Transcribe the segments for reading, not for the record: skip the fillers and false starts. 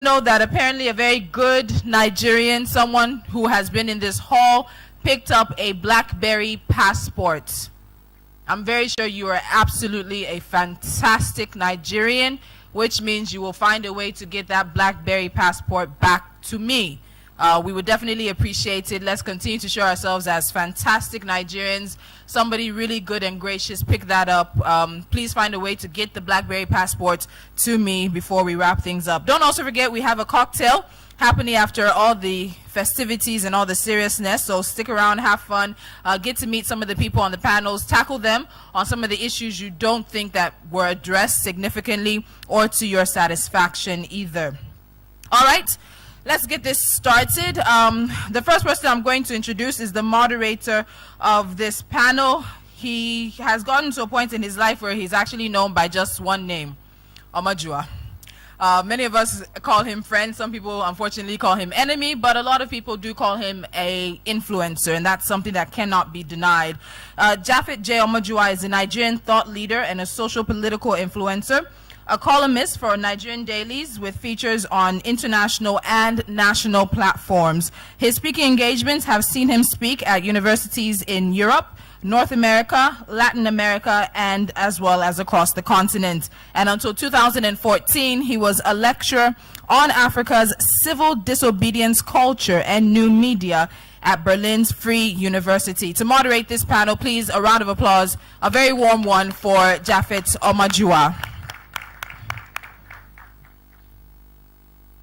know that apparently a very good Nigerian, someone who has been in this hall, picked up a BlackBerry passport. I'm very sure you are absolutely a fantastic Nigerian, which means you will find a way to get that BlackBerry passport back to me. We would definitely appreciate it. Let's continue to show ourselves as fantastic Nigerians. Somebody really good and gracious, pick that up. Please find a way to get the BlackBerry passport to me before we wrap things up. Don't also forget we have a cocktail happening after all the festivities and all the seriousness. So stick around, have fun, get to meet some of the people on the panels, tackle them on some of the issues you don't think that were addressed significantly or to your satisfaction either. All right. Let's get this started. The first person I'm going to introduce is the moderator of this panel. He has gotten to a point in his life where he's actually known by just one name, Omajua. Many of us call him friend. Some people, unfortunately, call him enemy, but a lot of people do call him an influencer, and that's something that cannot be denied. Japhet J. Omajua is a Nigerian thought leader and a social political influencer, a columnist for Nigerian dailies with features on international and national platforms. His speaking engagements have seen him speak at universities in Europe, North America, Latin America, and as well as across the continent. And until 2014, he was a lecturer on Africa's civil disobedience culture and new media at Berlin's Free University. To moderate this panel, please, a round of applause, a very warm one for Japhet Omajua.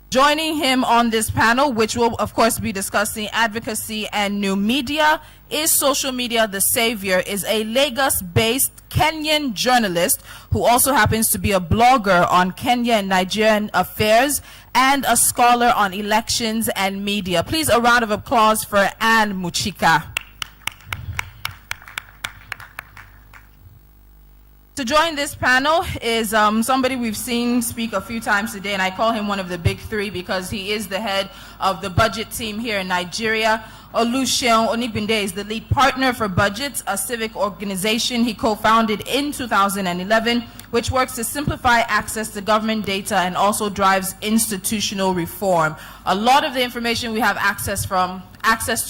Joining him on this panel, which will of course be discussing advocacy and new media, is Social Media the Savior, is a Lagos-based Kenyan journalist who also happens to be a blogger on Kenya and Nigerian affairs and a scholar on elections and media. Please, a round of applause for Anne Muchika. To join this panel is somebody we've seen speak a few times today, and I call him one of the big three because he is the head of the budget team here in Nigeria. Oluseun Onipinde is the lead partner for Budgets, a civic organization he co-founded in 2011, which works to simplify access to government data and also drives institutional reform. A lot of the information we have access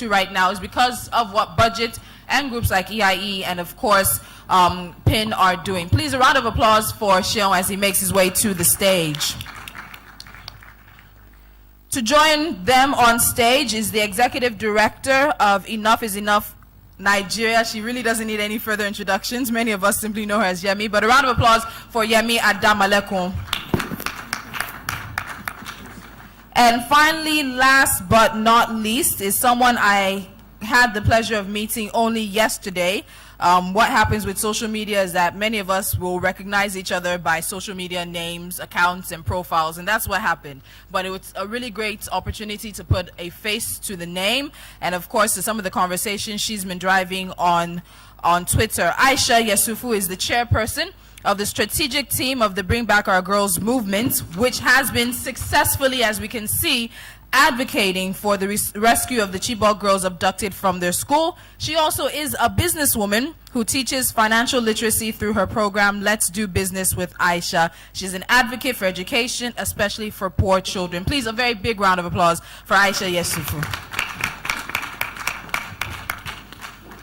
to right now is because of what Budget and groups like EIE and of course PIN are doing. Please, a round of applause for Seun as he makes his way to the stage. To join them on stage is the executive director of Enough is Enough Nigeria. She really doesn't need any further introductions. Many of us simply know her as Yemi, but a round of applause for Yemi Adamalekun. And finally, last but not least, is someone I had the pleasure of meeting only yesterday. What happens with social media is that many of us will recognize each other by social media names, accounts, and profiles, and that's what happened. But it was a really great opportunity to put a face to the name, and of course to some of the conversations she's been driving on Twitter. Aisha Yesufu is the chairperson of the strategic team of the Bring Back Our Girls movement, which has been successfully, as we can see, advocating for the rescue of the Chibok girls abducted from their school. She also is a businesswoman who teaches financial literacy through her program, Let's Do Business with Aisha. She's an advocate for education, especially for poor children. Please, a very big round of applause for Aisha Yesufu.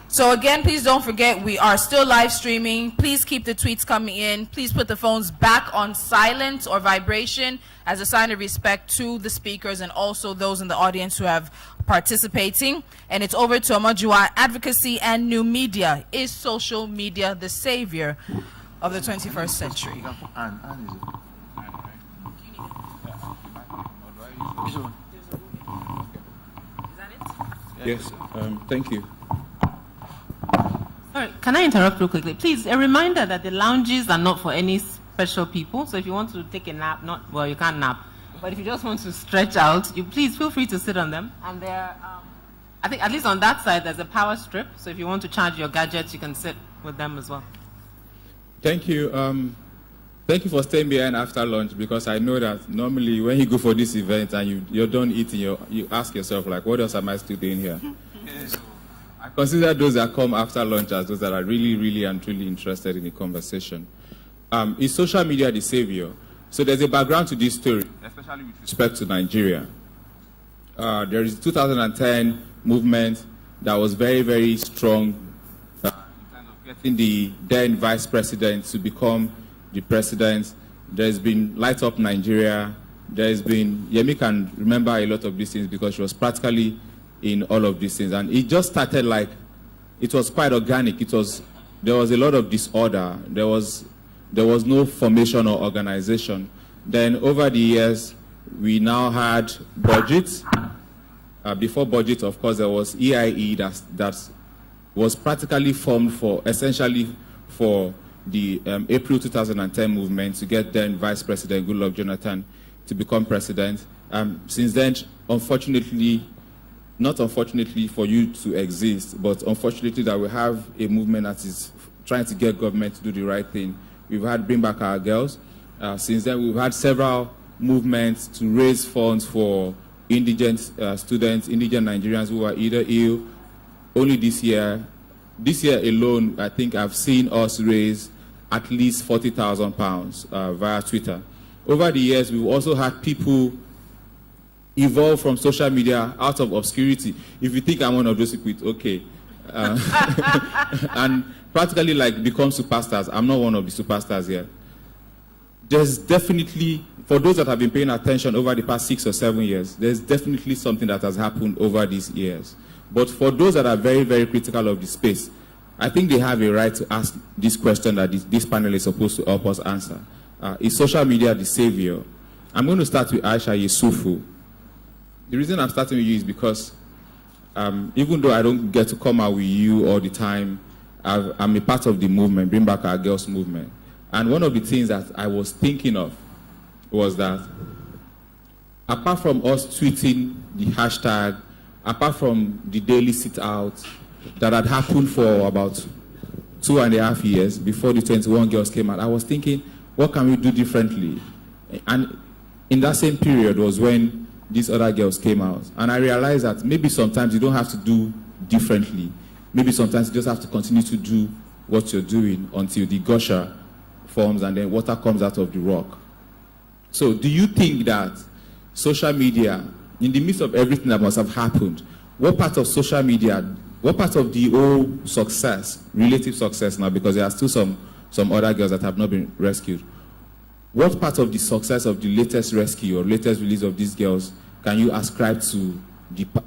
So again, please don't forget, we are still live streaming. Please keep the tweets coming in. Please put the phones back on silent or vibration as a sign of respect to the speakers and also those in the audience who have participating. And it's over to Omajua. Advocacy and new media. Is social media the savior of the 21st century? Yes, thank you. Sorry, can I interrupt real quickly? Please, a reminder that the lounges are not for any special people. So if you want to take a nap, well, you can't nap. But if you just want to stretch out, you please feel free to sit on them. And there, I think at least on that side, there's a power strip. So if you want to charge your gadgets, you can sit with them as well. Thank you. Thank you for staying behind after lunch, because I know that normally when you go for this event and you're done eating, you ask yourself, like, what else am I still doing here? Yes. I consider those that come after lunch as those that are really, really and truly interested in the conversation. Is social media the savior? So there's a background to this story, especially with respect to Nigeria. There is 2010 movement that was very, very strong in terms of getting the then vice president to become the president. There's been Light Up Nigeria. There's been, Yemi can remember a lot of these things because she was practically in all of these things. And it just started like, it was quite organic. There was a lot of disorder. There was no formation or organization. Then over the years, we now had budgets. Before budget, of course, there was EIE that was practically formed essentially for the April 2010 movement to get then Vice President Goodluck Jonathan to become president. Since then, unfortunately, not unfortunately for you to exist, but unfortunately that we have a movement that is trying to get government to do the right thing. We've had Bring Back Our Girls. Since then, we've had several movements to raise funds for indigent students, indigent Nigerians who are either ill. Only this year alone, I think I've seen us raise at least £40,000 via Twitter. Over the years, we've also had people evolve from social media out of obscurity. If you think I'm one of those people, okay. And practically like become superstars. I'm not one of the superstars here. There's definitely, for those that have been paying attention over the past 6 or 7 years, there's definitely something that has happened over these years. But for those that are very, very critical of the space, I think they have a right to ask this question that this panel is supposed to help us answer. Is social media the savior? I'm going to start with Aisha Yusufu. The reason I'm starting with you is because even though I don't get to come out with you all the time, I'm a part of the movement, Bring Back Our Girls movement. And one of the things that I was thinking of was that apart from us tweeting the hashtag, apart from the daily sit-out that had happened for about 2.5 years before the 21 girls came out, I was thinking, what can we do differently? And in that same period was when these other girls came out. And I realized that maybe sometimes you don't have to do differently. Maybe sometimes you just have to continue to do what you're doing until the gusher forms and then water comes out of the rock. So do you think that social media, in the midst of everything that must have happened, what part of social media, what part of the whole success, relative success now, because there are still some other girls that have not been rescued, what part of the success of the latest rescue or latest release of these girls can you ascribe to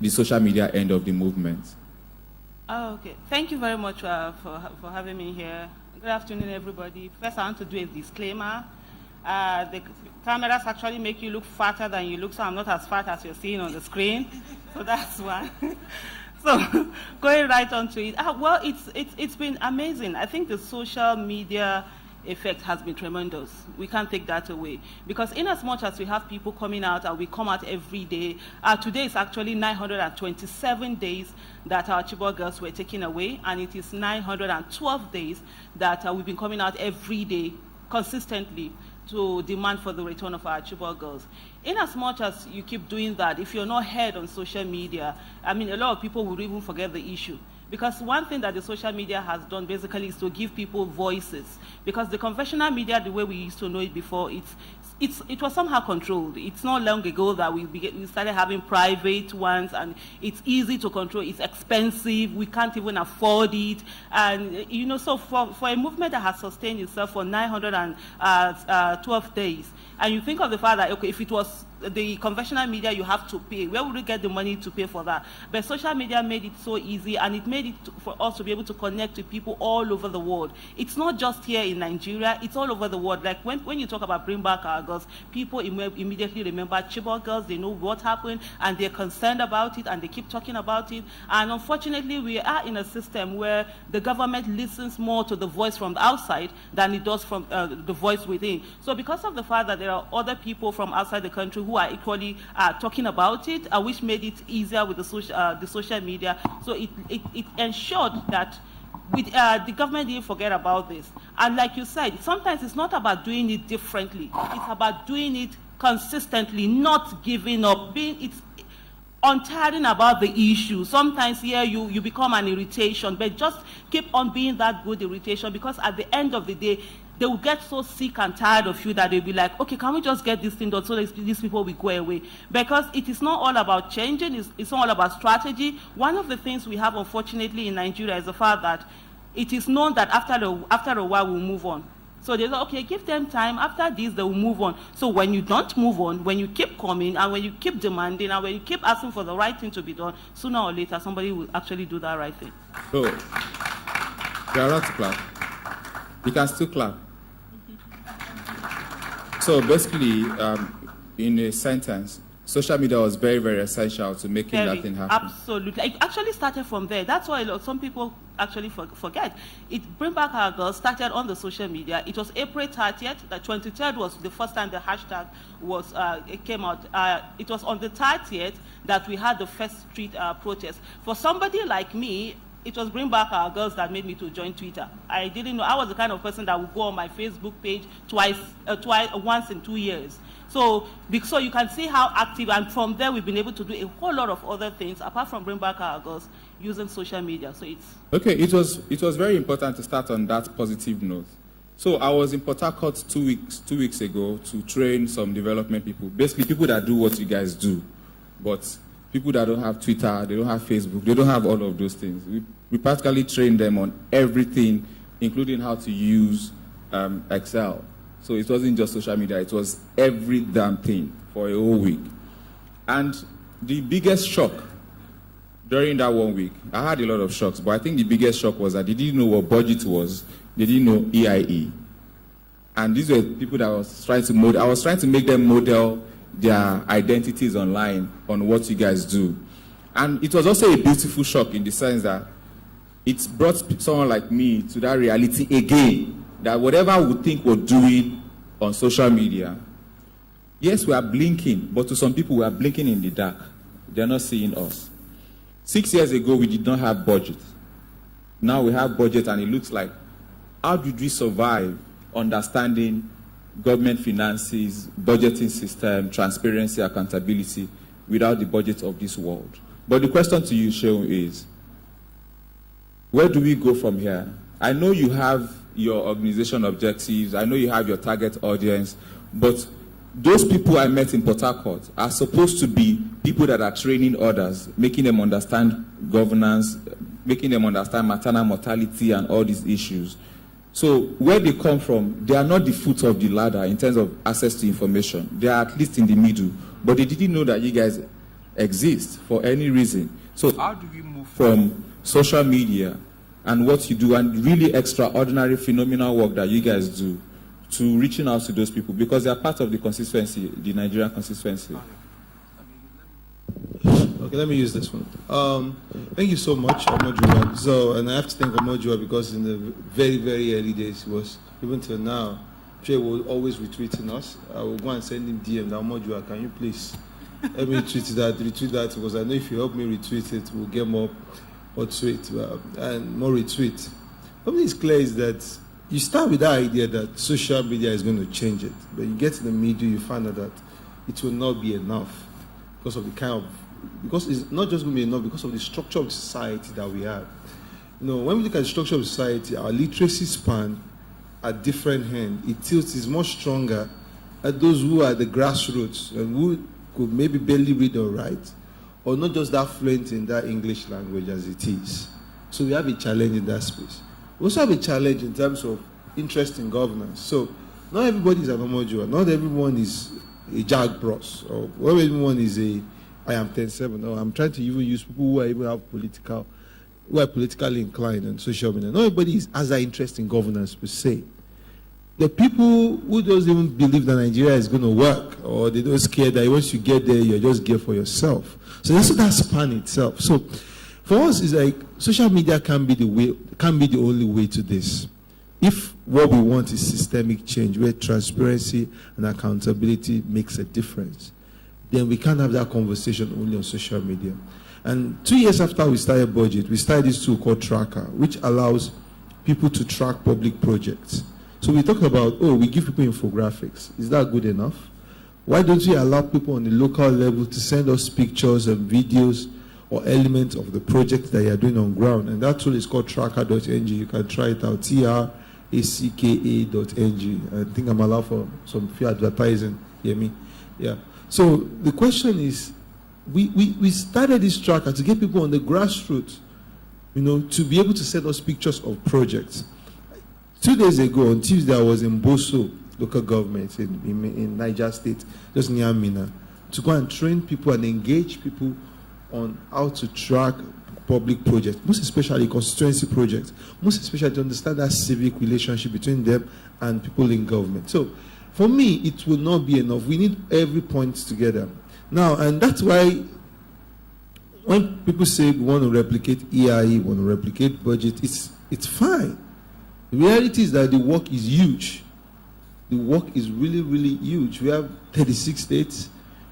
the social media end of the movement? Oh, okay. Thank you very much for having me here. Good afternoon, everybody. First, I want to do a disclaimer. The cameras actually make you look fatter than you look, so I'm not as fat as you're seeing on the screen. So that's one. So going right on to it. Well, it's been amazing. I think the social media effect has been tremendous. We can't take that away. Because in as much as we have people coming out and we come out every day, today is actually 927 days that our Chibok girls were taken away, and it is 912 days that we've been coming out every day consistently to demand for the return of our Chibok girls. In as much as you keep doing that, if you're not heard on social media, I mean, a lot of people will even forget the issue. Because one thing that the social media has done basically is to give people voices. Because the conventional media, the way we used to know it before, it was somehow controlled. It's not long ago that we started having private ones, and it's easy to control. It's expensive. We can't even afford it. And, you know, so for a movement that has sustained itself for 912 days, and you think of the fact that, okay, if it was the conventional media, you have to pay. Where would we get the money to pay for that? But social media made it so easy, and it made it for us to be able to connect with people all over the world. It's not just here in Nigeria, it's all over the world. Like when you talk about Bring Back Our Girls, people immediately remember Chibok girls, they know what happened, and they're concerned about it, and they keep talking about it. And unfortunately, we are in a system where the government listens more to the voice from the outside than it does from the voice within. So because of the fact that there are other people from outside the country who are equally talking about it, which made it easier with the social media. So it ensured that the government didn't forget about this. And like you said, sometimes it's not about doing it differently. It's about doing it consistently, not giving up, it's untiring about the issue. Sometimes here you become an irritation, but just keep on being that good irritation, because at the end of the day, they will get so sick and tired of you that they'll be like, okay, can we just get this thing done so that these people will go away? Because it is not all about changing, it's not all about strategy. One of the things we have, unfortunately, in Nigeria is the fact that it is known that after a while we'll move on. So they say, okay, give them time. After this, they will move on. So when you don't move on, when you keep coming, and when you keep demanding, and when you keep asking for the right thing to be done, sooner or later, somebody will actually do that right thing. So, you are allowed to clap. You can still clap. So basically, in a sentence, social media was very, very essential to making that thing happen. Absolutely. It actually started from there. That's why some people actually forget. Bring Back Our Girls started on the social media. It was April 30th. The 23rd was the first time the hashtag was it came out. It was on the 30th that we had the first street protest. For somebody like me, it was Bring Back Our Girls that made me to join Twitter. I didn't know. I was the kind of person that would go on my Facebook page once in 2 years. So you can see how active, and from there we've been able to do a whole lot of other things apart from Bring Back Our Girls using social media. So it's okay. It was very important to start on that positive note. So I was in Port Harcourt 2 weeks ago to train some development people, basically people that do what you guys do, but people that don't have Twitter, they don't have Facebook, they don't have all of those things. We practically trained them on everything, including how to use Excel. So it wasn't just social media, it was every damn thing for a whole week. And the biggest shock during that 1 week, I had a lot of shocks, but I think the biggest shock was that they didn't know what budget was, they didn't know EIE. And these were people that I was trying to model. I was trying to make them model their identities online on what you guys do. And it was also a beautiful shock in the sense that it brought someone like me to that reality again, that whatever we think we're doing on social media, yes, we are blinking, but to some people we are blinking in the dark. They're not seeing us. 6 years ago, we did not have budget. Now we have budget, and it looks like, how did we survive understanding government finances, budgeting system, transparency, accountability without the budget of this world? But the question to you, Shehu, is, where do we go from here? I know you have your organization objectives, I know you have your target audience, but those people I met in Port Harcourt are supposed to be people that are training others, making them understand governance, making them understand maternal mortality and all these issues. So where they come from, they are not the foot of the ladder in terms of access to information. They are at least in the middle, but they didn't know that you guys exist for any reason. So how do we move from social media and what you do and really extraordinary phenomenal work that you guys do to reaching out to those people, because they are part of the constituency, the Nigerian constituency? Okay, let me use this one. Thank you so much, Omojua. So, and I have to thank Omojua because in the very, very early days, he was, even till now, Jay will always retweeting us. I will go and send him DM, now Omojua, can you please help me retweet that, because I know if you help me retweet it, we'll get more tweet and more retweet. What is clear is that you start with that idea that social media is going to change it, but you get in the middle, you find out that it will not be enough because of the kind of, because it's not just going to be enough because of the structure of society that we have. You know, when we look at the structure of society, our literacy span at different hand, it tilts is much stronger at those who are the grassroots and who could maybe barely read or write, or not just that fluent in that English language as it is. So we have a challenge in that space. We also have a challenge in terms of interest in governance. So not everybody is an Omojua, not everyone is a Jack Bros, or not everyone is a I am 10-7. No, I'm trying to even use people who are even who are politically inclined on social media. Not everybody has that interest in governance per se. The people who don't even believe that Nigeria is going to work, or they don't care that once you get there, you're just geared for yourself. So that's that span itself. So for us, it's like social media can be the only way to this. If what we want is systemic change, where transparency and accountability makes a difference, then we can't have that conversation only on social media. And 2 years after we started budget, we started this tool called Tracker, which allows people to track public projects. So we talk about, we give people infographics. Is that good enough? Why don't we allow people on the local level to send us pictures and videos or elements of the project that you are doing on ground? And that tool is called tracker.ng. You can try it out, TRACKER.ng. I think I'm allowed for some few advertising. Hear me? Yeah. So the question is, we started this tracker to get people on the grassroots, to be able to send us pictures of projects. 2 days ago, on Tuesday, I was in Boso local government in Niger State, just near Mina, to go and train people and engage people on how to track public projects, most especially constituency projects, most especially to understand that civic relationship between them and people in government. So, for me, it will not be enough. We need every point together. Now, and that's why when people say we want to replicate EIE, want to replicate budget, it's fine. The reality is that the work is huge. The work is really, really huge. We have 36 states.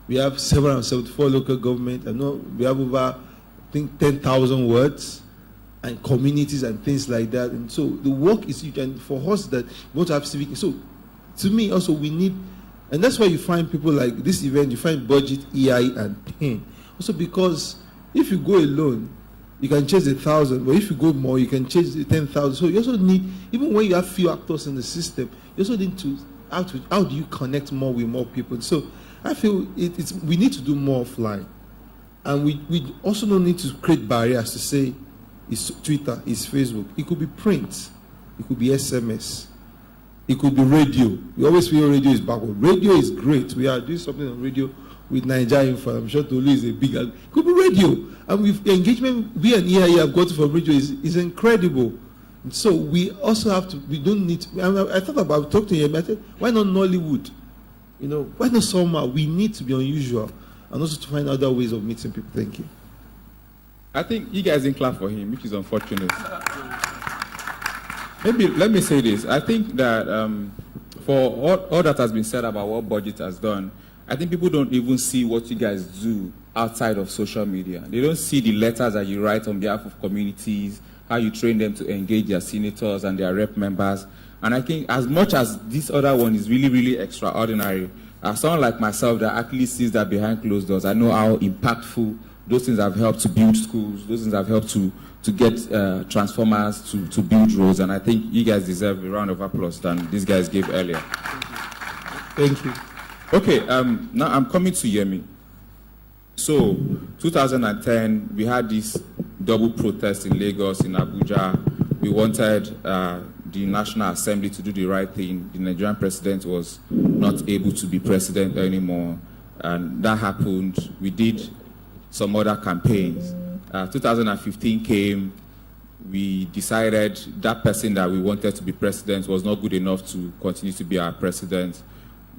We have 774 local government. I know we have over, I think, 10,000 words and communities and things like that. And so the work is huge. And for us that we want to have civic, so to me also we need, and that's why you find people like this event, you find budget, EI, and pain. Also because if you go alone, you can chase 1,000, but if you go more, you can chase 10,000. So you also need, even when you have few actors in the system, you also need to, how do you connect more with more people? So I feel we need to do more offline. And we also don't need to create barriers to say it's Twitter, it's Facebook. It could be print, it could be SMS, it could be radio. We always feel radio is backward. Radio is great. We are doing something on radio with Nigeria Info. I'm sure Tolu is a big, it could be radio. And with the engagement we and EIE have got from radio is incredible. And so we also have to, we don't need to, I thought about talking to him, I said, why not Nollywood? Why not somehow? We need to be unusual and also to find other ways of meeting people. Thank you. I think you guys didn't clap for him, which is unfortunate. Maybe let me say this. I think that for all that has been said about what budget has done, I think people don't even see what you guys do outside of social media. They don't see the letters that you write on behalf of communities, how you train them to engage their senators and their rep members. And I think as much as this other one is really, really extraordinary, as someone like myself that actually sees that behind closed doors, I know how impactful those things have helped to build schools, those things have helped to get transformers, to build roads, and I think you guys deserve a round of applause than these guys gave earlier. Thank you. Okay, now I'm coming to Yemi. So, 2010, we had this double protest in Lagos, in Abuja. We wanted the National Assembly to do the right thing. The Nigerian president was not able to be president anymore, and that happened. We did some other campaigns. 2015 came, we decided that person that we wanted to be president was not good enough to continue to be our president.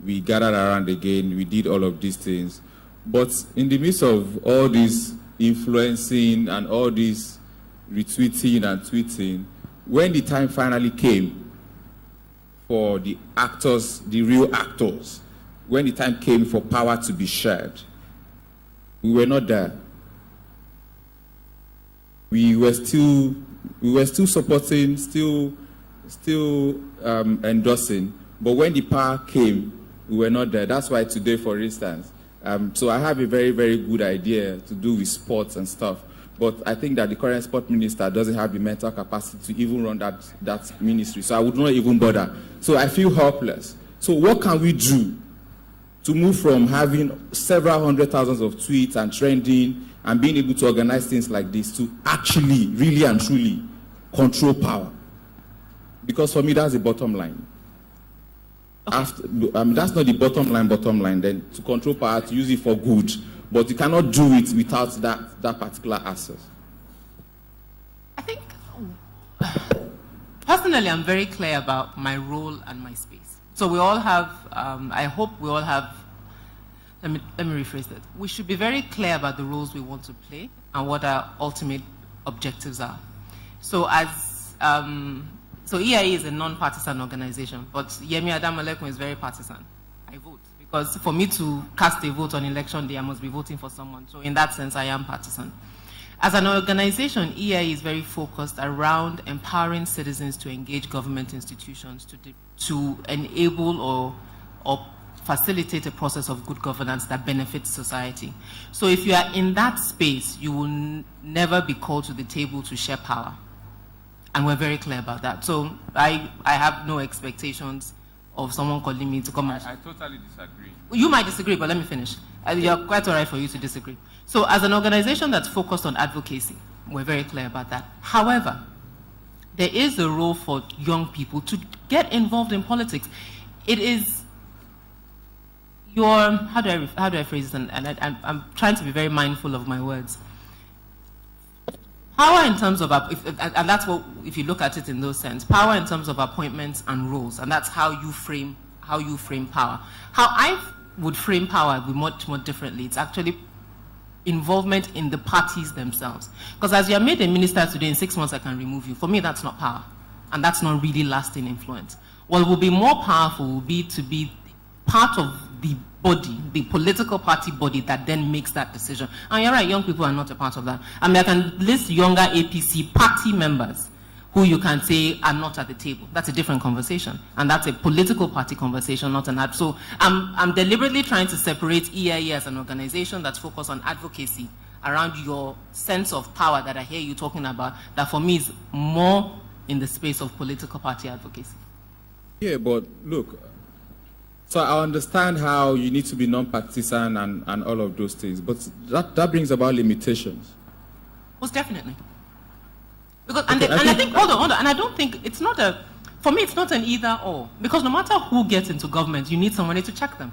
We gathered around again, we did all of these things. But in the midst of all this influencing and all this retweeting and tweeting, when the time finally came for the actors, the real actors, when the time came for power to be shared, we were not there. We were still supporting, still endorsing. But when the power came, we were not there. That's why today, for instance, so I have a very, very good idea to do with sports and stuff. But I think that the current sport minister doesn't have the mental capacity to even run that ministry. So I would not even bother. So I feel helpless. So what can we do to move from having several hundred thousands of tweets and trending and being able to organize things like this to actually, really and truly control power? Because for me, that's the bottom line. Okay. That's not the bottom line, then to control power, to use it for good. But you cannot do it without that particular access. I think, personally, I'm very clear about my role and my space. So we all have, I hope we all have, let me rephrase that. We should be very clear about the roles we want to play and what our ultimate objectives are. So so EIE is a non-partisan organization, but Yemi Adamalekun is very partisan. I vote. Because for me to cast a vote on election day, I must be voting for someone. So in that sense, I am partisan. As an organization, EIE is very focused around empowering citizens to engage government institutions to enable or facilitate a process of good governance that benefits society. So if you are in that space, you will never be called to the table to share power. And we're very clear about that. So I have no expectations of someone calling me to come and... I totally disagree. You might disagree, but let me finish. You're quite all right for you to disagree. So as an organization that's focused on advocacy, we're very clear about that. However, there is a role for young people to get involved in politics. It is your, how do I phrase this? And I'm trying to be very mindful of my words. Power in terms of, and that's what, if you look at it in those sense, power in terms of appointments and roles, and that's how you frame power. How I would frame power would be much more differently. It's actually involvement in the parties themselves. Because as you are made a minister today, in 6 months I can remove you. For me, that's not power. And that's not really lasting influence. What will be more powerful will be to be part of the body, the political party body that then makes that decision. And you're right, young people are not a part of that. I mean, I can list younger APC party members who you can say are not at the table. That's a different conversation. And that's a political party conversation, not an ad. So I'm deliberately trying to separate EIE as an organization that's focused on advocacy around your sense of power that I hear you talking about, that for me is more in the space of political party advocacy. Yeah, but look, so I understand how you need to be non-partisan and all of those things, but that brings about limitations. Most definitely. Because, and I think, hold on, and I don't think, it's not a, for me it's not an either or, because no matter who gets into government, you need somebody to check them.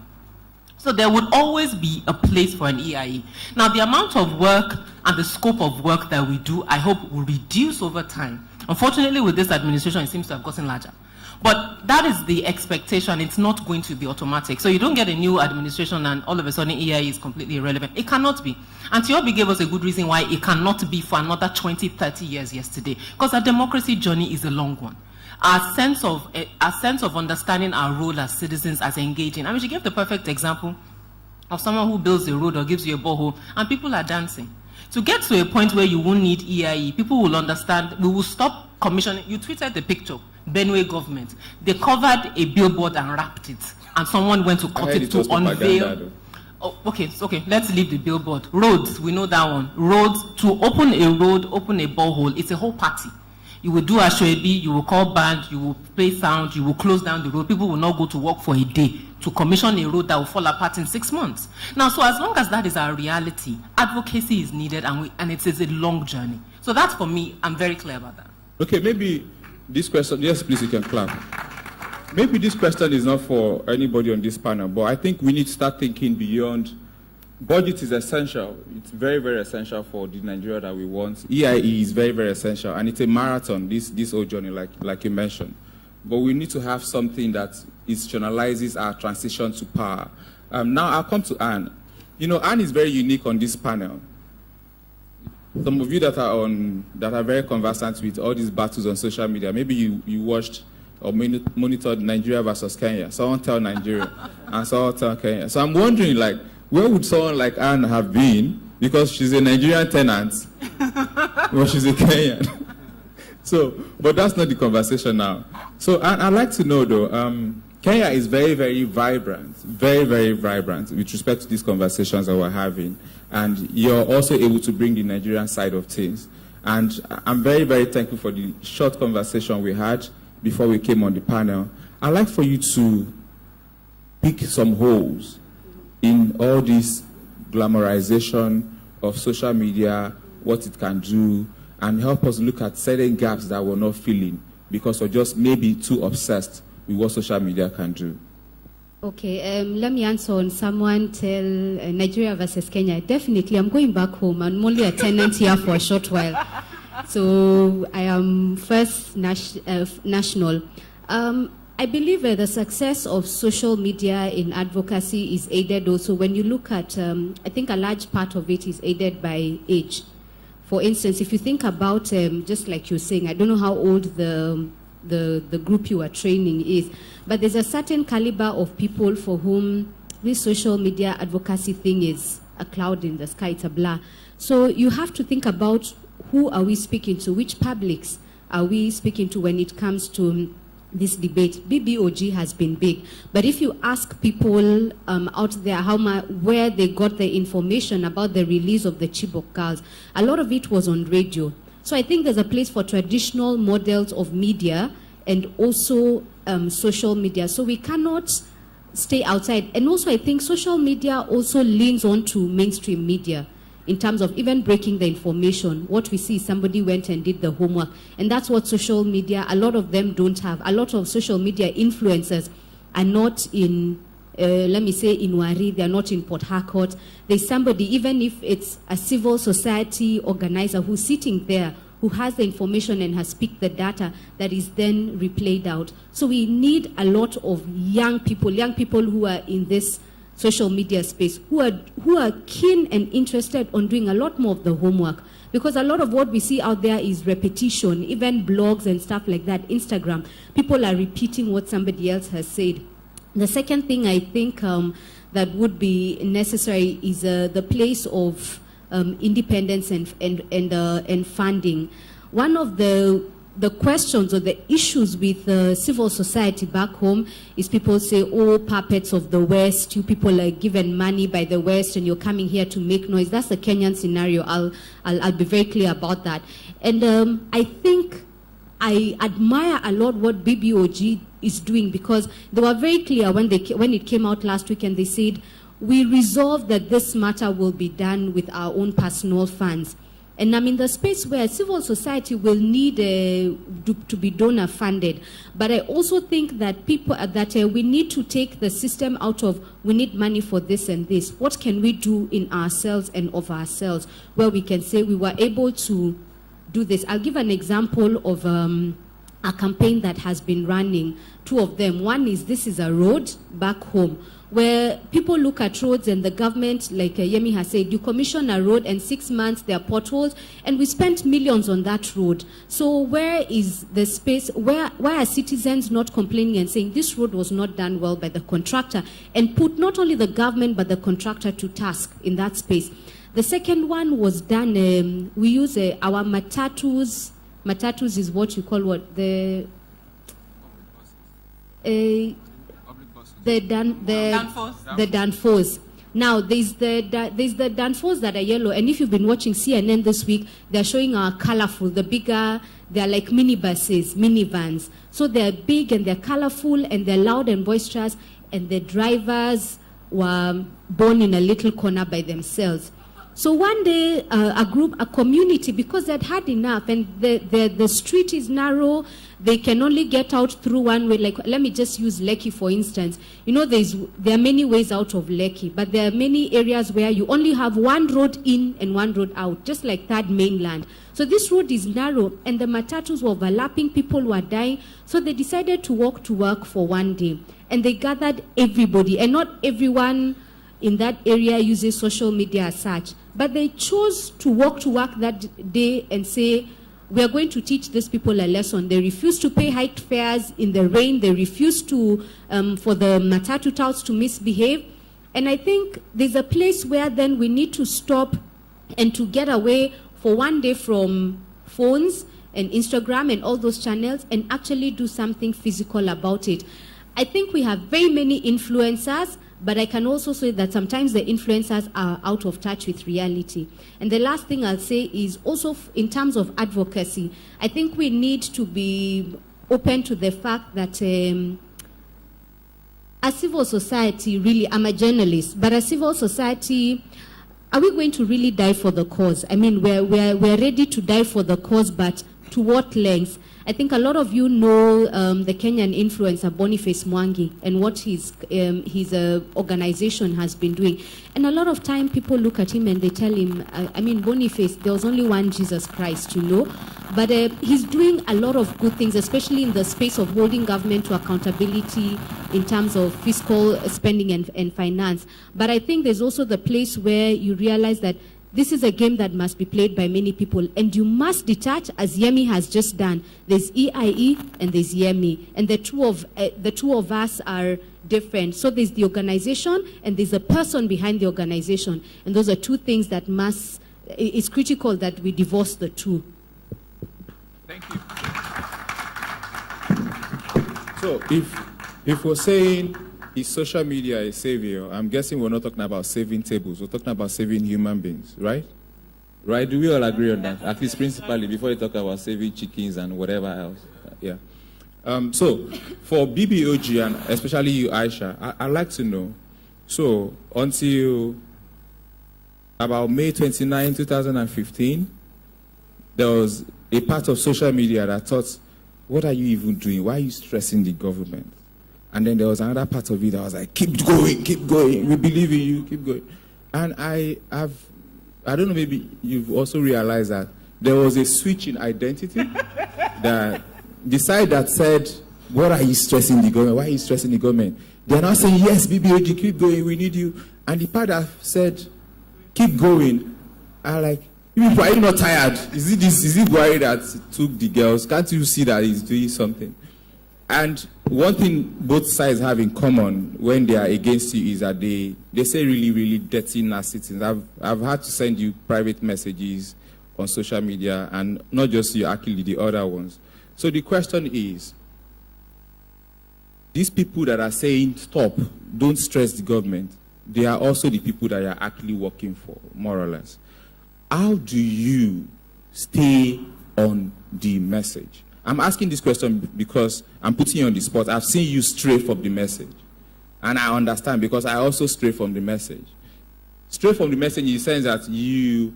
So there would always be a place for an EIE. Now the amount of work and the scope of work that we do, I hope will reduce over time. Unfortunately with this administration, it seems to have gotten larger. But that is the expectation. It's not going to be automatic. So you don't get a new administration and all of a sudden EIE is completely irrelevant. It cannot be. And Tiobi gave us a good reason why it cannot be for another 20, 30 years yesterday. Because our democracy journey is a long one. Our sense of understanding our role as citizens, as engaging. I mean, she gave the perfect example of someone who builds a road or gives you a borehole, and people are dancing. To get to a point where you won't need EIE, people will understand, we will stop commissioning. You tweeted the picture. Benue government, they covered a billboard and wrapped it, and someone went to cut it to unveil. Oh, okay, let's leave the billboard. Roads, we know that one. Roads, to open a road, open a borehole, it's a whole party. You will do a shoebi, you will call band, you will play sound, you will close down the road. People will not go to work for a day to commission a road that will fall apart in 6 months. Now, so as long as that is our reality, advocacy is needed, and it is a long journey. So that's, for me, I'm very clear about that. Okay, maybe this question, yes, please, you can clap. Maybe this question is not for anybody on this panel, but I think we need to start thinking beyond. Budget is essential. It's very, very essential for the Nigeria that we want. EIE is very, very essential, and it's a marathon, this whole journey, like you mentioned. But we need to have something that institutionalizes our transition to power. Now, I'll come to Anne. You know, Anne is very unique on this panel. Some of you that are very conversant with all these battles on social media, maybe you watched or monitored Nigeria versus Kenya. Someone tell Nigeria and someone tell Kenya. So I'm wondering, like, where would someone like Anne have been? Because she's a Nigerian tenant, but she's a Kenyan. So, but that's not the conversation now. So I'd like to know though, Kenya is very, very vibrant, very, very vibrant with respect to these conversations that we're having. And you're also able to bring the Nigerian side of things. And I'm very, very thankful for the short conversation we had before we came on the panel. I'd like for you to pick some holes in all this glamorization of social media, what it can do, and help us look at certain gaps that we're not filling because we're just maybe too obsessed with what social media can do. Okay, let me answer on someone tell Nigeria versus Kenya. Definitely, I'm going back home. I'm only a tenant here for a short while. So I am first national. I believe the success of social media in advocacy is aided also when you look at, I think a large part of it is aided by age. For instance, if you think about, just like you're saying, I don't know how old the group you are training is, but there's a certain caliber of people for whom this social media advocacy thing is a cloud in the sky, it's a blur. So you have to think about who are we speaking to, which publics are we speaking to when it comes to this debate. BBOG has been big, but if you ask people out there where they got the information about the release of the Chibok girls, a lot of it was on radio. So I think there's a place for traditional models of media and also social media. So we cannot stay outside. And also I think social media also leans on to mainstream media in terms of even breaking the information. What we see, somebody went and did the homework. And that's what social media, a lot of them don't have. A lot of social media influencers are not in, let me say, in Wari, they're not in Port Harcourt. There's somebody, even if it's a civil society organizer who's sitting there, who has the information and has picked the data that is then replayed out. So we need a lot of young people who are in this social media space, who are keen and interested on doing a lot more of the homework. Because a lot of what we see out there is repetition, even blogs and stuff like that, Instagram. People are repeating what somebody else has said. The second thing I think that would be necessary is the place of independence and funding. One of the questions or the issues with civil society back home is people say, oh, puppets of the West, you people are given money by the West and you're coming here to make noise. That's the Kenyan scenario. I'll be very clear about that. And I think I admire a lot what BBOG is doing, because they were very clear when it came out last week, and they said, we resolved that this matter will be done with our own personal funds. And I'm in the space where civil society will need to be donor funded. But I also think that we need to take the system out of, we need money for this and this. What can we do in ourselves and of ourselves, where we can say we were able to do this? I'll give an example of a campaign that has been running, two of them. One is, this is a road back home, where people look at roads and the government, like Yemi has said, you commission a road and 6 months there are potholes, and we spent millions on that road. So where is the space, why are citizens not complaining and saying this road was not done well by the contractor, and put not only the government but the contractor to task in that space? The second one was done, we use our matatus. Matatus is what you call what? The Danfos. Now, there's the Danfos that are yellow, and if you've been watching CNN this week, they're showing our colorful, the bigger, they're like minivans. So they're big and they're colorful and they're loud and boisterous, and the drivers were born in a little corner by themselves. So one day, a community, because they'd had enough, and the street is narrow, they can only get out through one way. Like, let me just use Lekki, for instance. You know, there are many ways out of Lekki, but there are many areas where you only have one road in and one road out, just like Third Mainland. So this road is narrow, and the matatus were overlapping, people were dying, so they decided to walk to work for one day. And they gathered everybody, and not everyone in that area uses social media as such, but they chose to walk to work that day and say, we are going to teach these people a lesson. They refused to pay hiked fares in the rain. They refused to, for the matatu touts to misbehave. And I think there's a place where then we need to stop and to get away for one day from phones and Instagram and all those channels and actually do something physical about it. I think we have very many influencers, but I can also say that sometimes the influencers are out of touch with reality. And the last thing I'll say is also in terms of advocacy, I think we need to be open to the fact that as civil society, really, I'm a journalist, but as civil society, are we going to really die for the cause? I mean, we're ready to die for the cause, but to what length? I think a lot of you know the Kenyan influencer Boniface Mwangi and what his organization has been doing. And a lot of time people look at him and they tell him, I mean, Boniface, there was only one Jesus Christ, you know. But he's doing a lot of good things, especially in the space of holding government to accountability in terms of fiscal spending and finance. But I think there's also the place where you realize that this is a game that must be played by many people, and you must detach, as Yemi has just done. There's EIE and there's Yemi, and the two of us are different. So there's the organization and there's a person behind the organization, and those are two things that it's critical that we divorce the two. Thank you. So if we're saying, is social media a savior? I'm guessing we're not talking about saving tables. We're talking about saving human beings, right? Right? Do we all agree on that? At least principally, before you talk about saving chickens and whatever else. Yeah. So, for BBOG and especially you, Aisha, I'd like to know. So, until about May 29, 2015, there was a part of social media that thought, what are you even doing? Why are you stressing the government? And then there was another part of it that was like, keep going. We believe in you, keep going. And I don't know, maybe you've also realized that there was a switch in identity that the side that said, what are you stressing the government? Why are you stressing the government? They're now saying, yes, BBOG, keep going, we need you. And the part that said, keep going, are like, you people, are you not tired? Is it Buhari that took the girls? Can't you see that he's doing something? And one thing both sides have in common when they are against you is that they say really, really dirty, nasty things. I've had to send you private messages on social media, and not just you, actually the other ones. So the question is, these people that are saying, stop, don't stress the government, they are also the people that you're actually working for, more or less. How do you stay on the message? I'm asking this question because I'm putting you on the spot. I've seen you stray from the message. And I understand because I also stray from the message. Stray from the message in the sense that the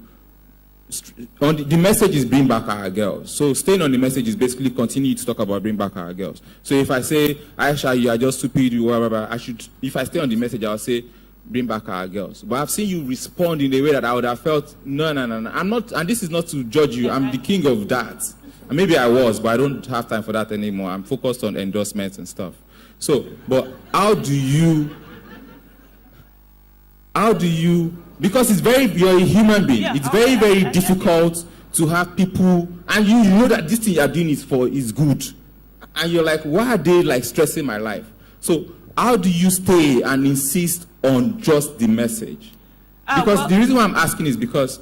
message is bring back our girls. So staying on the message is basically continue to talk about bring back our girls. So if I say, Aisha, you are just stupid, if I stay on the message, I'll say, bring back our girls. But I've seen you respond in a way that I would have felt, no. I'm not, and this is not to judge you. I'm the king of that. And maybe I was, but I don't have time for that anymore. I'm focused on endorsements and stuff. So, but how do you, because you're a human being. It's very, very difficult to have people, and you know that this thing you're doing is good. And you're like, why are they like stressing my life? So how do you stay and insist on just the message? Because the reason why I'm asking is because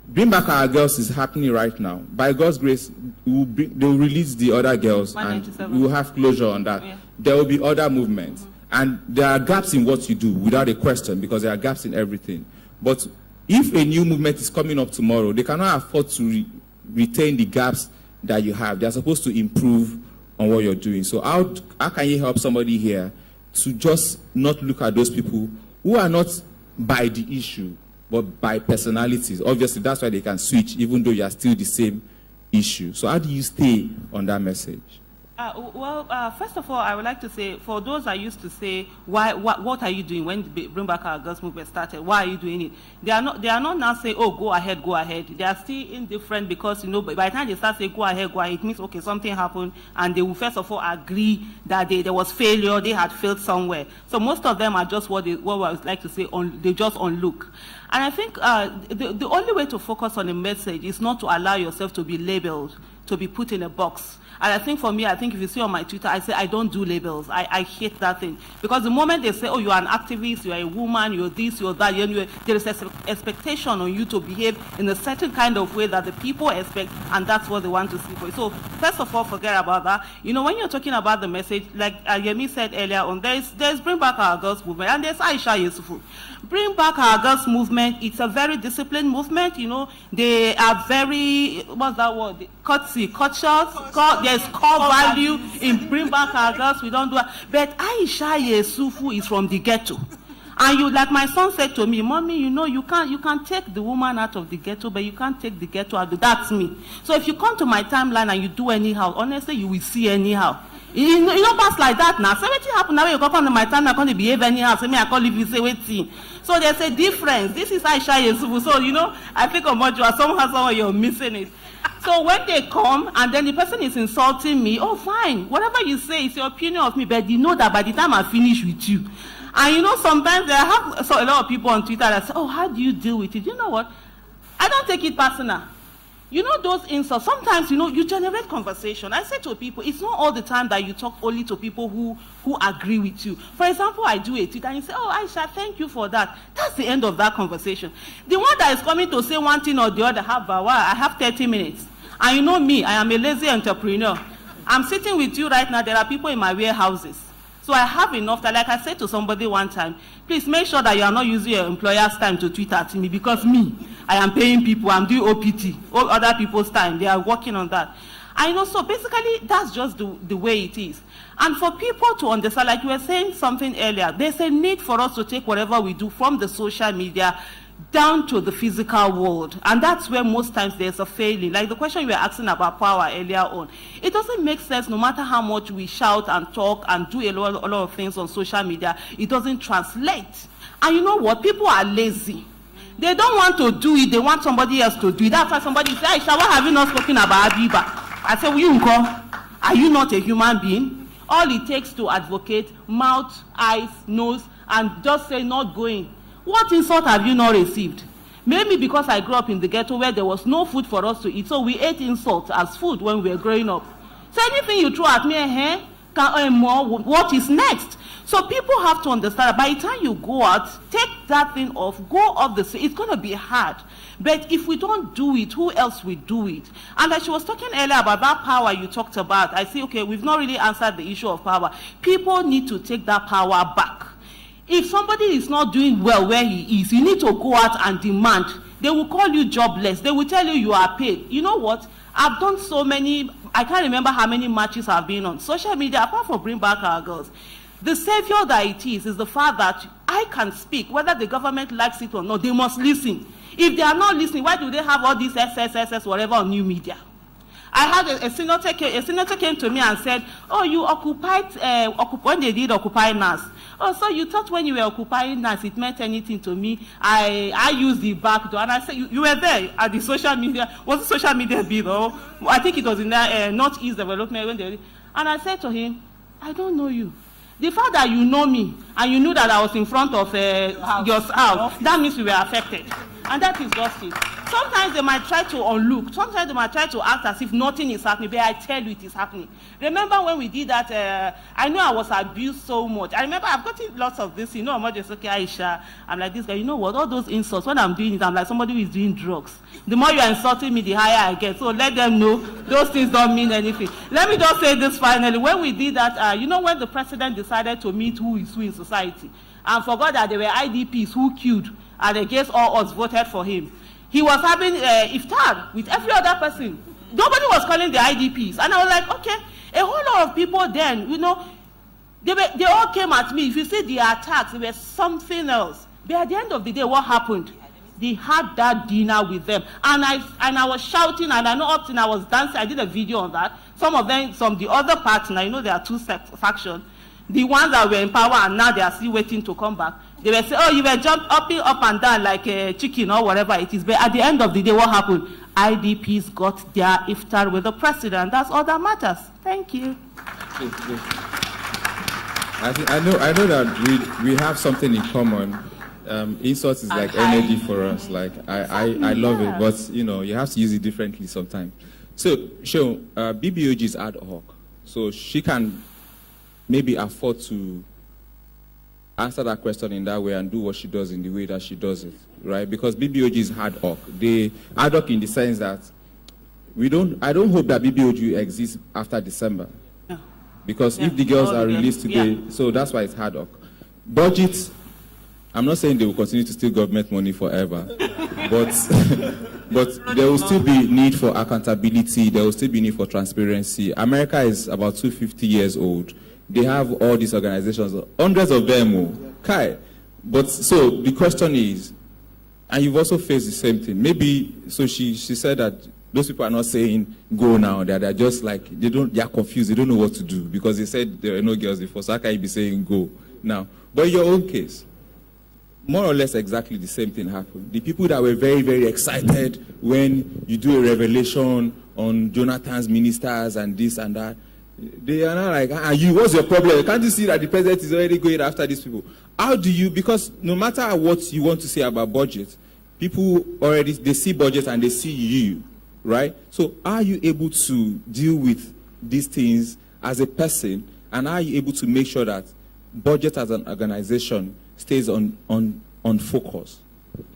Bring Back Our Girls is happening right now. By God's grace, they'll release the other girls and we will have closure on that. Yeah. There will be other movements. And there are gaps in what you do, without a question, because there are gaps in everything. But if a new movement is coming up tomorrow, they cannot afford to retain the gaps that you have. They're supposed to improve on what you're doing. So how can you help somebody here to just not look at those people who are not by the issue, but by personalities? Obviously, that's why they can switch, even though you are still the same issue. So how do you stay on that message? First of all, I would like to say, for those that used to say, what are you doing when the Bring Back Our Girls movement started? Why are you doing it? They are not now saying, oh, go ahead. They are still indifferent because, by the time they start saying, go ahead, it means, okay, something happened, and they will first of all agree that there was failure, they had failed somewhere. So most of them are just what I would like to say, they just on look. And I think the only way to focus on a message is not to allow yourself to be labeled, to be put in a box. And I think for me, if you see on my Twitter, I say I don't do labels. I hate that thing. Because the moment they say, oh, you're an activist, you're a woman, you're this, you're that, there is an expectation on you to behave in a certain kind of way that the people expect, and that's what they want to see for you. So first of all, forget about that. When you're talking about the message, like Yemi said earlier on, there's Bring Back Our Girls movement, and there's Aisha Yusufu. Bring Back Our Girls movement, it's a very disciplined movement. They are very, what's that word? Cautious. There's core value in Bring Back Our Girls. We don't do that. But Aisha Yusufu is from the ghetto. And like my son said to me, Mommy, you can take the woman out of the ghetto, but you can't take the ghetto out. That's me. So if you come to my timeline and you do anyhow, honestly, you will see anyhow. You don't pass like that now. So what happen now when you come to my time, I can't behave anyhow. So I can't leave you say waiting. So there's a difference. This is Aisha Yusufu. So, I think somehow you're missing it. So when they come and then the person is insulting me, oh, fine. Whatever you say is your opinion of me, but you know that by the time I finish with you. And sometimes I have a lot of people on Twitter that say, oh, how do you deal with it? You know what? I don't take it personal. Those insults, sometimes, you generate conversation. I say to people, it's not all the time that you talk only to people who agree with you. For example, I do a tweet and you say, oh, Aisha, thank you for that. That's the end of that conversation. The one that is coming to say one thing or the other, I have 30 minutes. And you know me, I am a lazy entrepreneur. I'm sitting with you right now. There are people in my warehouses. So I have enough that, like I said to somebody one time, please make sure that you are not using your employer's time to tweet at me, because I am paying people, I'm doing OPT, all other people's time, they are working on that. I know, so basically, that's just the way it is. And for people to understand, like you were saying something earlier, there's a need for us to take whatever we do from the social media down to the physical world. And that's where most times there's a failing. Like the question you were asking about power earlier on. It doesn't make sense no matter how much we shout and talk and do a lot of things on social media, it doesn't translate. And you know what? People are lazy. They don't want to do it, they want somebody else to do it. That's why somebody said, Aisha, why have you not spoken about Abiba? I said, well, you are you not a human being? All it takes to advocate, mouth, eyes, nose, and just say not going. What insult have you not received? Maybe because I grew up in the ghetto where there was no food for us to eat, so we ate insults as food when we were growing up. So anything you throw at me, can earn more, what is next? So people have to understand that by the time you go out, take that thing off, go off the street. It's going to be hard. But if we don't do it, who else will do it? And as she was talking earlier about that power you talked about, I say, okay, we've not really answered the issue of power. People need to take that power back. If somebody is not doing well where he is, you need to go out and demand. They will call you jobless. They will tell you you are paid. You know what? I've done so many, I can't remember how many matches I've been on. Social media, apart from Bring Back Our Girls, the savior that it is the fact that I can speak, whether the government likes it or not, they must listen. If they are not listening, why do they have all these SSSS, whatever, on new media? I had a senator came to me and said, oh, you occupied, when they did Occupy NAS. Oh, so you thought when you were occupying NAS, it meant anything to me. I used the back door. And I said, you were there at the social media. Was it social media bill? Or I think it was in the Northeast Development. When they, and I said to him, I don't know you. The fact that you know me and you knew that I was in front of your house, that means we were affected. And that is just it. Sometimes they might try to unlook. Sometimes they might try to act as if nothing is happening, but I tell you it is happening. Remember when we did that, I know I was abused so much. I remember I've gotten lots of this, you know, I'm just okay, Aisha. I'm like this guy, you know what, all those insults, when I'm doing it, I'm like somebody who is doing drugs. The more you're insulting me, the higher I get. So let them know those things don't mean anything. Let me just say this finally. When we did that, you know, when the president decided to meet who is who in society, and forgot that there were IDPs who queued, and against all odds voted for him. He was having iftar with every other person. Nobody was calling the IDPs. And I was like, okay, a whole lot of people then, you know, they all came at me. If you see the attacks, they were something else. But at the end of the day, what happened? They had that dinner with them. And I was shouting, and I know up till I was dancing. I did a video on that. Some of them, some the other parts, and I know there are two factions. The ones that were in power and now they are still waiting to come back. They were saying, oh, you were jumping up and down like a chicken or whatever it is. But at the end of the day, what happened? IDPs got their iftar with the president. That's all that matters. Thank you. I know that we have something in common. Insults is like energy for us. Like I love it, but you know you have to use it differently sometimes. So, BBOG is ad hoc, so she can maybe afford to answer that question in that way and do what she does in the way that she does it, right? Because BBOG is ad hoc. They ad hoc in the sense that I don't hope that BBOG exists after December. No. Because if the girls are released today, so that's why it's ad hoc. Budget, I'm not saying they will continue to steal government money forever, but there will still be need for accountability, there will still be need for transparency. America is about 250 years old. They have all these organizations, hundreds of them. Kai. But so the question is, and you've also faced the same thing. Maybe, so she said that those people are not saying go now. They're just like, they're confused. They don't know what to do because they said there were no girls before. So how can you be saying go now? But in your own case, more or less exactly the same thing happened. The people that were very, very excited when you do a revelation on Jonathan's ministers and this and that, they are not like, what's your problem? Can't you see that the president is already going after these people? How do you, because no matter what you want to say about budget, people already, they see budget and they see you, right? So are you able to deal with these things as a person, and are you able to make sure that budget as an organization stays on focus?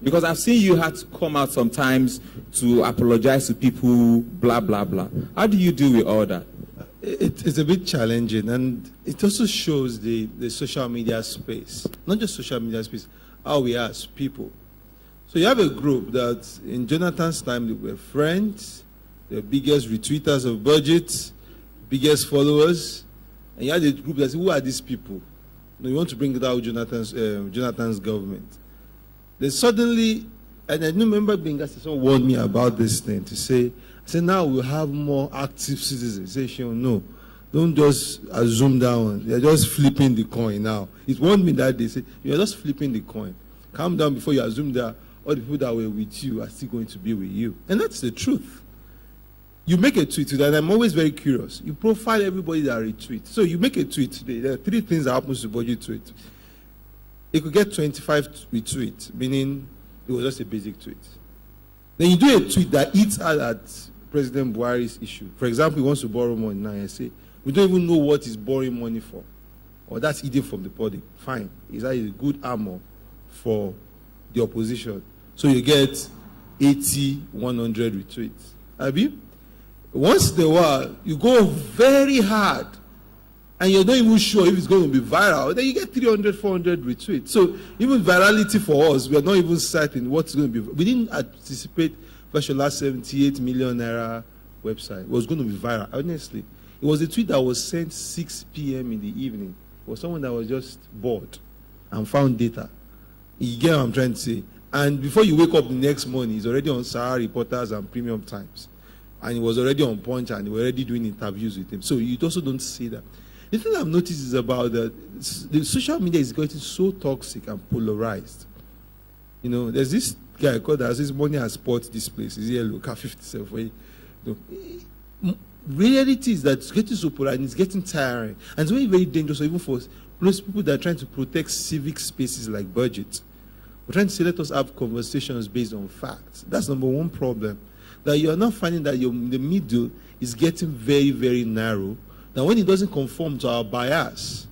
Because I've seen you have to come out sometimes to apologize to people, blah, blah, blah. How do you deal with all that? It's a bit challenging, and it also shows the social media space, not just social media space, how we are as people. So you have a group that in Jonathan's time, they were friends, the biggest retweeters of budgets, biggest followers, and you had a group that said, who are these people? You want to bring it out Jonathan's government. Then suddenly, and I remember someone warned me about this thing to say, I said, now we'll have more active citizens. He said, no, don't just assume that one. You're just flipping the coin now. It warned me that day. Said, you're just flipping the coin. Calm down before you assume that all the people that were with you are still going to be with you. And that's the truth. You make a tweet today, and I'm always very curious. You profile everybody that retweets. So you make a tweet today. There are 3 things that happens to budget tweet. It could get 25 retweets, meaning it was just a basic tweet. Then you do a tweet that eats out at President Buhari's issue. For example, he wants to borrow money now. I say, we don't even know what he's borrowing money for. Or that's eating from the public. Fine. Is that a good armor for the opposition? So you get 80, 100 retweets. Have you? Once in a while, you go very hard, and you're not even sure if it's going to be viral, then you get 300, 400 retweets. So even virality for us, we are not even certain what's going to be. We didn't anticipate Fashola's 78 million naira website was going to be viral. Honestly, it was a tweet that was sent 6 p.m. in the evening. It was someone that was just bored and found data. You get what I'm trying to say? And before you wake up the next morning, he's already on Sahara Reporters and Premium Times. And he was already on Punch, and they were already doing interviews with him. So you also don't see that. The thing I've noticed is about the social media is getting so toxic and polarized. You know, there's this guy called that says money has spot this place. Is here, look at 57. Reality is that it's getting so polarized, it's getting tiring. And it's very, very dangerous, even for those people that are trying to protect civic spaces like budget. We're trying to say, let us have conversations based on facts. That's number one problem. That you're not finding that you're in the middle is getting very, very narrow. That when it doesn't conform to our bias,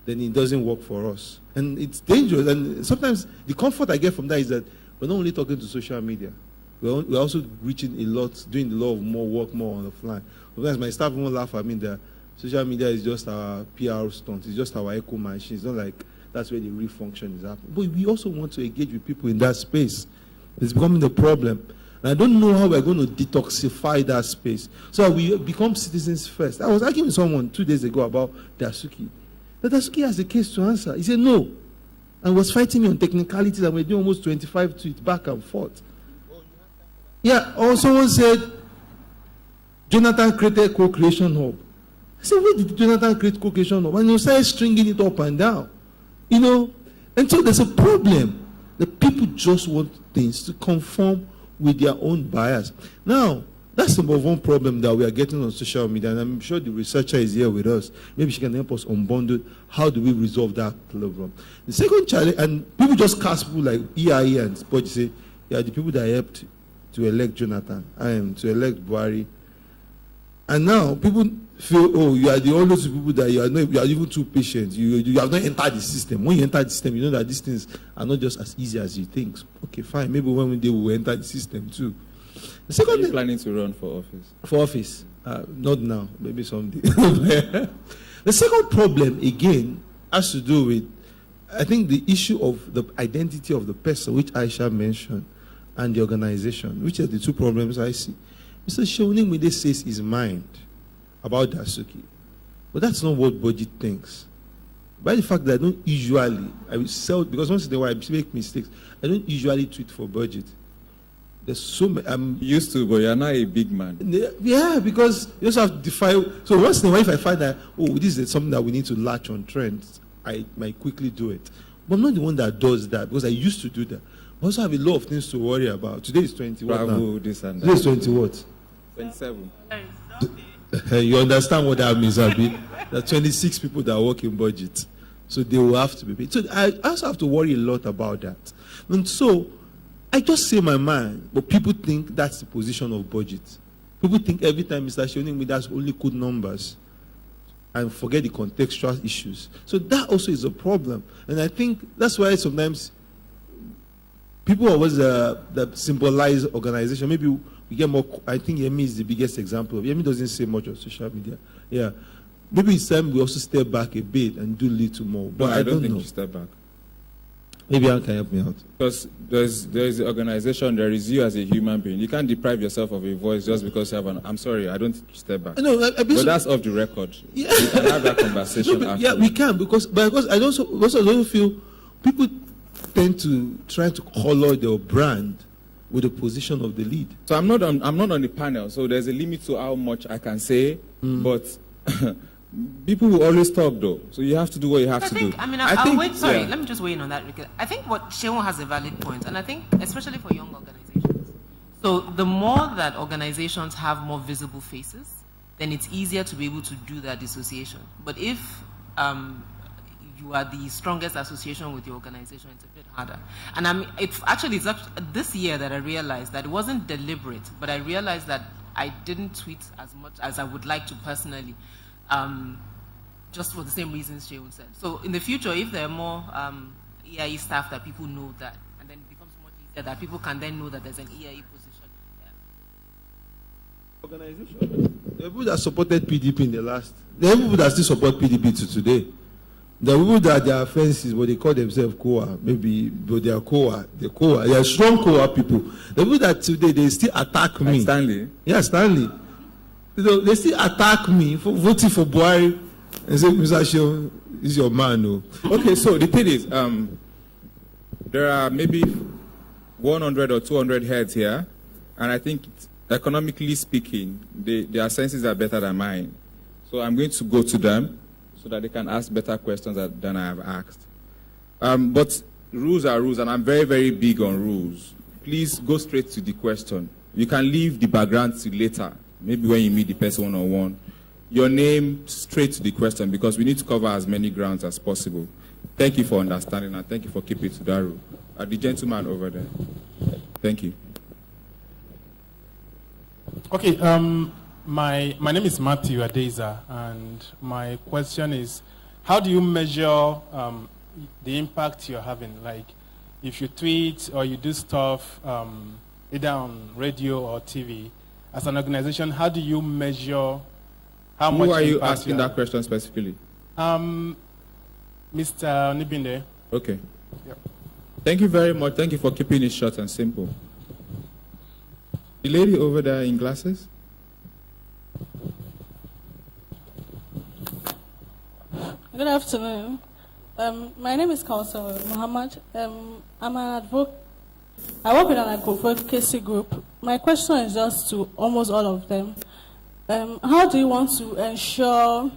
then it doesn't work for us. And it's dangerous. And sometimes the comfort I get from that is that we're not only talking to social media. We're also reaching a lot, doing a lot of more work, more on offline. Sometimes my staff won't laugh at me that social media is just our PR stunt. It's just our echo machine. It's not like that's where the real function is happening. But we also want to engage with people in that space. It's becoming the problem. And I don't know how we're going to detoxify that space so that we become citizens first. I was arguing with someone 2 days ago about Dasuki. That Dasuki has a case to answer. He said no. And was fighting me on technicalities, and we're doing almost 25 tweets back and forth. Yeah, or someone said Jonathan created co-creation hub. I said, where did Jonathan create co-creation hub? And he started stringing it up and down. You know, and so there's a problem. The people just want things to conform with their own bias. Now, that's number one problem that we are getting on social media, and I'm sure the researcher is here with us. Maybe she can help us unbundle how do we resolve that problem. The second challenge, and people just cast people like EIE and Sport, say, yeah, the people that helped to elect Jonathan, to elect Buhari. And now people feel, oh, you are the only two people that you are even too patient. You have not entered the system. When you enter the system, you know that these things are not just as easy as you think. Okay, fine. Maybe one day we will enter the system too. The second Are you planning to run for office? For office? Not now. Maybe someday. The second problem, again, has to do with, I think, the issue of the identity of the person, which Aisha mentioned, and the organization, which are the two problems I see. Mr. Shonimide says his mind about Dasuki. But that's not what budget thinks. By the fact that I don't usually, I will sell, because once in a while I make mistakes, I don't usually tweet for budget. There's so many. I'm used to, but you're not a big man. Yeah, because you also have to define. So once in a while, if I find that, oh, this is something that we need to latch on trends, I might quickly do it. But I'm not the one that does that, because I used to do that. I also have a lot of things to worry about. Today is 20 what Bravo, now? This and that. Today is 20 what? 27. You understand what that means, Abi? There are 26 people that work in budget. So they will have to be paid. So I also have to worry a lot about that. And so I just say my mind, but people think that's the position of budget. People think every time Mr. Shonimide that's only good numbers and forget the contextual issues. So that also is a problem. And I think that's why sometimes people always that symbolize organization. Maybe we get more. I think Yemi is the biggest example of. Yemi doesn't say much on social media. Yeah, maybe it's time we also step back a bit and do a little more. But No, I don't think know. you step back. Maybe I can help me out. Because there's the organization, there is you as a human being. You can't deprive yourself of a voice just because you have an... I'm sorry, I don't step back. No, but that's off the record. Yeah. We can have that conversation No, after. yeah, we can, because I also don't feel people tend to try to color their brand with the position of the lead. So I'm not on the panel, so there's a limit to how much I can say, but people will always talk though, so you have to do what you have to do. I'll wait, sorry, let me just weigh in on that, because I think what Sheon has a valid point, and I think especially for young organizations. So the more that organizations have more visible faces, then it's easier to be able to do that dissociation. But if you are the strongest association with your organization, it's a bit harder. And it's this year that I realized that it wasn't deliberate, but I realized that I didn't tweet as much as I would like to personally, just for the same reasons Sheon said. So in the future, if there are more EIE staff that people know that, and then it becomes much easier that people can then know that there's an EIE position. Yeah. Organization. The people that supported PDP in the last, the people that still support PDP to today, the people that their offenses, but they call themselves COA, maybe, but they are COA, they are strong COA people. The people that today, they still attack me. Like Stanley? Yeah, Stanley. They still attack me for voting for Buhari and say, Mr. Sheon is your man. No. Okay, so the thing is, there are maybe 100 or 200 heads here, and I think economically speaking, their senses are better than mine. So I'm going to go to them so that they can ask better questions than I have asked. But rules are rules, and I'm very, very big on rules. Please go straight to the question. You can leave the background till later, maybe when you meet the person one-on-one. Your name, straight to the question, because we need to cover as many grounds as possible. Thank you for understanding, and thank you for keeping to that rule. The gentleman over there. Thank you. Okay, my name is Matthew Adeza, and my question is, how do you measure the impact you're having? Like, if you tweet or you do stuff either on radio or TV, as an organization, how do you measure how much impact? Who are you asking that question specifically? Mr. Nibinde. Okay. Yep. Thank you very much. Thank you for keeping it short and simple. The lady over there in glasses. Good afternoon. My name is Kausar Muhammad. I'm an advocate. I work with an advocacy group. My question is just to almost all of them. How do you want to ensure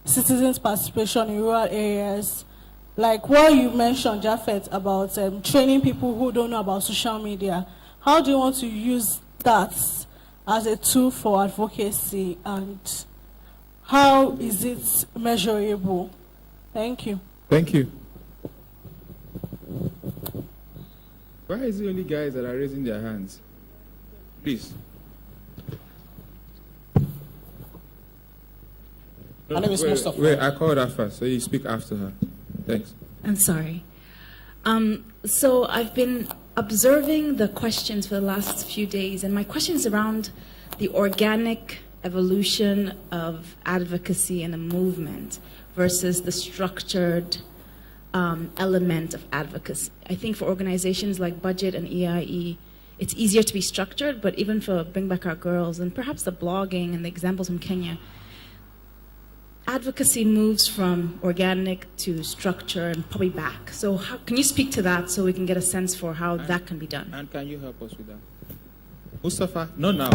citizens' participation in rural areas? Like what you mentioned, Japhet, about training people who don't know about social media. How do you want to use that as a tool for advocacy, and how is it measurable? Thank you. Thank you. Why is it only guys that are raising their hands? Please. My name is Mustafa. Wait, I called her first, so you speak after her. Thanks. I'm sorry. So I've been observing the questions for the last few days, and my question is around the organic evolution of advocacy and a movement versus the structured element of advocacy. I think for organizations like Budget and EIE, it's easier to be structured, but even for Bring Back Our Girls and perhaps the blogging and the examples from Kenya, advocacy moves from organic to structure and probably back. So can you speak to that so we can get a sense for how that can be done? And can you help us with that? Mustafa? No, now.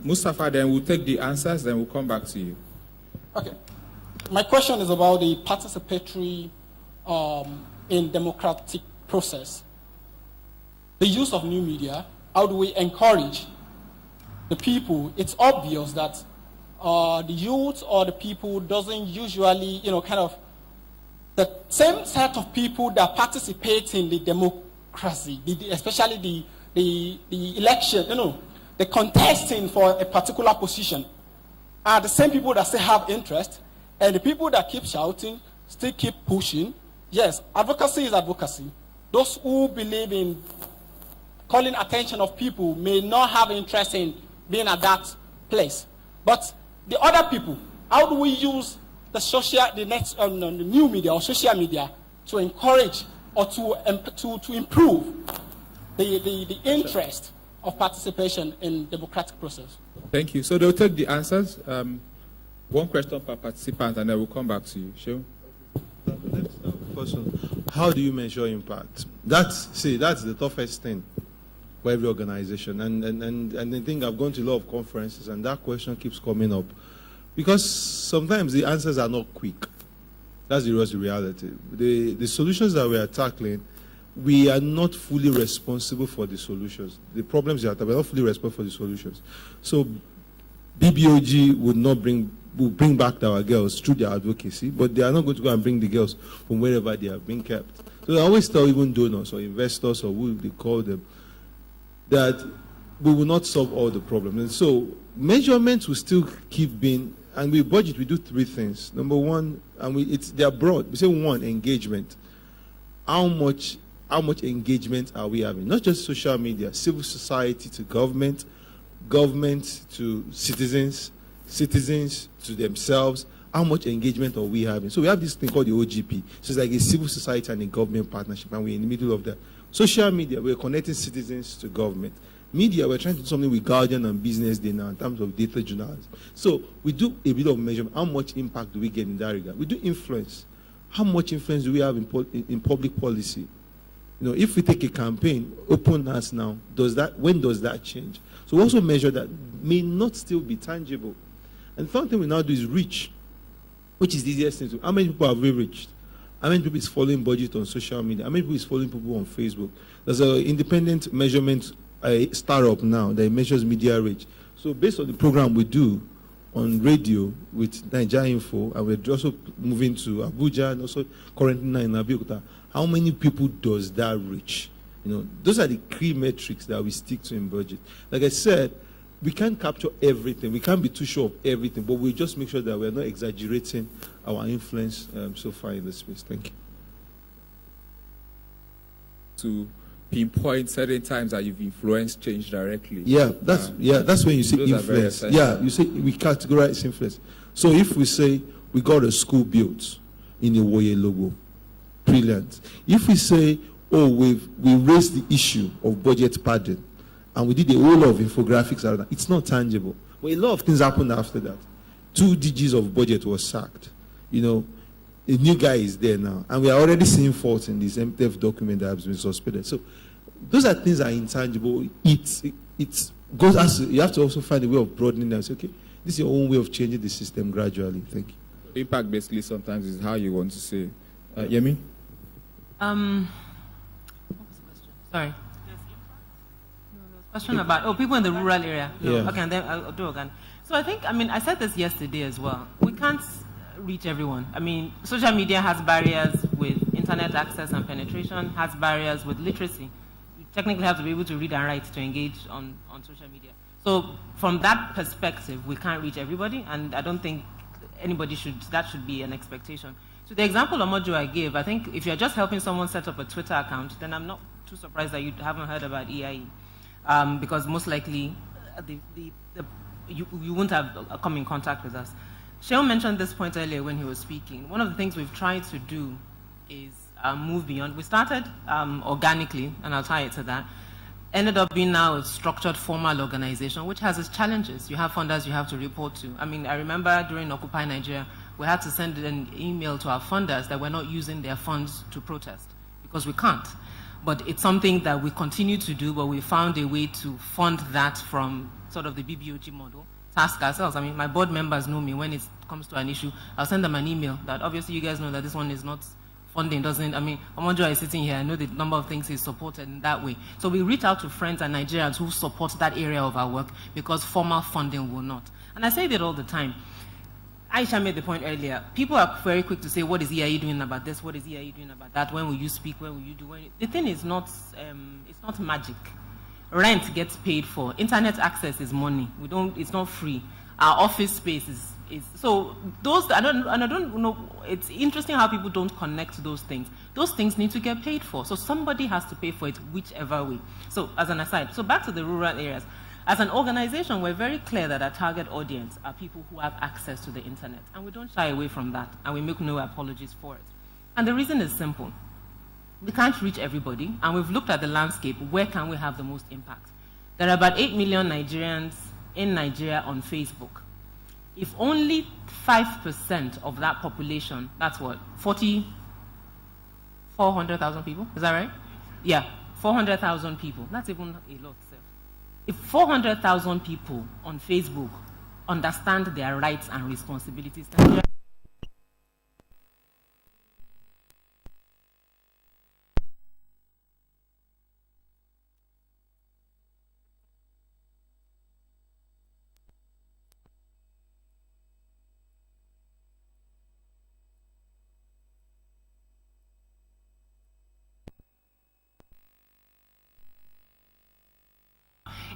Mustafa, then we'll take the answers, then we'll come back to you. Okay. My question is about the participatory in democratic process. The use of new media, how do we encourage the people? It's obvious that the youth or the people doesn't usually, kind of, the same set of people that participate in the democracy, especially the election, the contesting for a particular position, are the same people that still have interest, and the people that keep shouting still keep pushing. Yes, advocacy is advocacy. Those who believe in calling attention of people may not have interest in being at that place. But the other people, how do we use the new media or social media to encourage or to improve the interest of participation in democratic process? Thank you. So they'll take the answers. One question per participant, and then we'll come back to you. Sure. Let's start with the first one. How do you measure impact? That's the toughest thing for every organization. And I think I've gone to a lot of conferences, and that question keeps coming up. Because sometimes the answers are not quick. That's the reality. The solutions that we are tackling, we are not fully responsible for the solutions. The problems are that we're not fully responsible for the solutions. So BBOG will bring back our girls through their advocacy, but they are not going to go and bring the girls from wherever they have been kept. So I always tell even donors or investors or who they call them that we will not solve all the problems. And so measurements will still keep being, and with budget we do three things. Number one, and they're broad. We say one, engagement. How much engagement are we having? Not just social media, civil society to government, government to citizens, citizens to themselves. How much engagement are we having? So we have this thing called the OGP. So it's like a civil society and a government partnership, and we're in the middle of that. Social media, we're connecting citizens to government. Media, we're trying to do something with Guardian and Business Day now in terms of data journalism. So we do a bit of measurement. How much impact do we get in that regard? We do influence. How much influence do we have in public policy? You know, if we take a campaign, open us now, when does that change? So we also measure that may not still be tangible. And the third thing we now do is reach, which is the easiest thing to do. How many people have we reached? How many people is following budget on social media? How many people is following people on Facebook? There's an independent measurement startup now that measures media reach. So based on the program we do on radio with Nigeria Info, and we're also moving to Abuja and also currently now in Abuja, how many people does that reach? You know, those are the key metrics that we stick to in budget. Like I said, we can't capture everything. We can't be too sure of everything, but we just make sure that we're not exaggerating our influence so far in the space. Thank you. To pinpoint certain times that you've influenced change directly. That's when you say influence. Yeah, you say we categorize influence. So if we say we got a school built in a Woye logo, brilliant. If we say, oh, we raised the issue of budget padding, and we did a whole lot of infographics around that, it's not tangible. But a lot of things happened after that. 2 DGs of budget was sacked. You know, a new guy is there now, and we are already seeing faults in this MTF document that has been suspended. So those are things that are intangible. It goes as you have to also find a way of broadening them. Say, okay, this is your own way of changing the system gradually. Thank you. Impact basically sometimes is how you want to say. Yemi? What was the question? Sorry. Question about people in the rural area. No. Yeah. Okay, and then I'll do again. So I said this yesterday as well. We can't reach everyone. I mean, social media has barriers with internet access and penetration, has barriers with literacy. You technically have to be able to read and write to engage on social media. So from that perspective, we can't reach everybody, and I don't think that should be an expectation. So the example Omojo I gave, I think if you're just helping someone set up a Twitter account, then I'm not too surprised that you haven't heard about EIE. Because most likely you won't have come in contact with us. Sheol mentioned this point earlier when he was speaking. One of the things we've tried to do is move beyond. We started organically, and I'll tie it to that. Ended up being now a structured formal organization, which has its challenges. You have funders you have to report to. I mean, I remember during Occupy Nigeria, we had to send an email to our funders that we're not using their funds to protest, because we can't. But it's something that we continue to do, but we found a way to fund that from sort of the BBOG model, task ourselves. I mean, my board members know me. When it comes to an issue, I'll send them an email that obviously you guys know that this one is not funding, Omonjo is sitting here, I know the number of things he's supported in that way. So we reach out to friends and Nigerians who support that area of our work because formal funding will not. And I say that all the time. Aisha made the point earlier. People are very quick to say, what is EIE doing about this? What is EIE doing about that? When will you speak? When will you do? The thing is not, it's not magic. Rent gets paid for. Internet access is money. It's not free. Our office space is so those, I don't know, it's interesting how people don't connect those things. Those things need to get paid for. So somebody has to pay for it whichever way. So as an aside, so back to the rural areas. As an organization, we're very clear that our target audience are people who have access to the internet, and we don't shy away from that, and we make no apologies for it. And the reason is simple. we can't reach everybody, and we've looked at the landscape. Where can we have the most impact? There are about 8 million Nigerians in Nigeria on Facebook. If only 5% of that population, that's what, 400,000 people, is that right? Yeah, 400,000 people, that's even a lot. If 400,000 people on Facebook understand their rights and responsibilities,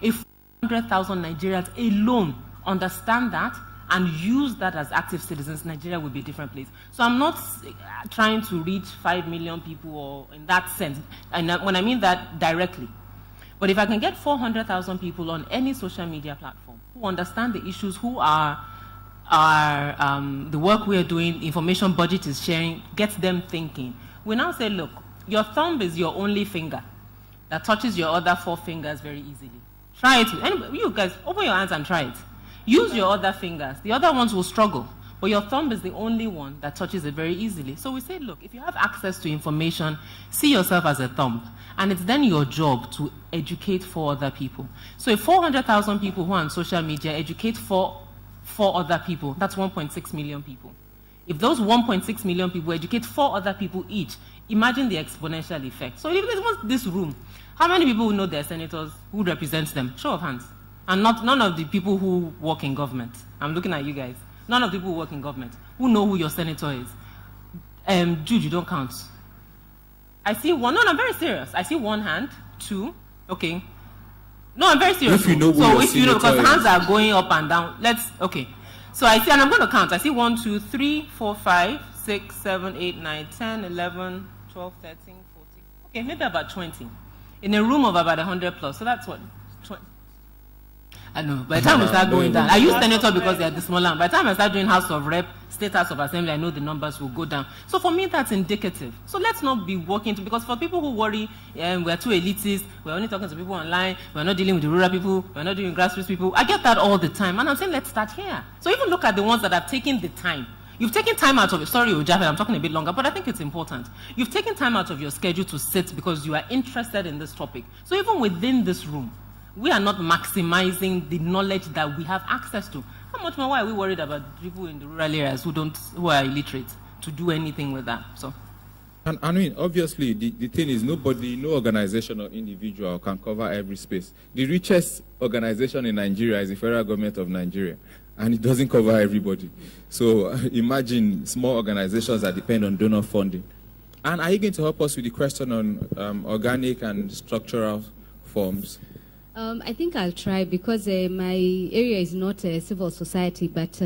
if 100,000 Nigerians alone understand that and use that as active citizens, Nigeria will be a different place. So I'm not trying to reach 5 million people or in that sense, and when I mean that directly. But if I can get 400,000 people on any social media platform who understand the issues, who are the work we are doing, information budget is sharing, gets them thinking. We now say, look, your thumb is your only finger that touches your other 4 fingers very easily. Try it. Anybody, you guys, open your hands and try it. Use your other fingers. The other ones will struggle. But your thumb is the only one that touches it very easily. So we say, look, if you have access to information, see yourself as a thumb. And it's then your job to educate 4 other people. So if 400,000 people who are on social media educate 4 other people, that's 1.6 million people. If those 1.6 million people educate 4 other people each, imagine the exponential effect. So if there's this room, how many people know their senators? Who represents them? Show of hands. And none of the people who work in government. I'm looking at you guys. None of the people who work in government. Who know who your senator is? Jude, you don't count. I see one. No, I'm very serious. I see 1 hand, 2. Okay. No, I'm very serious. If you know who so your if you know, because senator hands are going up and down. Okay. So I see, and I'm going to count. I see 1, 2, 3, 4, 5, 6, 7, 8, 9, 10, 11, 12, 13, 14. Okay, maybe about 20. In a room of about 100 plus. So that's what? 20. I know. By the time we start going down, I use senator because they are the smaller. By the time I start doing House of Rep, State House of Assembly, I know the numbers will go down. So for me, that's indicative. So let's not be working to, because for people who worry, we're too elitist, we're only talking to people online, we're not dealing with the rural people, we're not doing grassroots people. I get that all the time. And I'm saying, let's start here. So even look at the ones that have taken the time. You've taken time out of it. Sorry, Ojapet, I'm talking a bit longer, but I think it's important. You've taken time out of your schedule to sit because you are interested in this topic. So even within this room, we are not maximizing the knowledge that we have access to. How much more why are we worried about people in the rural areas who are illiterate to do anything with that? So, and I mean, obviously, the thing is, no organization or individual can cover every space. The richest organization in Nigeria is the federal government of Nigeria, and it doesn't cover everybody. So imagine small organizations that depend on donor funding. And are you going to help us with the question on organic and structural forms? I think I'll try because my area is not civil society, but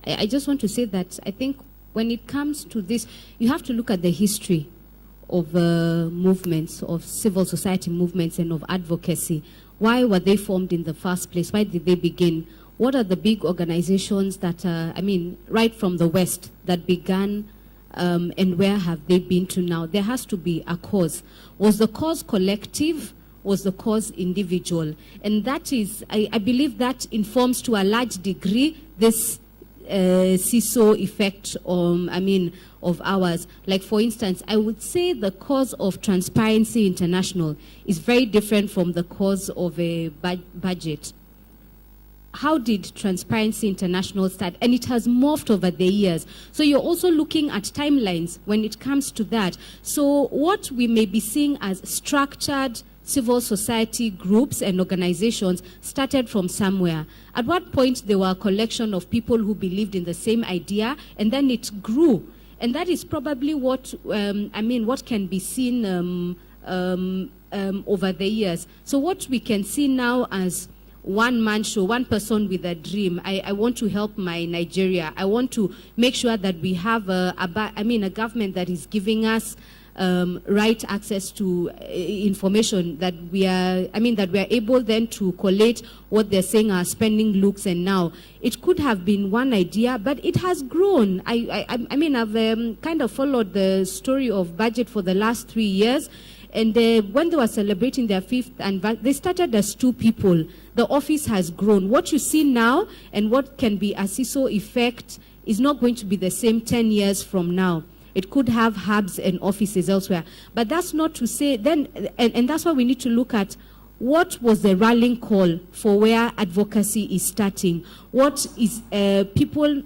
I just want to say that I think when it comes to this, you have to look at the history of movements, of civil society movements and of advocacy. Why were they formed in the first place? Why did they begin? What are the big organizations that, right from the West that began and where have they been to now? There has to be a cause. Was the cause collective? Was the cause individual? And that is, I believe that informs to a large degree this seesaw effect of ours. Like for instance, I would say the cause of Transparency International is very different from the cause of a budget. How did Transparency International start? And it has morphed over the years. So you're also looking at timelines when it comes to that. So what we may be seeing as structured civil society groups and organizations started from somewhere. At what point there were a collection of people who believed in the same idea, and then it grew. And that is probably what, what can be seen over the years. So what we can see now as one-man show, one person with a dream. I want to help my Nigeria. I want to make sure that we have a government that is giving us right access to information, that we are able then to collate what they're saying our spending looks and now. It could have been one idea, but it has grown. I mean, I've kind of followed the story of budget for the last 3 years, and when they were celebrating their 5th anniversary, they started as 2 people. The office has grown. What you see now and what can be a CISO effect is not going to be the same 10 years from now. It could have hubs and offices elsewhere. But that's not to say then, and that's why we need to look at what was the rallying call for where advocacy is starting. What is people...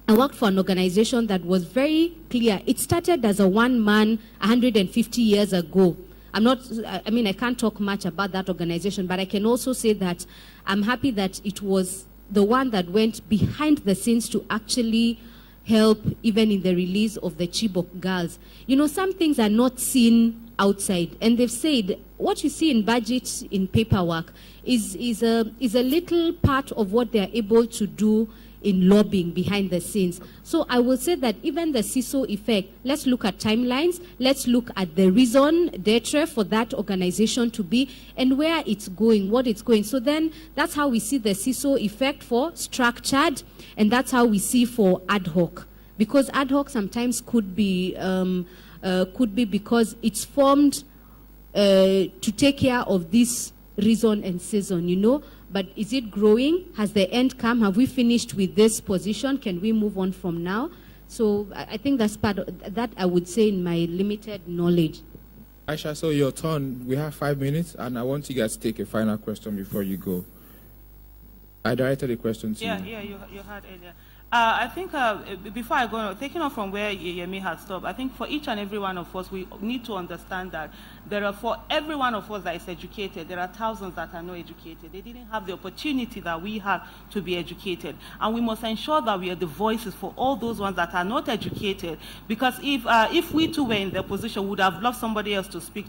I worked for an organization that was very clear. It started as a one-man 150 years ago. I can't talk much about that organization, but I can also say that I'm happy that it was the one that went behind the scenes to actually help even in the release of the Chibok girls. You know, some things are not seen outside, and they've said what you see in budget, in paperwork, is a little part of what they're able to do in lobbying behind the scenes. So I will say that even the CISO effect, let's look at timelines, let's look at the raison d'etre for that organization to be and where it's going, what it's going. So then that's how we see the CISO effect for structured, and that's how we see for ad hoc. Because ad hoc sometimes could be because it's formed to take care of this reason and season, you know. But is it growing? Has the end come? Have we finished with this position? Can we move on from now? So I think that's part of that, I would say, in my limited knowledge. Aisha, so your turn. We have 5 minutes, and I want you guys to take a final question before you go. I directed a question to you. Yeah, you had earlier. I think before I go, taking off from where Yemi had stopped, I think for each and every one of us, we need to understand that for every one of us that is educated, there are thousands that are not educated. They didn't have the opportunity that we have to be educated. And we must ensure that we are the voices for all those ones that are not educated, because if we too were in their position, we would have loved somebody else to speak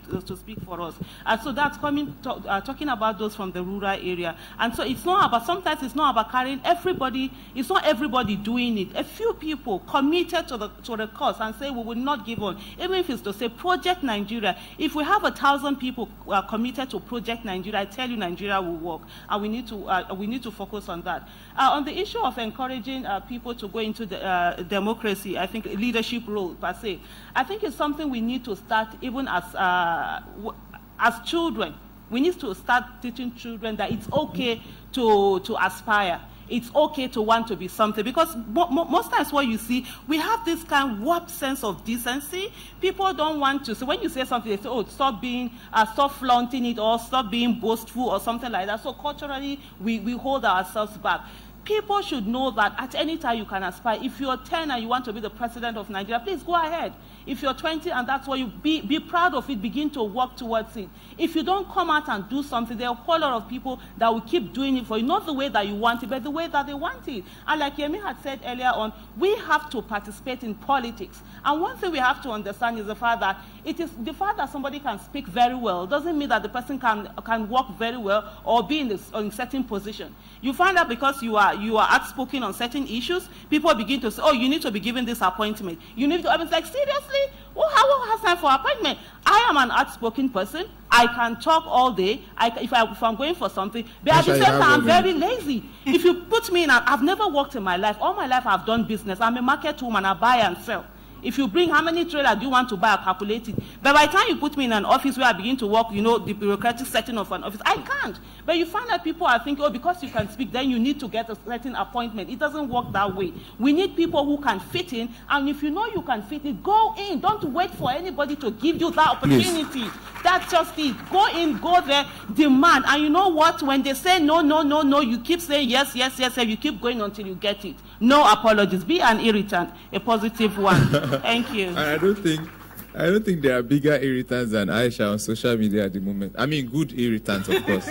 for us. And so that's talking about those from the rural area. And so it's not about, sometimes it's not about carrying everybody, it's not everybody doing it. A few people committed to the cause and say we will not give on, even if it's to say Project Nigeria. If we have 1,000 people committed to Project Nigeria, I tell you Nigeria will work, and we need to focus on that. On the issue of encouraging people to go into the democracy, I think leadership role per se, I think it's something we need to start even as children. We need to start teaching children that it's okay to aspire. It's okay to want to be something, because most times what you see, we have this kind of warped sense of decency. People don't want to. So when you say something, they say, "Oh, stop flaunting it," or "Stop being boastful," or something like that. So culturally, we hold ourselves back. People should know that at any time you can aspire. If you're 10 and you want to be the president of Nigeria, please go ahead. If you're 20 and that's what you be proud of it, begin to work towards it. If you don't come out and do something, there are a whole lot of people that will keep doing it for you, not the way that you want it, but the way that they want it. And like Yemi had said earlier on, we have to participate in politics. And one thing we have to understand is the fact that somebody can speak very well doesn't mean that the person can work very well or be in a certain position. You find out because you are outspoken on certain issues, people begin to say, "Oh, you need to be given this appointment. You need to." I was like, seriously? Well, how has time for appointment? I am an outspoken person. I can talk all day. If I'm going for something, but at the same time, I'm very lazy. If you put me in, I've never worked in my life. All my life, I've done business. I'm a market woman. I buy and sell. If you bring how many trailers do you want to buy, I calculate it. But by the time you put me in an office where I begin to work, you know, the bureaucratic setting of an office, I can't. But you find that people are thinking, oh, because you can speak, then you need to get a certain appointment. It doesn't work that way. We need people who can fit in, and if you know you can fit in, go in. Don't wait for anybody to give you that opportunity. Please. That's just it. Go in, go there, demand. And you know what? When they say no, no, no, no, you keep saying yes, yes, yes, and you keep going until you get it. No apologies. Be an irritant, a positive one. Thank you. And I don't think there are bigger irritants than Aisha on social media at the moment. I mean, good irritants, of course.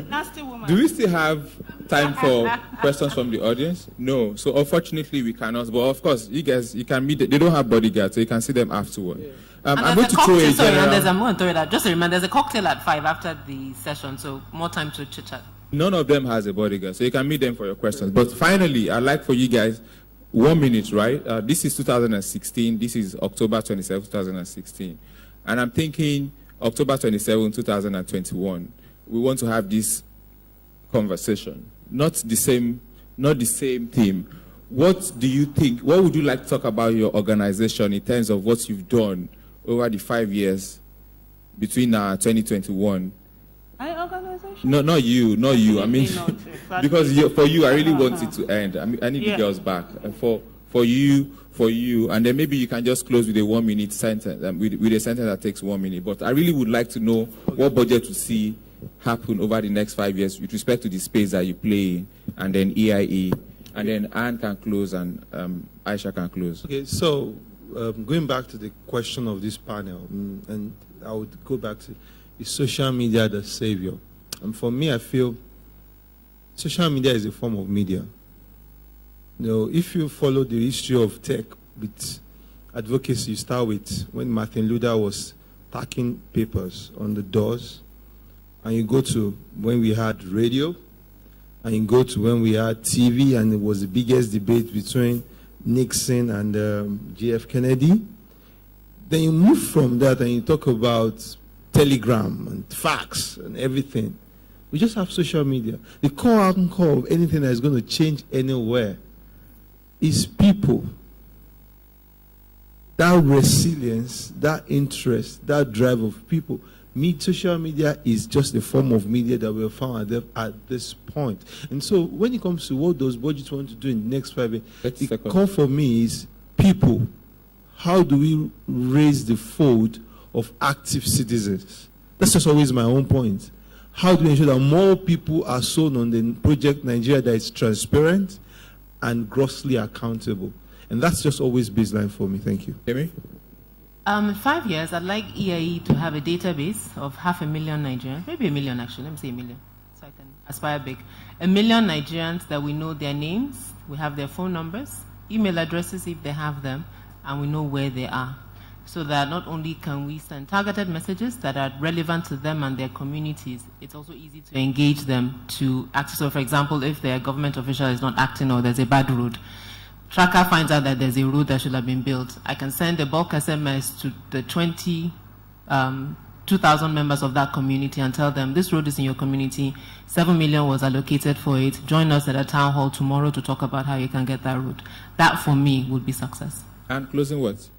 Nasty woman. Do we still have time for questions from the audience? No. So unfortunately, we cannot. But of course, you guys, you can meet them. They don't have bodyguards, so you can see them afterward. Yeah. I'm going to throw a general... Just a reminder, there's a cocktail at 5 after the session, so more time to chit-chat. None of them has a bodyguard, so you can meet them for your questions. But finally, I'd like for you guys, 1 minute, right? This is 2016. This is October 27, 2016. And I'm thinking October 27, 2021, we want to have this conversation. Not the same theme. What do you think, what would you like to talk about your organization in terms of what you've done over the 5 years between 2021? My organization? No, not you. I mean, Exactly. because for you, I really want it to end. I mean, I need the girls back. And for you, and then maybe you can just close with a 1 minute sentence, with a sentence that takes 1 minute. But I really would like to know what budget to see happen over the next 5 years with respect to the space that you play in, and then EIE, and then Anne can close and Aisha can close. Okay, so going back to the question of this panel, and I would go back to, is social media the savior? And for me, I feel social media is a form of media. You know, if you follow the history of tech with advocacy, you start with when Martin Luther was tacking papers on the doors, and you go to when we had radio, and you go to when we had TV, and it was the biggest debate between Nixon and JF Kennedy. Then you move from that and you talk about Telegram and fax and everything. We just have social media. The core anchor of anything that is going to change anywhere is people. That resilience, that interest, that drive of people. Social media is just a form of media that we have found at this point. And so when it comes to what those budgets want to do in the next 5 years, the call for me is people. How do we raise the fold of active citizens? That's just always my own point. How do we ensure that more people are sold on the project Nigeria that is transparent and grossly accountable? And that's just always baseline for me. Thank you. Amy? In 5 years, I'd like EIE to have a database of 500,000 Nigerians, maybe 1 million actually, let me say 1 million, so I can aspire big. 1 million Nigerians that we know their names, we have their phone numbers, email addresses if they have them, and we know where they are. So that not only can we send targeted messages that are relevant to them and their communities, it's also easy to engage them to act. So for example, if their government official is not acting or there's a bad road, Tracker finds out that there's a road that should have been built. I can send a bulk SMS to the 2,000 members of that community and tell them, this road is in your community, 7 million was allocated for it. Join us at a town hall tomorrow to talk about how you can get that road. That, for me, would be success. And closing words?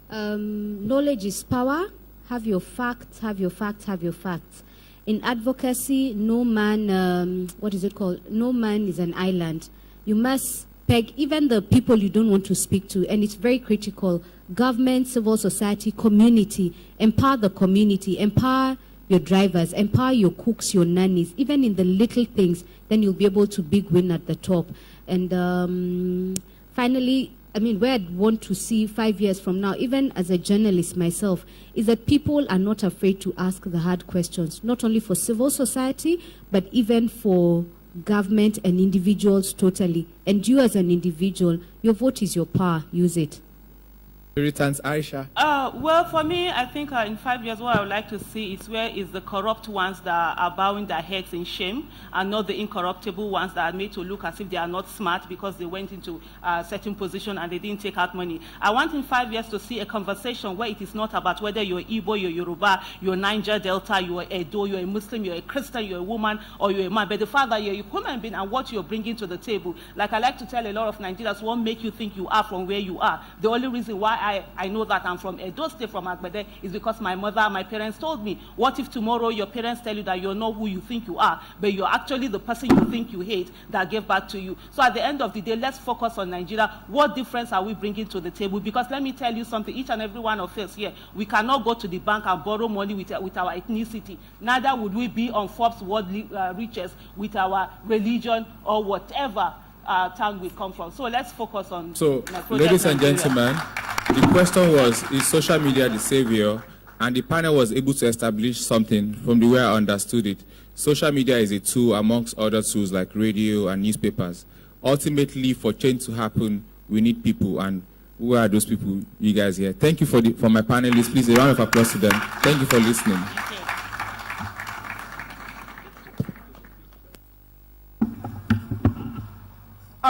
Knowledge is power. Have your facts, have your facts, have your facts. In advocacy, no man, No man is an island. You must peg even the people you don't want to speak to, and it's very critical. Government, civil society, community. Empower the community. Empower your drivers. Empower your cooks, your nannies. Even in the little things, then you'll be able to big win at the top. And finally, where I'd want to see 5 years from now, even as a journalist myself, is that people are not afraid to ask the hard questions, not only for civil society, but even for government and individuals totally. And you as an individual, your vote is your power. Use it. Returns, Aisha. Well, for me, I think in 5 years, what I would like to see is where is the corrupt ones that are bowing their heads in shame, and not the incorruptible ones that are made to look as if they are not smart because they went into a certain position and they didn't take out money. I want in 5 years to see a conversation where it is not about whether you're Igbo, you're Yoruba, you're Niger Delta, you're Edo, you're a Muslim, you're a Christian, you're a woman, or you're a man, but the fact that you're a human being and what you're bringing to the table. Like I like to tell a lot of Nigerians, what make you think you are from where you are? The only reason why I know that I'm from Edo State, from Agbede, is because my parents told me. What if tomorrow your parents tell you that you're not who you think you are, but you're actually the person you think you hate that gave back to you? So at the end of the day, let's focus on Nigeria. What difference are we bringing to the table? Because let me tell you something, each and every one of us here, we cannot go to the bank and borrow money with our ethnicity. Neither would we be on Forbes World Riches with our religion or whatever town we come from. So let's focus on. So, ladies and gentlemen, the question was, is social media the savior? And the panel was able to establish something from the way I understood it. Social media is a tool amongst other tools like radio and newspapers. Ultimately, for change to happen, we need people. And who are those people? You guys here. Thank you for my panelists. Please, a round of applause to them. Thank you for listening.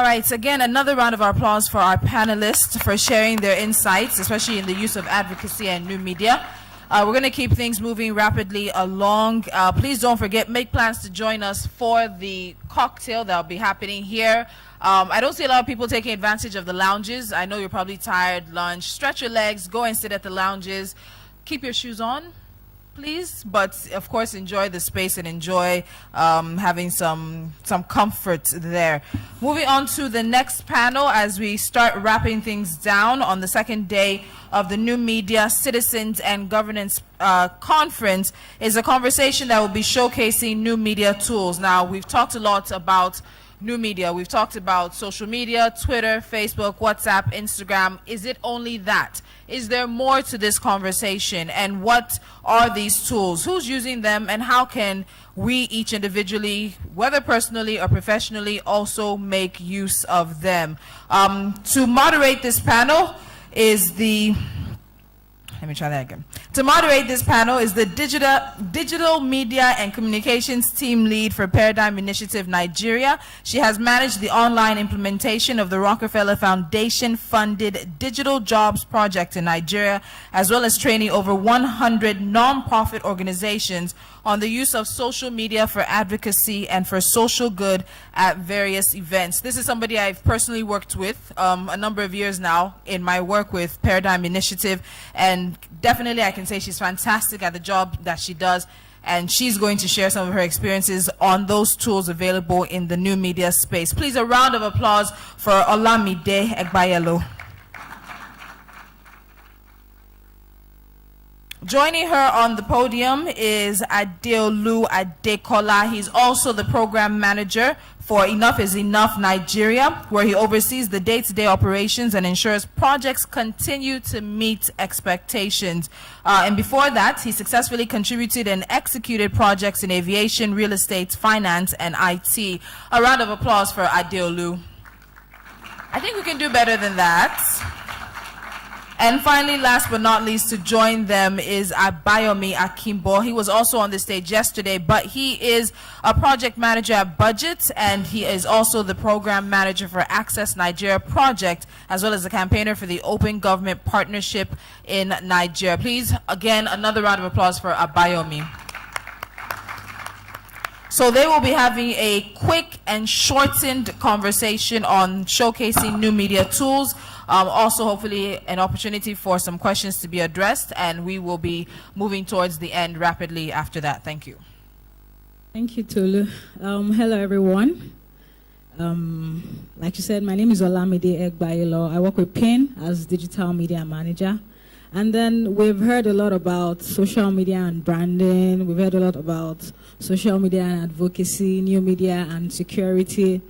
All right, so again, another round of applause for our panelists for sharing their insights, especially in the use of advocacy and new media. We're going to keep things moving rapidly along. Please don't forget, make plans to join us for the cocktail that will be happening here. I don't see a lot of people taking advantage of the lounges. I know you're probably tired, lunch. Stretch your legs, go and sit at the lounges. Keep your shoes on, please, but of course enjoy the space and enjoy having some comfort there. Moving on to the next panel as we start wrapping things down on the second day of the New Media Citizens and Governance Conference is a conversation that will be showcasing new media tools. Now, we've talked a lot about new media. We've talked about social media, Twitter, Facebook, WhatsApp, Instagram. Is it only that? Is there more to this conversation? And what are these tools? Who's using them? And how can we each individually, whether personally or professionally, also make use of them? To moderate this panel is the... Let me try that again. To moderate this panel is the Digital Media and Communications Team Lead for Paradigm Initiative Nigeria. She has managed the online implementation of the Rockefeller Foundation-funded Digital Jobs Project in Nigeria, as well as training over 100 non-profit organizations on the use of social media for advocacy and for social good at various events. This is somebody I've personally worked with a number of years now in my work with Paradigm Initiative, and definitely I can say she's fantastic at the job that she does, and she's going to share some of her experiences on those tools available in the new media space. Please, a round of applause for Olamide Egbayelo. Joining her on the podium is Adeolu Adekola. He's also the program manager for Enough is Enough Nigeria, where he oversees the day-to-day operations and ensures projects continue to meet expectations. And before that, he successfully contributed and executed projects in aviation, real estate, finance, and IT. A round of applause for Adeolu. I think we can do better than that. And finally, last but not least, to join them is Abayomi Akimbo. He was also on the stage yesterday, but he is a project manager at Budget, and he is also the program manager for Access Nigeria Project, as well as the campaigner for the Open Government Partnership in Nigeria. Please, again, another round of applause for Abayomi. So they will be having a quick and shortened conversation on showcasing new media tools. Also, hopefully, an opportunity for some questions to be addressed, and we will be moving towards the end rapidly after that. Thank you. Thank you, Tolu. Hello, everyone. Like you said, my name is Olamide Egbayelo. I work with PIN as Digital Media Manager. And then we've heard a lot about social media and branding. We've heard a lot about social media and advocacy, new media and security.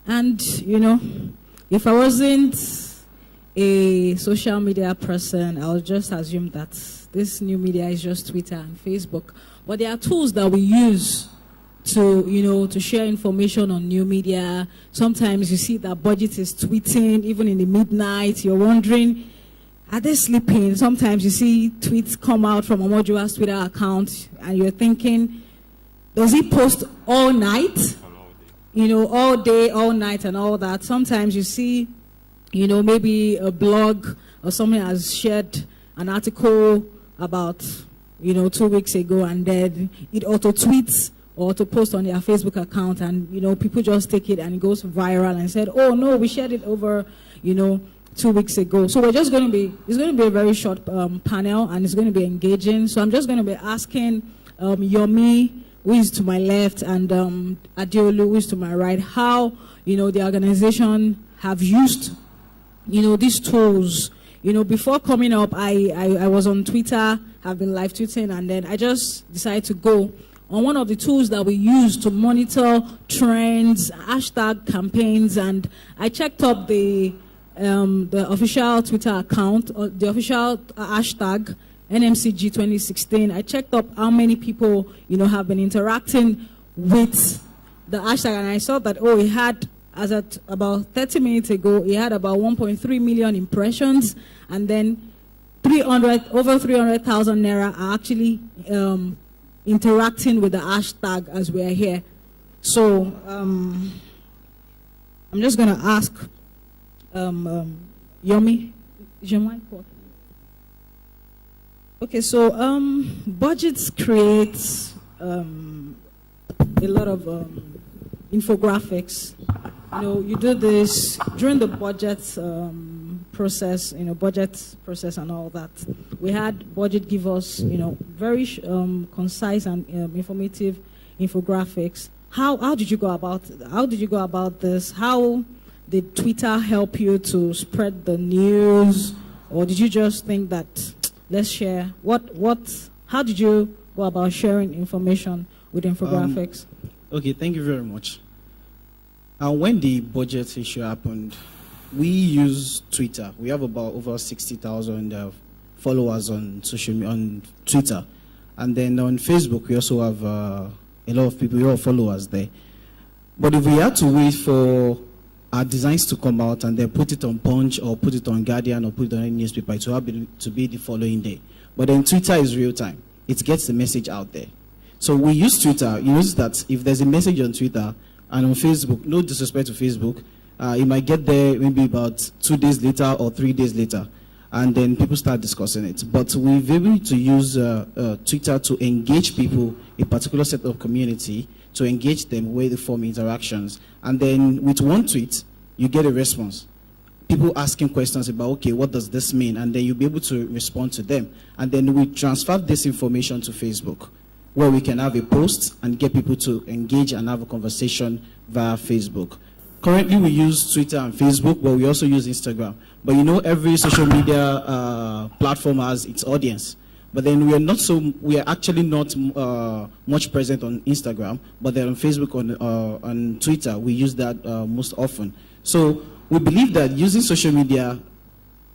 And, you know, if I wasn't a social media person, I would just assume that this new media is just Twitter and Facebook. But there are tools that we use to, you know, to share information on new media. Sometimes you see that Budget is tweeting, even in the midnight. You're wondering, are they sleeping? Sometimes you see tweets come out from Omojua's Twitter account, and you're thinking, does he post all night? You know, all day, all night, and all that. Sometimes you see, you know, maybe a blog or someone has shared an article about, you know, 2 weeks ago, and then it auto-tweets or auto-posts on their Facebook account, and, you know, people just take it and it goes viral and said, oh, no, we shared it over, you know, 2 weeks ago. So we're just going to be, it's going to be a very short panel, and it's going to be engaging. So I'm just going to be asking Yomi, who is to my left, and Adeolu, who is to my right, how, you know, the organization have used, you know, these tools. You know, before coming up, I was on Twitter, have been live tweeting, and then I just decided to go on one of the tools that we use to monitor trends, hashtag campaigns, and I checked up the official Twitter account, the official hashtag NMCG 2016. I checked up how many people, you know, have been interacting with the hashtag, and I saw that, oh, it had, as at about 30 minutes ago, it had about 1.3 million impressions, and then over 300,000 naira are actually interacting with the hashtag as we are here. So I'm just going to ask Yomi. Is your mic working? Okay, so budgets create a lot of infographics. You know, you do this during the budget process, budget process and all that. We had budget give us, very concise and informative infographics. How did you go about this? How did Twitter help you to spread the news, or did you just think that let's share? How did you go about sharing information with infographics? Okay, thank you very much. When the budget issue happened, we use Twitter. We have about over 60,000 followers on Twitter, and then on Facebook we also have a lot of people, a lot of followers there. But if we had to wait for our designs to come out and then put it on Punch or put it on Guardian or put it on any newspaper, it will have to be the following day. But then Twitter is real time. It gets the message out there. So we use Twitter. You notice that if there's a message on Twitter and on Facebook, no disrespect to Facebook, it might get there maybe about 2 days later or 3 days later, and then people start discussing it. But we've been able to use Twitter to engage people, a particular set of community, to engage them where they form interactions. And then with one tweet, you get a response. People asking questions about, okay, what does this mean? And then you'll be able to respond to them. And then we transfer this information to Facebook, where we can have a post and get people to engage and have a conversation via Facebook. Currently, we use Twitter and Facebook, but we also use Instagram. But every social media platform has its audience. But then we are actually not much present on Instagram, but then on Facebook, on Twitter, we use that most often. So we believe that using social media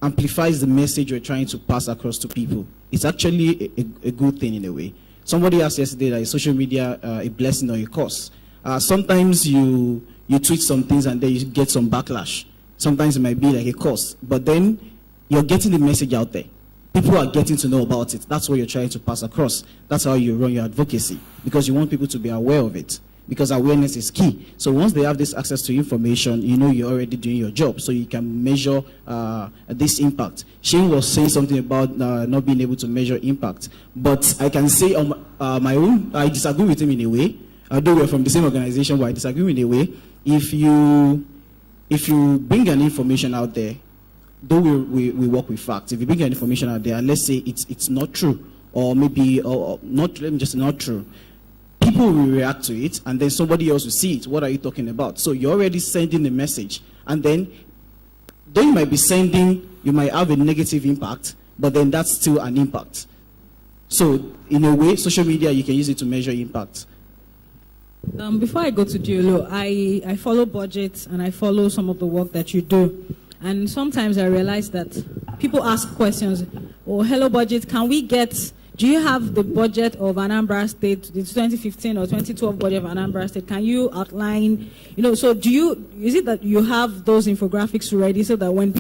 amplifies the message we're trying to pass across to people. It's actually a good thing in a way. Somebody asked yesterday that is social media a blessing or a curse? Sometimes you tweet some things and then you get some backlash. Sometimes it might be like a curse, but then you're getting the message out there. People are getting to know about it. That's what you're trying to pass across. That's how you run your advocacy, because you want people to be aware of it, because awareness is key. So once they have this access to information, you're already doing your job, so you can measure this impact. Shane was saying something about not being able to measure impact, but I can say on my own, I disagree with him in a way. Although we're from the same organization, but I disagree in a way. If you bring an information out there, though we work with facts, if you bring an information out there and let's say it's not true, or maybe not, let me just say not true, people will react to it, and then somebody else will see it. What are you talking about? So you're already sending a message, and then though you might have a negative impact, but then that's still an impact. So in a way, social media, you can use it to measure impact. Before I go to Diolo, I follow budgets and I follow some of the work that you do. And sometimes I realize that people ask questions, oh, hello budget, do you have the budget of Anambra State, the 2015 or 2012 budget of Anambra State? Can you outline, so is it that you have those infographics ready so that when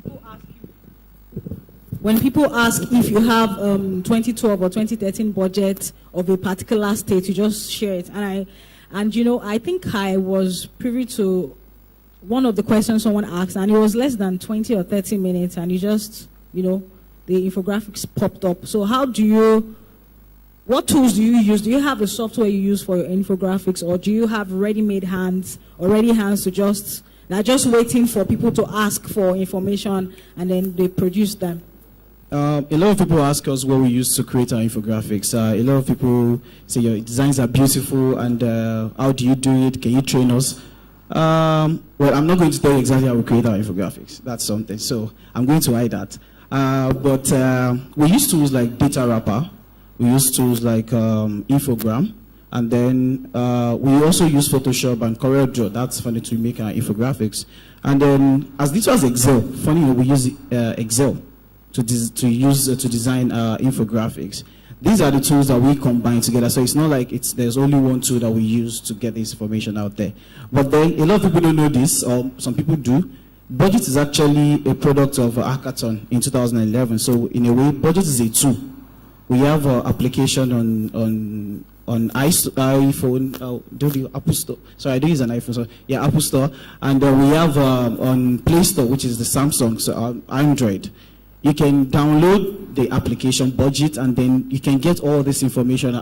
people ask if you have 2012 or 2013 budget of a particular state, you just share it? I think I was privy to one of the questions someone asked, and it was less than 20 or 30 minutes, and you just, the infographics popped up. So what tools do you use? Do you have the software you use for your infographics, or do you have ready hands to just waiting for people to ask for information and then they produce them? A lot of people ask us what we use to create our infographics. A lot of people say your designs are beautiful, and how do you do it? Can you train us? Well, I'm not going to tell you exactly how we create our infographics. That's something. So I'm going to hide that. But we use tools like Data Wrapper. We use tools like Infogram. And then we also use Photoshop and CorelDRAW. That's funny to make our infographics. And then as this was Excel, funny we use Excel to design infographics. These are the tools that we combine together. So it's not like there's only one tool that we use to get this information out there. But then a lot of people don't know this, or some people do. Budget is actually a product of Hackathon in 2011. So in a way, budget is a tool We have an application on iPhone, don't do Apple Store. Sorry, I don't use an iPhone. So yeah, Apple Store, and we have on Play Store, which is the Samsung, so Android. You can download the application budget, and then you can get all this information,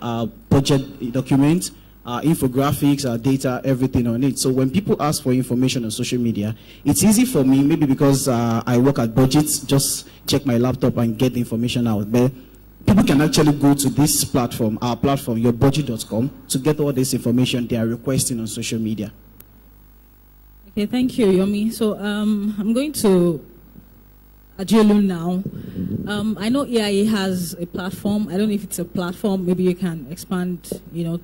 budget documents, infographics, data, everything on it. So when people ask for information on social media, it's easy for me, maybe because I work at budgets, just check my laptop and get the information out. But people can actually go to this platform, our platform, yourbudget.com, to get all this information they are requesting on social media. Okay, thank you, Yomi. So I'm going to Ajelu now. I know EIA has a platform. I don't know if it's a platform. Maybe you can expand,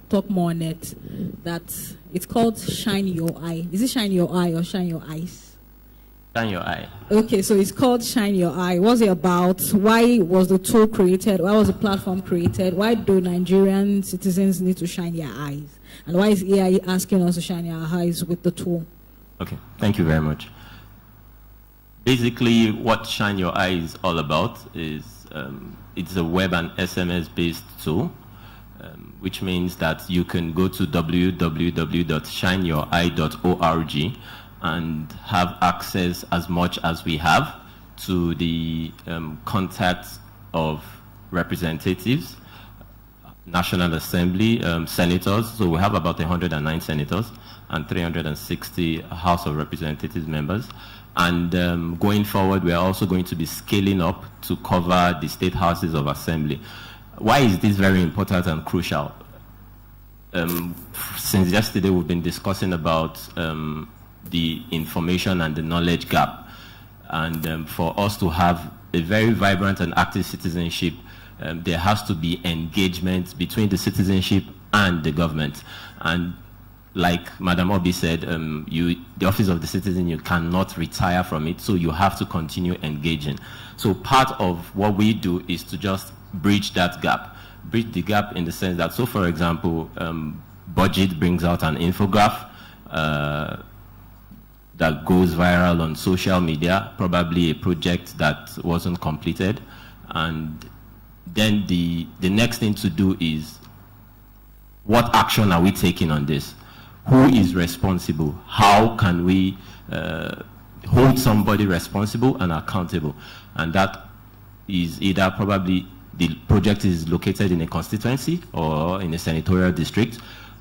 talk more on it. That it's called Shine Your Eye. Is it Shine Your Eye or Shine Your Eyes? Shine Your Eye. Okay, so it's called Shine Your Eye. What's it about? Why was the tool created? Why was the platform created? Why do Nigerian citizens need to shine their eyes? And why is EIA asking us to shine our eyes with the tool? Okay, thank you very much. Basically, what Shine Your Eye is all about is it's a web and SMS-based tool, which means that you can go to www.shineyoureye.org and have access, as much as we have, to the contacts of representatives, National Assembly, senators. So we have about 109 senators and 360 House of Representatives members. And going forward, we are also going to be scaling up to cover the state houses of assembly. Why is this very important and crucial? Since yesterday, we've been discussing about the information and the knowledge gap. And for us to have a very vibrant and active citizenship, there has to be engagement between the citizenship and the government. And like Madam Obi said, the Office of the Citizen, you cannot retire from it, so you have to continue engaging. So part of what we do is to just bridge that gap. Bridge the gap in the sense that, so for example, Budget brings out an infographic that goes viral on social media, probably a project that wasn't completed. And then the next thing to do is, what action are we taking on this? Who is responsible? How can we hold somebody responsible and accountable? And that is either probably the project is located in a constituency or in a senatorial district.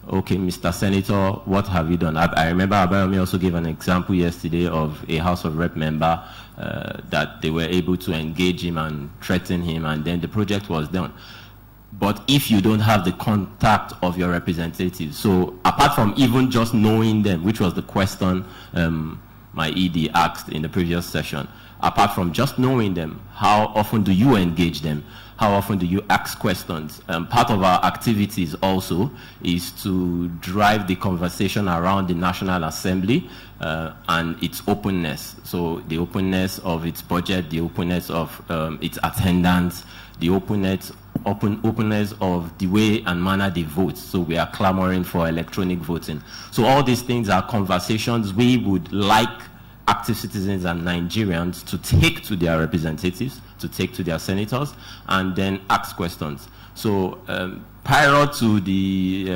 Okay, Mr. Senator, what have you done? I remember Abayomi also gave an example yesterday of a House of Rep member that they were able to engage him and threaten him, and then the project was done. But if you don't have the contact of your representatives, so apart from even just knowing them, which was the question my ED asked in the previous session, apart from just knowing them, how often do you engage them? How often do you ask questions? Part of our activities also is to drive the conversation around the National Assembly and its openness. So the openness of its budget, the openness of its attendance, the openness of the way and manner they vote. So we are clamoring for electronic voting. So all these things are conversations we would like active citizens and Nigerians to take to their representatives, to take to their senators, and then ask questions. So prior to the,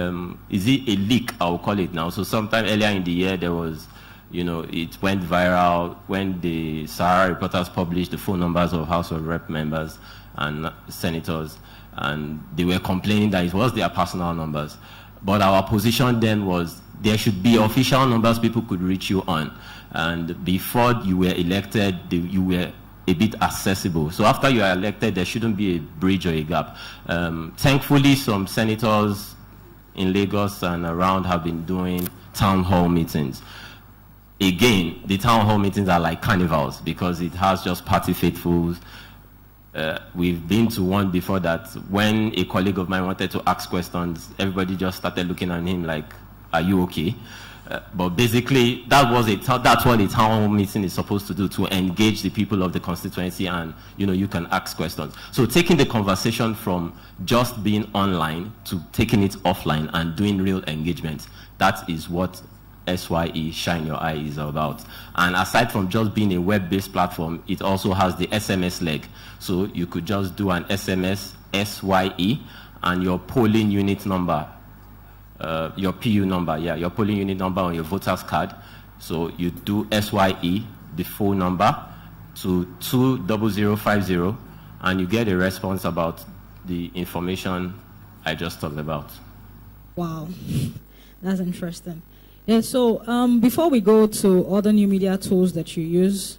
is it a leak, I'll call it now. So sometime earlier in the year, there was, it went viral when the Sahara reporters published the phone numbers of House of Rep members and senators, and they were complaining that it was their personal numbers. But our position then was there should be official numbers people could reach you on. And before you were elected, you were a bit accessible. So after you are elected, there shouldn't be a bridge or a gap. Thankfully, some senators in Lagos and around have been doing town hall meetings. Again, the town hall meetings are like carnivals because it has just party faithfuls. We've been to one before that when a colleague of mine wanted to ask questions, everybody just started looking at him like, are you okay? But basically, that's what a town hall meeting is supposed to do, to engage the people of the constituency, and you can ask questions. So taking the conversation from just being online to taking it offline and doing real engagement, that is what SYE Shine Your Eye is about. And aside from just being a web-based platform, it also has the SMS leg. So you could just do an SMS SYE, and your polling unit number, your PU number, your polling unit number on your voter's card. So you do SYE, the phone number, to 20050, and you get a response about the information I just talked about. Wow, that's interesting. Yeah, so before we go to other new media tools that you use,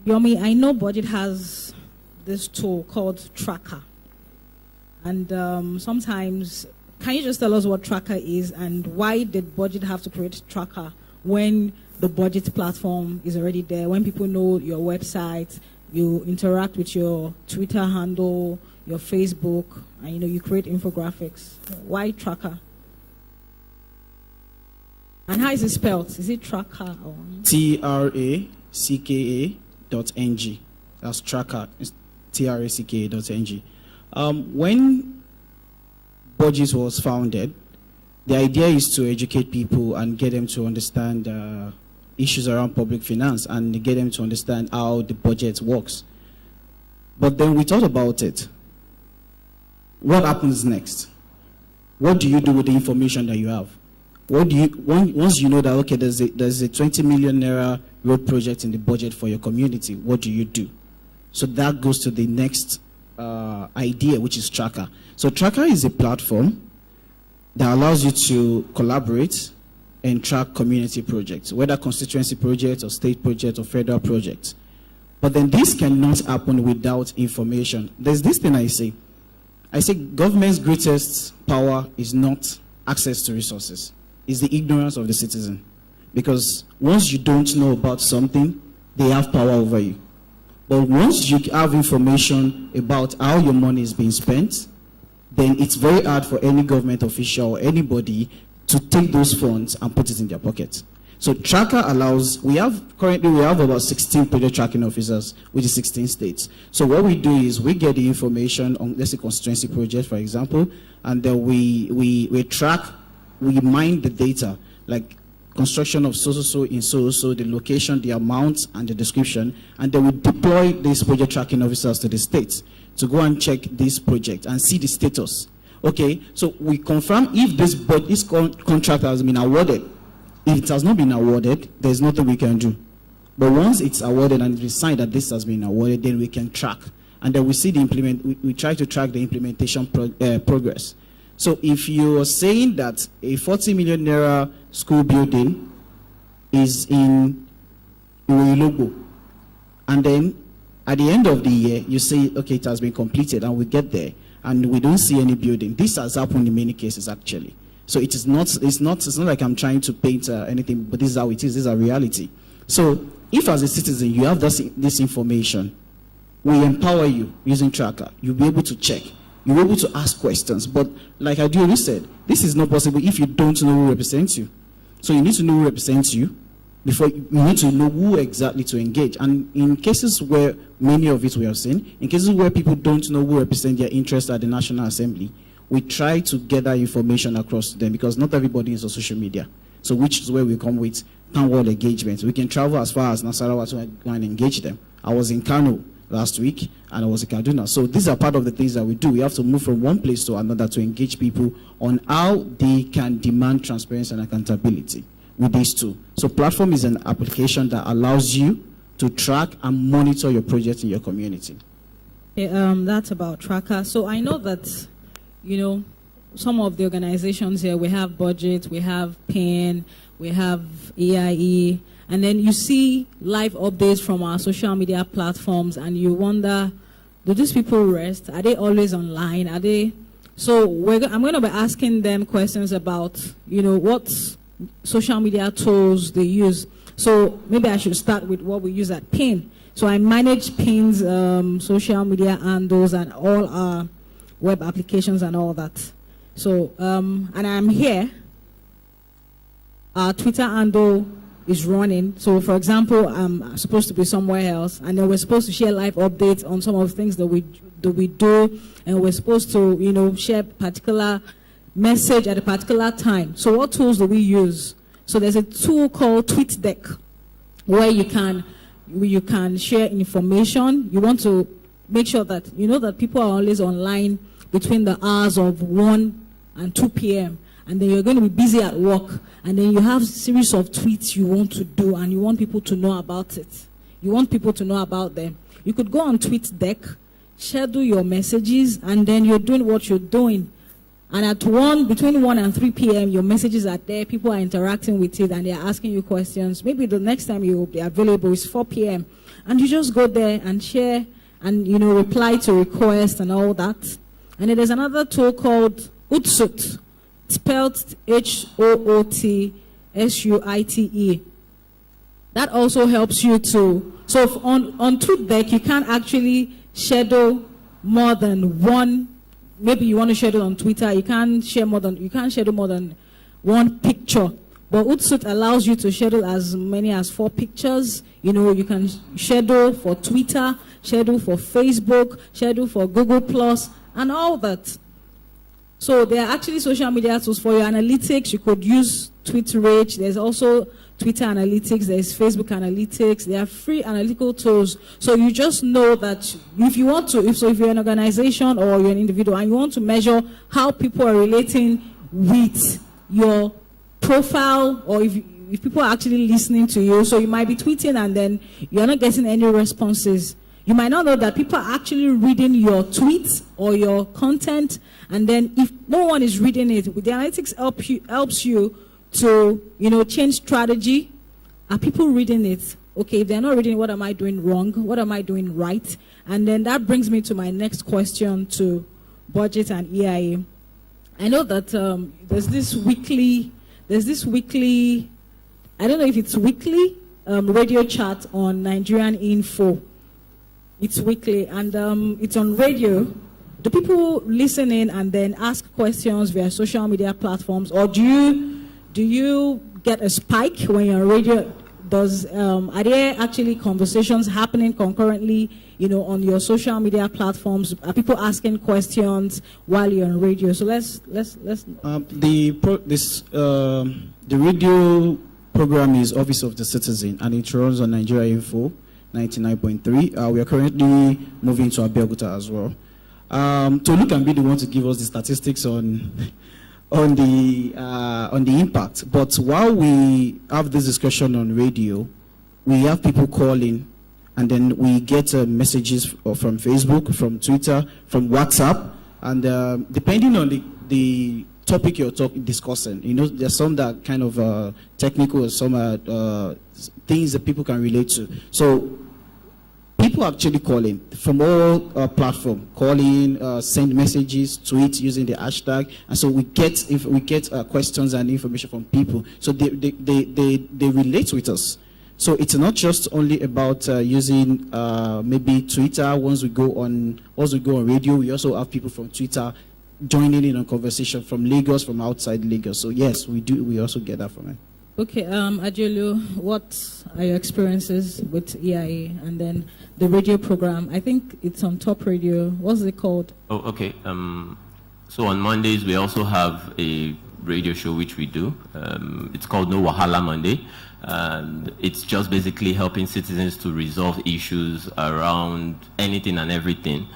Yomi, I know Budget has this tool called Tracker. And sometimes, can you just tell us what Tracker is and why did Budget have to create Tracker when the Budget platform is already there, when people know your website, you interact with your Twitter handle, your Facebook, and you create infographics? Why Tracker? And how is it spelled? Is it Tracker or TRACKA.ng? That's Tracker. It's TRACKA.ng. When Budget was founded, the idea is to educate people and get them to understand issues around public finance and get them to understand how the budget works. But then we thought about it. What happens next? What do you do with the information that you have? What do you, once you know that, okay, there's a 20 million naira road project in the budget for your community, what do you do? So that goes to the next idea, which is Tracker. So Tracker is a platform that allows you to collaborate and track community projects, whether constituency projects or state projects or federal projects. But then this cannot happen without information. There's this thing I say government's greatest power is not access to resources. It's the ignorance of the citizen. Because once you don't know about something, they have power over you. But once you have information about how your money is being spent, then it's very hard for any government official or anybody to take those funds and put it in their pocket. So Tracker allows, currently we have about 16 project tracking officers with the 16 states. So what we do is we get the information on, let's say, constituency project, for example, and then we track, we mine the data, like construction of so-so-so in so-so, the location, the amount, and the description, and then we deploy these project tracking officers to the states to go and check this project and see the status. Okay, so we confirm if this contract has been awarded. If it has not been awarded, there's nothing we can do. But once it's awarded and it's signed that this has been awarded, then we can track. And then we see we try to track the implementation progress. So if you are saying that a 40 million naira school building is in Iwoilogo, and then at the end of the year, you say, okay, it has been completed, and we get there, and we don't see any building. This has happened in many cases, actually. So it's not like I'm trying to paint anything, but this is how it is. This is a reality. So if as a citizen you have this information, we empower you using Tracker. You'll be able to check. You'll be able to ask questions. But like I already said, this is not possible if you don't know who represents you. So you need to know who represents you before you need to know who exactly to engage. And in cases where many of it we have seen, in cases where people don't know who represents their interests at the National Assembly, we try to gather information across to them because not everybody is on social media. So which is where we come with town hall engagement. We can travel as far as Nasarawa to go and engage them. I was in Kano last week and I was in Kaduna. So these are part of the things that we do. We have to move from one place to another to engage people on how they can demand transparency and accountability with these two. So platform is an application that allows you to track and monitor your project in your community. That's about Tracker. So I know that some of the organizations here, we have Budget, we have PIN, we have AIE, and then you see live updates from our social media platforms and you wonder, do these people rest? Are they always online? Are they? So I'm going to be asking them questions about, what social media tools they use. So maybe I should start with what we use at PIN. So I manage PIN's social media handles and all our web applications and all that. So, and I'm here. Our Twitter handle is running. So, for example, I'm supposed to be somewhere else, and then we're supposed to share live updates on some of the things that we do, and we're supposed to, share particular message at a particular time. So, what tools do we use? So, there's a tool called TweetDeck, where you can share information. You want to make sure that you know that people are always online between the hours of 1 and 2 p.m. and then you're going to be busy at work, and then you have a series of tweets you want to do, and you want people to know about it. You want people to know about them. You could go on TweetDeck, schedule your messages, and then you're doing what you're doing. And at between 1 and 3 p.m., your messages are there, people are interacting with it, and they're asking you questions. Maybe the next time you'll be available is 4 p.m. And you just go there and share and, reply to requests and all that. And then there's another tool called Hootsuite, spelled Hootsuite. That also helps you to, so on TweetDeck, you can't actually schedule more than one. Maybe you want to schedule on Twitter, you can't schedule more than one picture. But Hootsuite allows you to schedule as many as 4 pictures. You can schedule for Twitter, schedule for Facebook, schedule for Google+, and all that. So there are actually social media tools for your analytics. You could use TweetRage. There's also Twitter Analytics. There's Facebook Analytics. There are free analytical tools. So you just know that if you want to, if you're an organization or you're an individual and you want to measure how people are relating with your profile, or if people are actually listening to you, so you might be tweeting and then you're not getting any responses. You might not know that people are actually reading your tweets or your content, and then if no one is reading it, the analytics helps you to change strategy. Are people reading it? Okay, if they're not reading it, what am I doing wrong? What am I doing right? And then that brings me to my next question to budget and EIA. I know that there's this weekly, I don't know if it's weekly, radio chat on Nigerian Info. It's weekly, and it's on radio. Do people listen in and then ask questions via social media platforms, or do you get a spike when you're on radio? Are there actually conversations happening concurrently, on your social media platforms? Are people asking questions while you're on radio? So let's. The radio program is Office of the Citizen, and it runs on Nigeria Info 99.3. We are currently moving to Abeokuta as well. Tolu can be the one to give us the statistics on the impact. But while we have this discussion on radio, we have people calling, and then we get messages from Facebook, from Twitter, from WhatsApp, and depending on the topic you're discussing, there's some that are kind of technical, some are things that people can relate to. So people are actually calling from all platforms, send messages, tweet using the hashtag, and so we get questions and information from people. So they relate with us. So it's not just only about using maybe Twitter. Once we go on radio, we also have people from Twitter joining in on conversation from Lagos, from outside Lagos. So yes, we do. We also get that from it. Okay, Ajulu, what are your experiences with EIA and then the radio program? I think it's on Top Radio. What's it called? Oh, okay. So on Mondays, we also have a radio show which we do. It's called No Wahala Monday. And it's just basically helping citizens to resolve issues around anything and everything.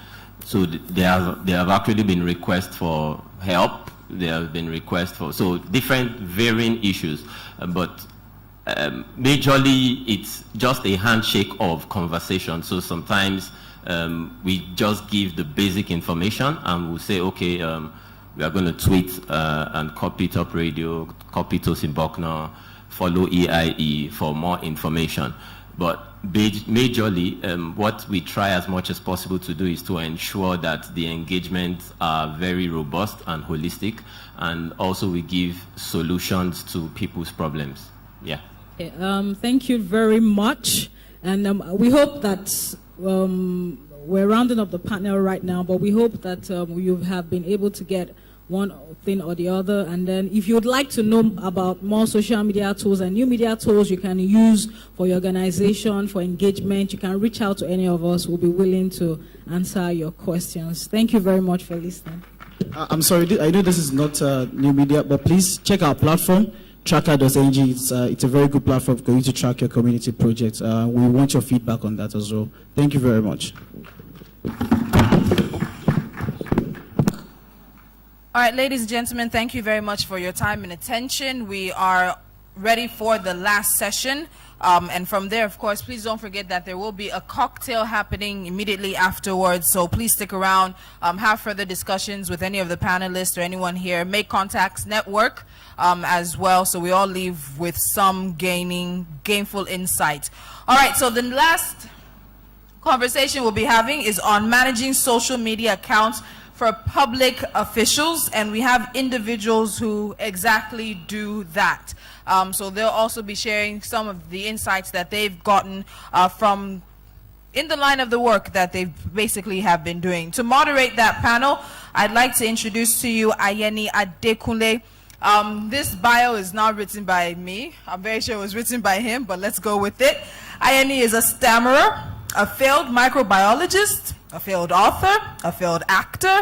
So there have actually been requests for help. There have been requests for different varying issues, but majorly it's just a handshake of conversation. So sometimes we just give the basic information and we'll say, okay, we are going to tweet and copy Top Radio, copy Tosin Buckner, follow EIE for more information. But majorly, what we try as much as possible to do is to ensure that the engagements are very robust and holistic, and also we give solutions to people's problems. Yeah. Okay, thank you very much. And we hope that we're rounding up the panel right now, but we hope that you have been able to get one thing or the other. And then if you'd like to know about more social media tools and new media tools you can use for your organization, for engagement, you can reach out to any of us. We'll be willing to answer your questions. Thank you very much for listening. I'm sorry, I know this is not new media, but please check our platform, tracker.ng. It's a very good platform for you to track your community projects. We want your feedback on that as well. Thank you very much. All right, ladies and gentlemen, thank you very much for your time and attention. We are ready for the last session. And from there, of course, please don't forget that there will be a cocktail happening immediately afterwards. So please stick around, have further discussions with any of the panelists or anyone here. Make contacts, network as well, so we all leave with some gainful insight. All right, so the last conversation we'll be having is on managing social media accounts for public officials, and we have individuals who exactly do that. So they'll also be sharing some of the insights that they've gotten from in the line of the work that they basically have been doing. To moderate that panel, I'd like to introduce to you Ayeni Adekunle. This bio is not written by me. I'm very sure it was written by him, but let's go with it. Ayeni is a stammerer, a failed microbiologist, a failed author, a failed actor,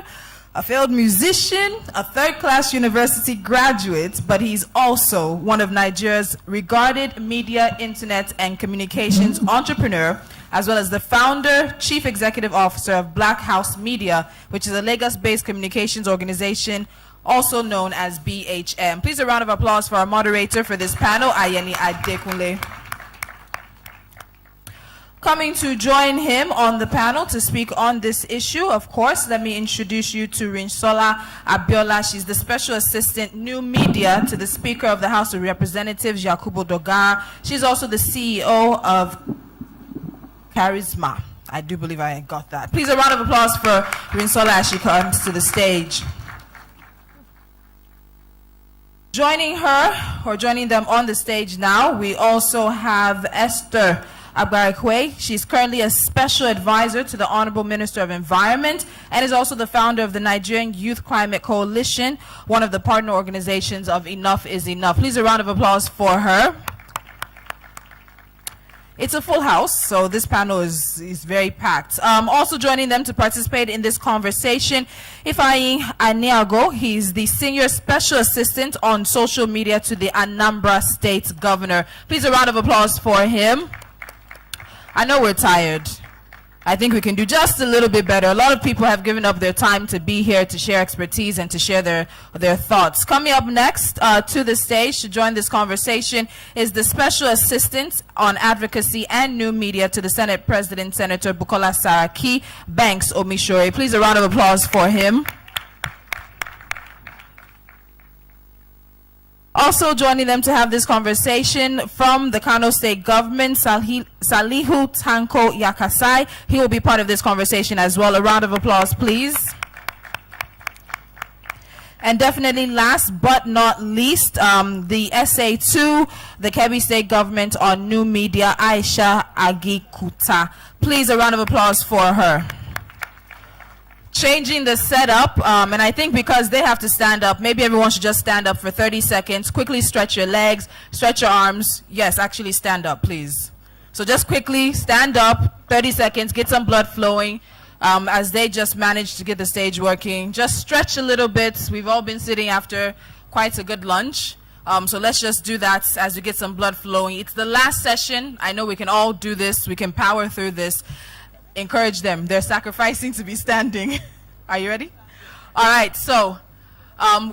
a failed musician, a third-class university graduate, but he's also one of Nigeria's regarded media, internet, and communications entrepreneur, as well as the founder, chief executive officer of Black House Media, which is a Lagos-based communications organization, also known as BHM. Please a round of applause for our moderator for this panel, Ayeni Adekunle. Coming to join him on the panel to speak on this issue, of course, let me introduce you to Rinsola Abiola. She's the Special Assistant New Media to the Speaker of the House of Representatives, Yakubu Dogara. She's also the CEO of Charisma. I do believe I got that. Please a round of applause for Rinsola as she comes to the stage. Joining her, or joining them on the stage now, we also have Esther Agbarekwe. She's currently a special advisor to the Honorable Minister of Environment and is also the founder of the Nigerian Youth Climate Coalition, one of the partner organizations of Enough is Enough. Please a round of applause for her. It's a full house, so this panel is very packed. Also joining them to participate in this conversation, Ifeanyi Aniago. He's the Senior Special Assistant on Social Media to the Anambra State Governor. Please a round of applause for him. I know we're tired. I think we can do just a little bit better. A lot of people have given up their time to be here to share expertise and to share their thoughts. Coming up next to the stage to join this conversation is the Special Assistant on Advocacy and New Media to the Senate President, Senator Bukola Saraki, Banks Omishore. Please a round of applause for him. Also joining them to have this conversation from the Kano State Government, Salihu Tanko Yakasai. He will be part of this conversation as well. A round of applause, please. And definitely last but not least, the SA2, the Kebbi State Government on New Media, Aisha Agikuta. Please a round of applause for her. Changing the setup, and I think because they have to stand up, maybe everyone should just stand up for 30 seconds. Quickly stretch your legs, stretch your arms. Yes, actually stand up, please. So just quickly stand up, 30 seconds, get some blood flowing as they just managed to get the stage working. Just stretch a little bit. We've all been sitting after quite a good lunch. So let's just do that as we get some blood flowing. It's the last session. I know we can all do this. We can power through this. Encourage them. They're sacrificing to be standing. Are you ready? All right. So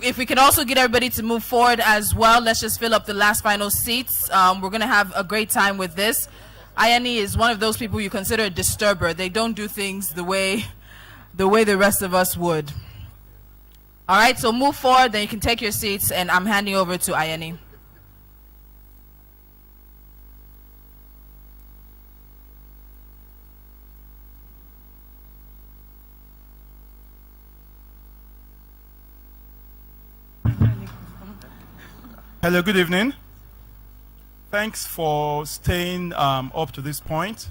if we can also get everybody to move forward as well, let's just fill up the last final seats. We're going to have a great time with this. Ayeni is one of those people you consider a disturber. They don't do things the way the rest of us would. All right. So move forward. Then you can take your seats, and I'm handing over to Ayeni. Hello, good evening. Thanks for staying up to this point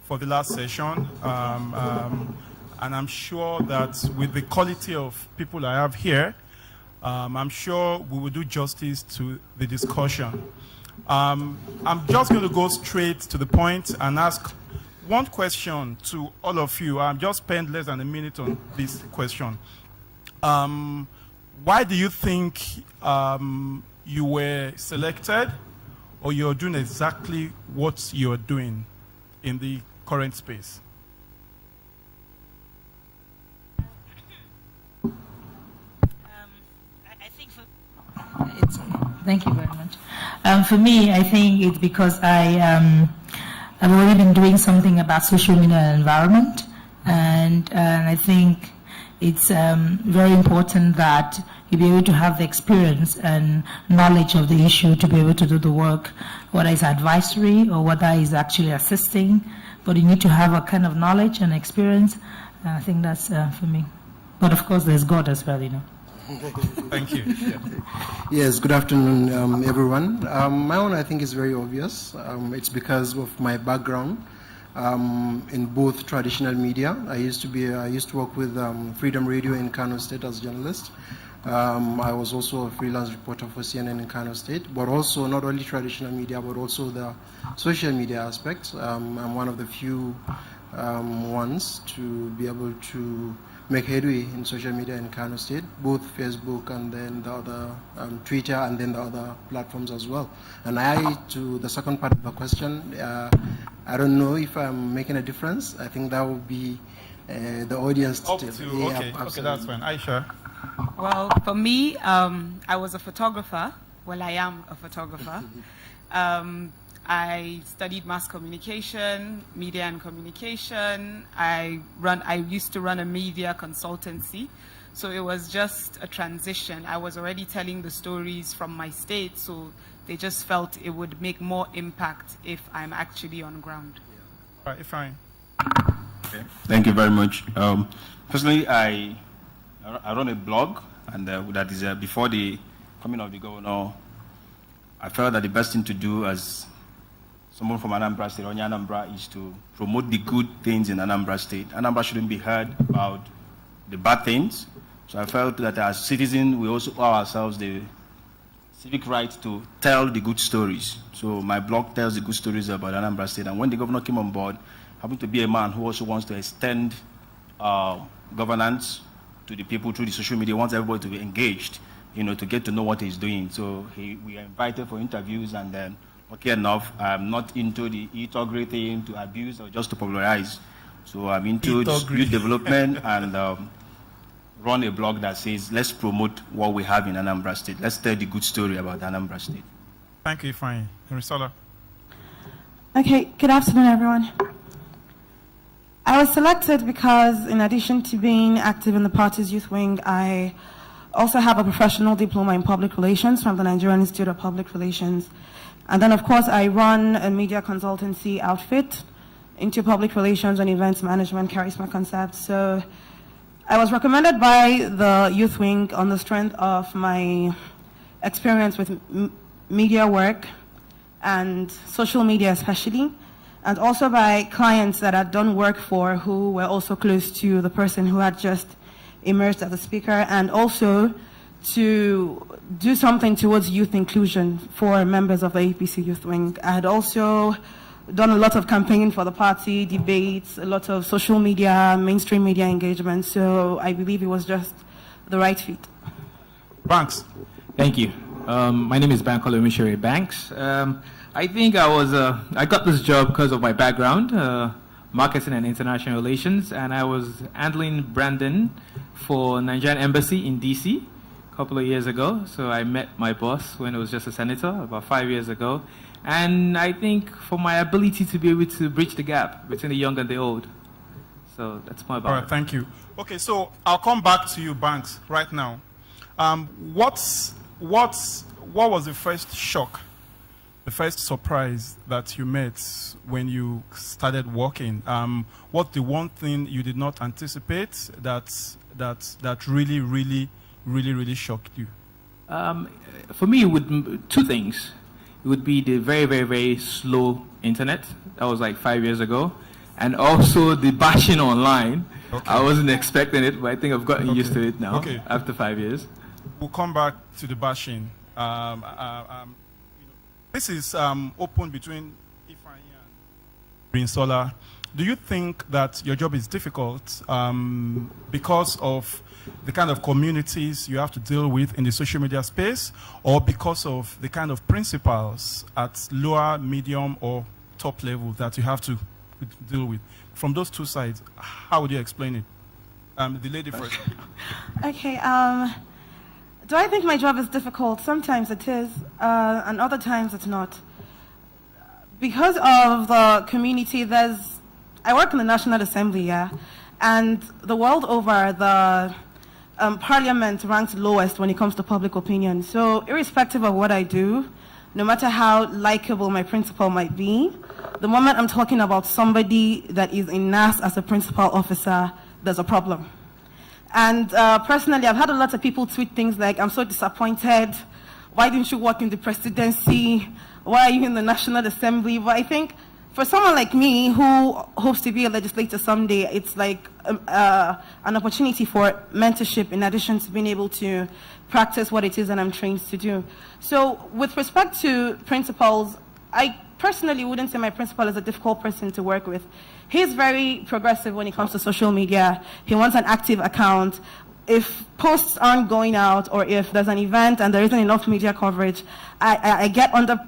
for the last session. And I'm sure that with the quality of people I have here, I'm sure we will do justice to the discussion. I'm just going to go straight to the point and ask one question to all of you. I've just spent less than a minute on this question. Why do you think you were selected, or you're doing exactly what you're doing in the current space? Thank you very much. For me, I think it's because I've already been doing something about social media and environment, and I think it's very important that you be able to have the experience and knowledge of the issue to be able to do the work, whether it's advisory or whether it's actually assisting, but you need to have a kind of knowledge and experience. I think that's for me. But of course, there's God as well, you know. Thank you. Yes, good afternoon, everyone. My own, I think, is very obvious. It's because of my background in both traditional media. I used to work with Freedom Radio in Kano State as a journalist. I was also a freelance reporter for CNN in Kano State, but also not only traditional media, but also the social media aspect. I'm one of the few ones to be able to make headway in social media in Kano State, both Facebook and then the other Twitter and then the other platforms as well. And to the second part of the question, I don't know if I'm making a difference. I think that would be the audience. Okay, that's fine. Aisha. Well, for me, I was a photographer. Well, I am a photographer. I studied mass communication, media and communication. I used to run a media consultancy. So it was just a transition. I was already telling the stories from my state, so they just felt it would make more impact if I'm actually on ground. Right, fine. Okay. Thank you very much. Personally, I run a blog, and that is before the coming of the governor. I felt that the best thing to do as someone from Anambra State, Anambra, is to promote the good things in Anambra State. Anambra shouldn't be heard about the bad things. So I felt that as citizens, we also owe ourselves the civic right to tell the good stories. So my blog tells the good stories about Anambra State. And when the governor came on board, I happened to be a man who also wants to extend governance to the people through the social media, wants everybody to be engaged, to get to know what he's doing. So we are invited for interviews, and then lucky enough, I'm not into the e-toggery thing to abuse or just to popularize. So I'm into youth development and run a blog that says, let's promote what we have in Anambra State. Let's tell the good story about Anambra State. Thank you, fine. Risola. Okay, good afternoon, everyone. I was selected because, in addition to being active in the party's youth wing, I also have a professional diploma in public relations from the Nigerian Institute of Public Relations. And then, of course, I run a media consultancy outfit into public relations and events management, Charisma Concepts. So I was recommended by the youth wing on the strength of my experience with media work and social media especially, and also by clients that I'd done work for who were also close to the person who had just emerged as a speaker, and also to do something towards youth inclusion for members of the APC Youth Wing. I had also done a lot of campaigning for the party, debates, a lot of social media, mainstream media engagement, so I believe it was just the right fit. Banks. Thank you. My name is Bankole Omishere Banks. I think I got this job because of my background, marketing and international relations, and I was handling branding for Nigerian Embassy in DC a couple of years ago. So I met my boss when I was just a senator about 5 years ago. And I think for my ability to be able to bridge the gap between the young and the old. So that's my background. All right, thank you. Okay, so I'll come back to you, Banks, right now. What was the first shock, the first surprise that you met when you started working? What's the one thing you did not anticipate that really shocked you? For me, two things. It would be the very, very, very slow internet. That was like 5 years ago. And also the bashing online. Okay. I wasn't expecting it, but I think I've gotten used to it now after 5 years. We'll come back to the bashing. This is open between Ifeanyi and Brinsola. Do you think that your job is difficult because of the kind of communities you have to deal with in the social media space, or because of the kind of principals at lower, medium, or top level that you have to deal with? From those two sides, how would you explain it? The lady first. Okay. Do I think my job is difficult? Sometimes it is, and other times it's not. Because of the community, I work in the National Assembly, yeah, and the world over, the Parliament ranks lowest when it comes to public opinion. So irrespective of what I do, no matter how likable my principal might be, the moment I'm talking about somebody that is in NAS as a principal officer, there's a problem. And personally, I've had a lot of people tweet things like, I'm so disappointed, why didn't you work in the presidency, why are you in the National Assembly? But I think for someone like me who hopes to be a legislator someday, it's like an opportunity for mentorship in addition to being able to practice what it is that I'm trained to do. So with respect to principals, I personally wouldn't say my principal is a difficult person to work with. He's very progressive when it comes to social media. He wants an active account. If posts aren't going out or if there's an event and there isn't enough media coverage, I get under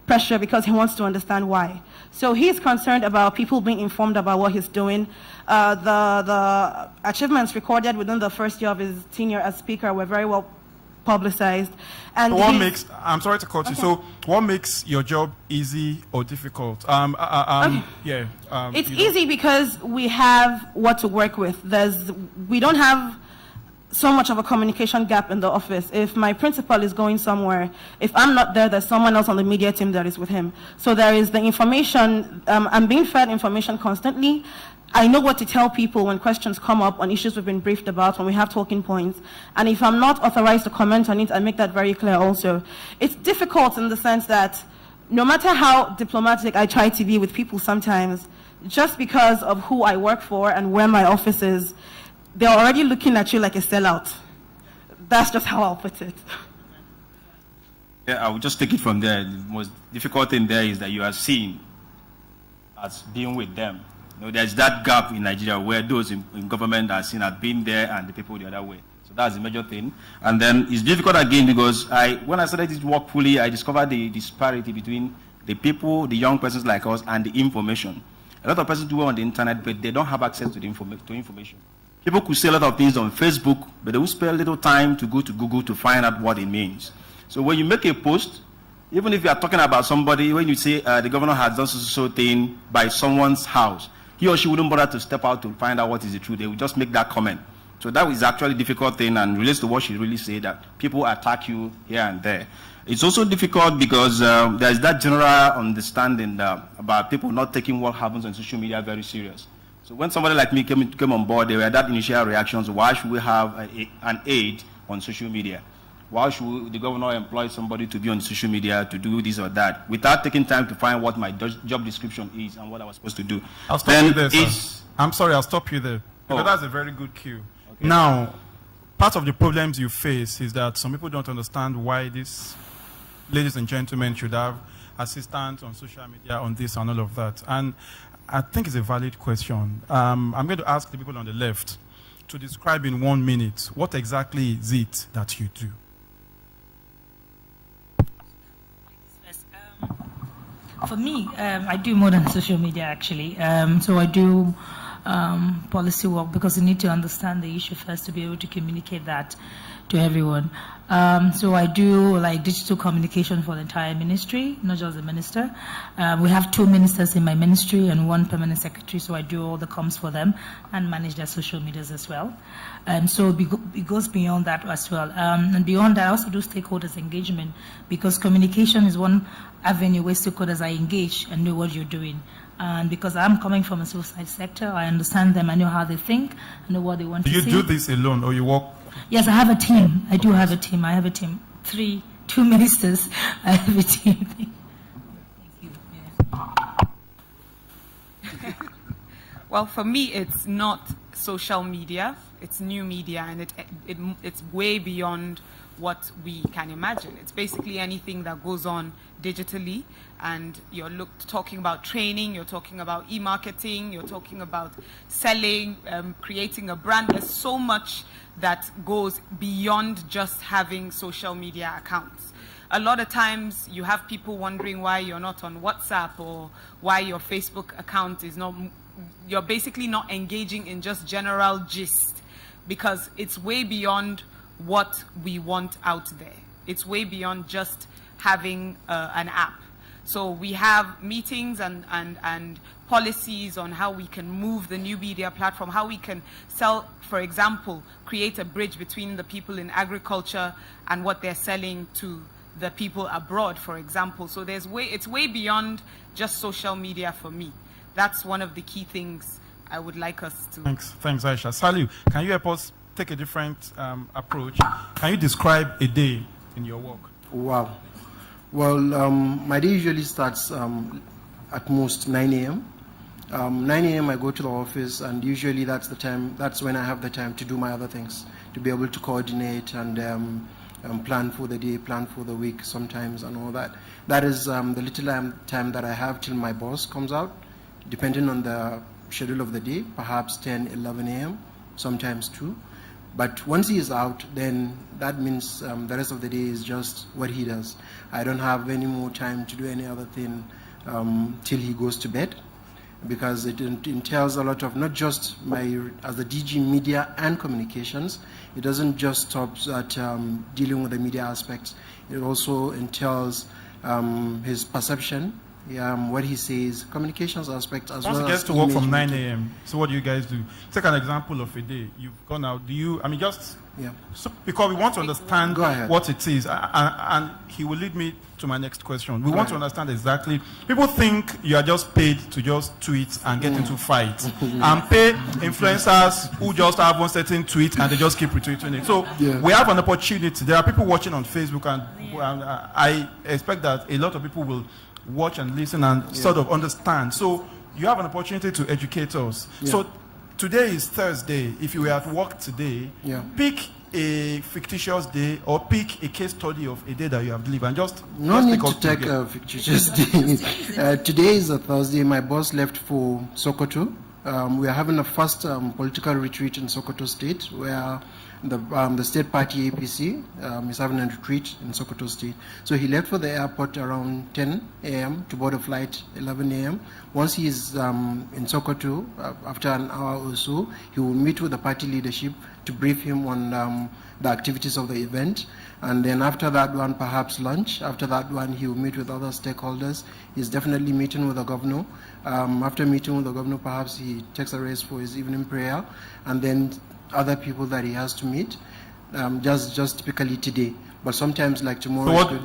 pressure because he wants to understand why. So he's concerned about people being informed about what he's doing. The achievements recorded within the first year of his tenure as speaker were very well publicized. And so I'm sorry to cut you. So what makes your job easy or difficult? It's easy because we have what to work with. We don't have so much of a communication gap in the office. If my principal is going somewhere, if I'm not there, there's someone else on the media team that is with him. So there is the information, I'm being fed information constantly. I know what to tell people when questions come up on issues we've been briefed about, when we have talking points. And if I'm not authorized to comment on it, I make that very clear also. It's difficult in the sense that no matter how diplomatic I try to be with people sometimes, just because of who I work for and where my office is, they're already looking at you like a sellout. That's just how I'll put it. Yeah, I will just take it from there. The most difficult thing there is that you are seen as being with them. You know, there's that gap in Nigeria where those in government are seen as being there and the people the other way. So that's the major thing. And then it's difficult again because when I started this work fully, I discovered the disparity between the people, the young persons like us, and the information. A lot of persons do on the internet, but they don't have access to the information. People could say a lot of things on Facebook, but they will spend little time to go to Google to find out what it means. So when you make a post, even if you are talking about somebody, when you say the governor has done so thing by someone's house, he or she wouldn't bother to step out to find out what is the truth. They will just make that comment. So that is actually a difficult thing and relates to what she really said, that people attack you here and there. It's also difficult because there is that general understanding about people not taking what happens on social media very serious. So when somebody like me came on board, there were that initial reactions, why should we have an aide on social media? Why should the governor employ somebody to be on social media to do this or that without taking time to find what my job description is and what I was supposed to do? I'll stop you there, sir. I'm sorry, I'll stop you there. Because that's a very good cue. Okay. Now, part of the problems you face is that some people don't understand why these ladies and gentlemen should have assistants on social media on this and all of that. And I think it's a valid question. I'm going to ask the people on the left to describe in 1 minute what exactly is it that you do. For me, I do more than social media actually. So I do policy work because you need to understand the issue first to be able to communicate that to everyone. So I do like digital communication for the entire ministry, not just the minister. We have 2 ministers in my ministry and 1 permanent secretary, so I do all the comms for them and manage their social medias as well. So it goes beyond that as well. And beyond that, I also do stakeholders engagement because communication is one avenue where stakeholders are engaged and know what you're doing. And because I'm coming from a civil society sector, I understand them, I know how they think, I know what they want to see. Do you do this alone or you work? Yes, I have a team. I do have a team. I have a team. 2 ministers. I have a team. Thank you. Yeah. Well, for me, it's not social media. It's new media, and it's way beyond what we can imagine. It's basically anything that goes on digitally, and you're talking about training, you're talking about e-marketing, you're talking about selling, creating a brand. There's so much that goes beyond just having social media accounts. A lot of times you have people wondering why you're not on WhatsApp or why your Facebook account is not, you're basically not engaging in just general gist, because it's way beyond what we want out there. It's way beyond just having an app. So we have meetings and policies on how we can move the new media platform, how we can sell, for example, create a bridge between the people in agriculture and what they're selling to the people abroad, for example. So it's way beyond just social media for me. That's one of the key things I would like us to. Thanks, Aisha. Saliu, can you help us take a different approach? Can you describe a day in your work? Wow. Well, my day usually starts at most 9 a.m. 9 a.m. I go to the office, and usually that's when I have the time to do my other things, to be able to coordinate and plan for the day, plan for the week sometimes, and all that. That is the little time that I have till my boss comes out, depending on the schedule of the day, perhaps 10, 11 a.m., sometimes 2. But once he is out, then that means the rest of the day is just what he does. I don't have any more time to do any other thing till he goes to bed, because it entails a lot of, not just as the DG Media and Communications, it doesn't just stop at dealing with the media aspects. It also entails his perception, what he says, communications aspects as well. Once he gets to work from 9 a.m., so what do you guys do? Take an example of a day. You've gone out. Because we want to understand what it is, and he will lead me to my next question. We want to understand exactly. People think you are just paid to just tweet and get into fights, and pay influencers who just have one certain tweet and they just keep retweeting it. So we have an opportunity. There are people watching on Facebook, and I expect that a lot of people will watch and listen and sort of understand. So you have an opportunity to educate us. So today is Thursday. If you were at work today, pick a fictitious day or pick a case study of a day that you have lived, and just need to take a fictitious day. Today is a Thursday. My boss left for Sokoto. We are having a first political retreat in Sokoto State, where the state party APC is having a retreat in Sokoto State. So he left for the airport around 10 a.m. to board a flight 11 a.m. Once he is in Sokoto, after an hour or so, he will meet with the party leadership to brief him on the activities of the event. And then after that one, perhaps lunch. After that one, he will meet with other stakeholders. He's definitely meeting with the governor. After meeting with the governor, perhaps he takes a rest for his evening prayer. And then other people that he has to meet, just typically today. But sometimes, like tomorrow.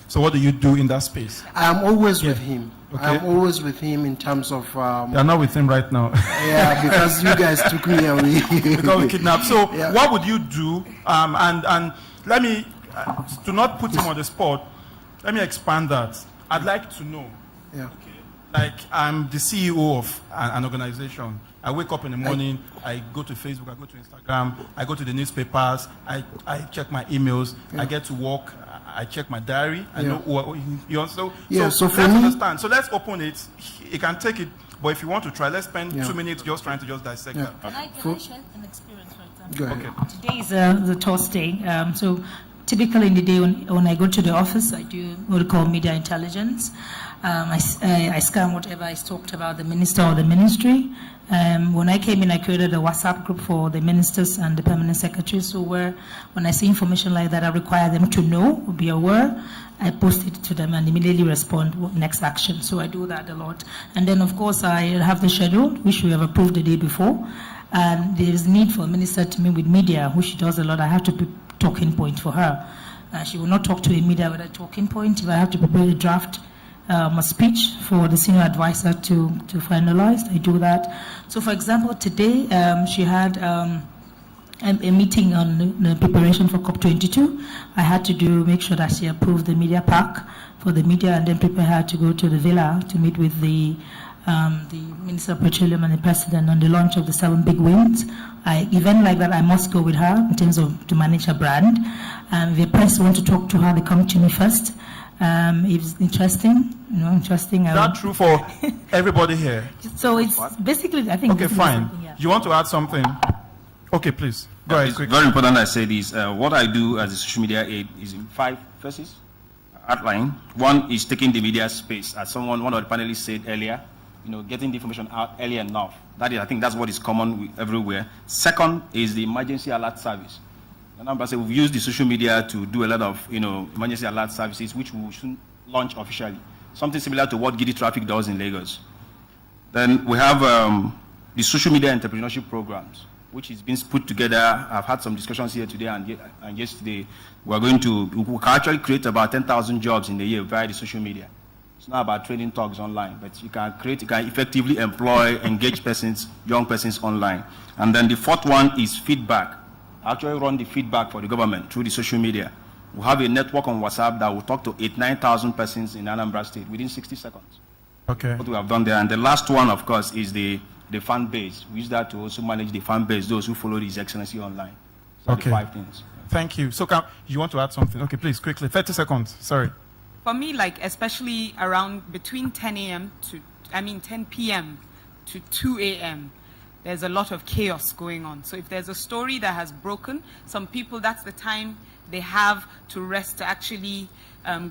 So what do you do in that space? I'm always with him. Okay. I'm always with him in terms of... You're not with him right now. Yeah, because you guys took me away. Because we kidnapped. So what would you do? And let me, to not put him on the spot, let me expand that. I'd like to know. Yeah. Okay. Like, I'm the CEO of an organization. I wake up in the morning, I go to Facebook, I go to Instagram, I go to the newspapers, I check my emails, I get to work, I check my diary, I know who you also. So let's understand. So let's open it. You can take it, but if you want to try, let's spend 2 minutes just trying to just dissect that. Can I share an experience, for example? Go ahead. Okay. Today is the Thursday, so typically in the day when I go to the office, I do what we call media intelligence. I scan whatever is talked about the minister or the ministry. When I came in, I created a WhatsApp group for the ministers and the permanent secretaries. So when I see information like that, I require them to know, be aware. I post it to them and immediately respond next action. So I do that a lot. And then, of course, I have the schedule, which we have approved the day before. And there is need for a minister to meet with media, which she does a lot. I have to be talking point for her. She will not talk to a media with a talking point. If I have to prepare a draft, a speech for the senior advisor to finalize, I do that. So, for example, today she had a meeting on the preparation for COP22. I had to make sure that she approved the media pack for the media, and then prepare her to go to the villa to meet with the Minister of Petroleum and the President on the launch of the 7 big winds. Event like that, I must go with her in terms of to manage her brand. If the press want to talk to her, they come to me first. If it's interesting, interesting. Is that true for everybody here? So it's basically, I think. Okay, fine. You want to add something? Okay, please. Go ahead. It's very important I say this. What I do as a social media aide is in 5 phases. Outline. One is taking the media space, as one of the panelists said earlier. Getting the information out early enough. That is, I think that's what is common everywhere. Second is the emergency alert service. Anambra State, we've used the social media to do a lot of, emergency alert services, which we will soon launch officially. Something similar to what Gidi Traffic does in Lagos. Then we have the social media entrepreneurship programs, which is being put together. I've had some discussions here today and yesterday. We can actually create about 10,000 jobs in a year via the social media. It's not about training talks online, but you can effectively employ, engage young persons online. And then the fourth one is feedback. I actually run the feedback for the government through the social media. We have a network on WhatsApp that will talk to 9,000 persons in Anambra State within 60 seconds. Okay. What we have done there. And the last one, of course, is the fan base. We use that to also manage the fan base, those who follow His Excellency online. So Okay. the 5 things. Thank you. So you want to add something? Okay, please, quickly. 30 seconds. Sorry. For me, especially around between 10 p.m. to 2 a.m., there's a lot of chaos going on. So if there's a story that has broken, some people, that's the time they have to rest to actually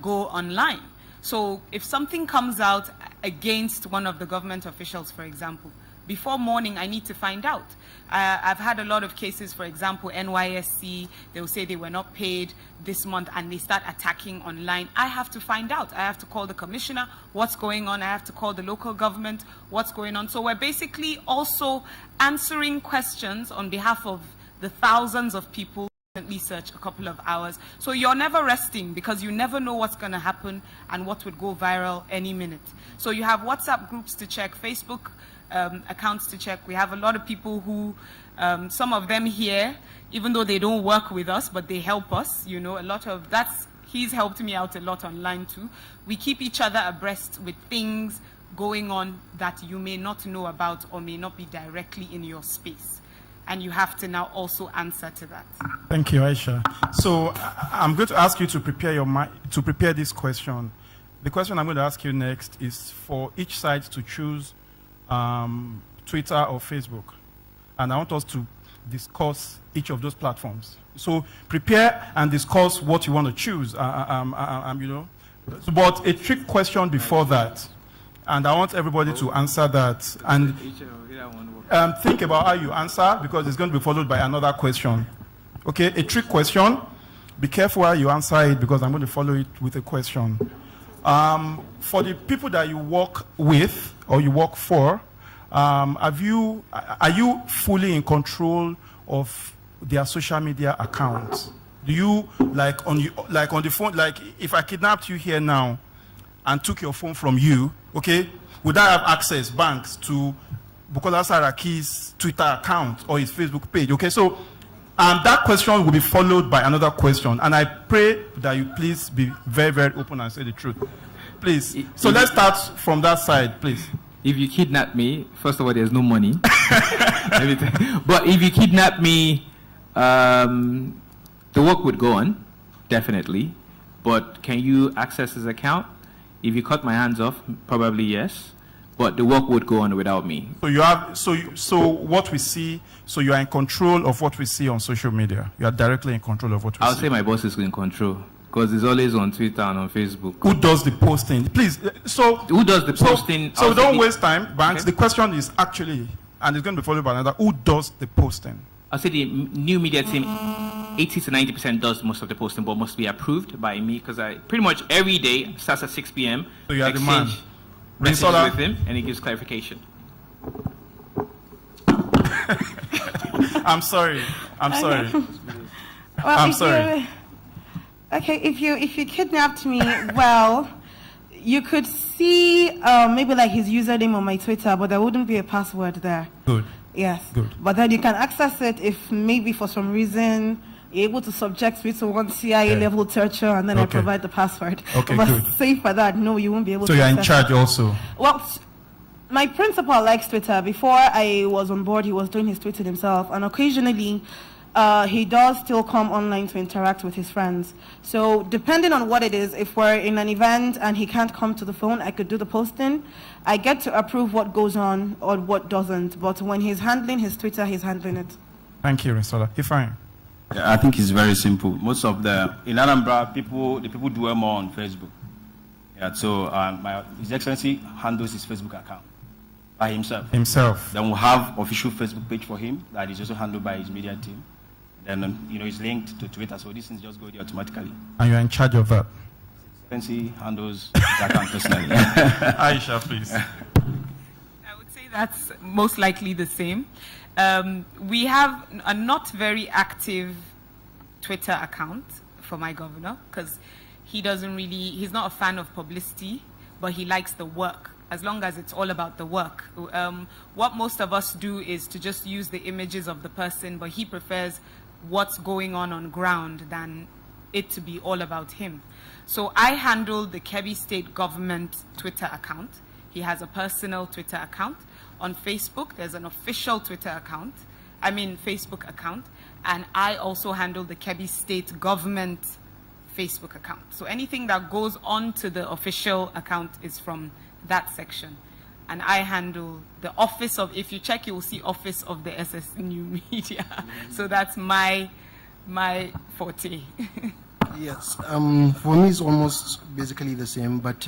go online. So if something comes out against one of the government officials, for example, before morning, I need to find out. I've had a lot of cases, for example, NYSC, they will say they were not paid this month and they start attacking online. I have to find out. I have to call the commissioner, what's going on. I have to call the local government, what's going on. So we're basically also answering questions on behalf of the thousands of people who recently searched a couple of hours. So you're never resting because you never know what's going to happen and what would go viral any minute. So you have WhatsApp groups to check, Facebook accounts to check. We have a lot of people who, some of them here, even though they don't work with us, but they help us, a lot of he's helped me out a lot online too. We keep each other abreast with things going on that you may not know about or may not be directly in your space. And you have to now also answer to that. Thank you, Aisha. So I'm going to ask you to prepare your mind to prepare this question. The question I'm going to ask you next is for each side to choose Twitter or Facebook. And I want us to discuss each of those platforms. So prepare and discuss what you want to choose, But a trick question before that. And I want everybody to answer that. And think about how you answer, because it's going to be followed by another question. Okay, a trick question. Be careful how you answer it, because I'm going to follow it with a question. For the people that you work with or you work for, are you fully in control of their social media accounts? Do you on the phone, if I kidnapped you here now and took your phone from you, okay, would I have access, banks, to Bukola Saraki's Twitter account or his Facebook page? Okay, so that question will be followed by another question, and I pray that you please be very, very open and say the truth. Please. So let's start from that side, please. If you kidnap me, first of all, there's no money. But if you kidnap me, the work would go on, definitely. But can you access his account? If you cut my hands off, probably yes. But the work would go on without me. So you have, so what we see, so you are in control of what we see on social media. You are directly in control of what we see. I'll say my boss is in control, because it's always on Twitter and on Facebook. Who does the posting? Please, who does the posting? So don't waste time, Banks. Okay. The question is actually, and it's going to be followed by another, who does the posting? I'll say the new media team, 80 to 90% does most of the posting, but must be approved by me, because I pretty much every day starts at 6 p.m. So you are the man. Messages with him, and he gives clarification. I'm sorry. Well, I'm sorry. Okay, if you kidnapped me, well, you could see maybe like his username on my Twitter, but there wouldn't be a password there. Good. Yes. Good. But then you can access it if maybe for some reason you're able to subject me to one CIA level torture, and then I provide the password. Okay, but good. safe for that, no, you won't be able to. So you're in charge it. also? Well, my principal likes Twitter. Before I was on board, he was doing his tweeting himself, and occasionally he does still come online to interact with his friends. So depending on what it is, if we're in an event and he can't come to the phone, I could do the posting. I get to approve what goes on or what doesn't. But when he's handling his Twitter, he's handling it. Thank you, Risola. Ifeanyi. I think it's very simple. Most of in Anambra, the people do more on Facebook. Yeah, so His Excellency handles his Facebook account by himself. Then we'll have official Facebook page for him that is also handled by his media team. and it's linked to Twitter, so these things just go there automatically. And you're in charge of that? Fancy handles the account personally. Aisha, please. I would say that's most likely the same. We have a not very active Twitter account for my governor because he's not a fan of publicity, but he likes the work, as long as it's all about the work. What most of us do is to just use the images of the person, but he prefers what's going on ground than it to be all about him. So I handle the Kebbi State government Twitter account. He has a personal Twitter account. On Facebook, there's an official Facebook account, and I also handle the Kebbi State government Facebook account. So anything that goes on to the official account is from that section. And I handle the office of, if you check, you will see Office of the SS New Media. So that's my forte. Yes, for me it's almost basically the same, but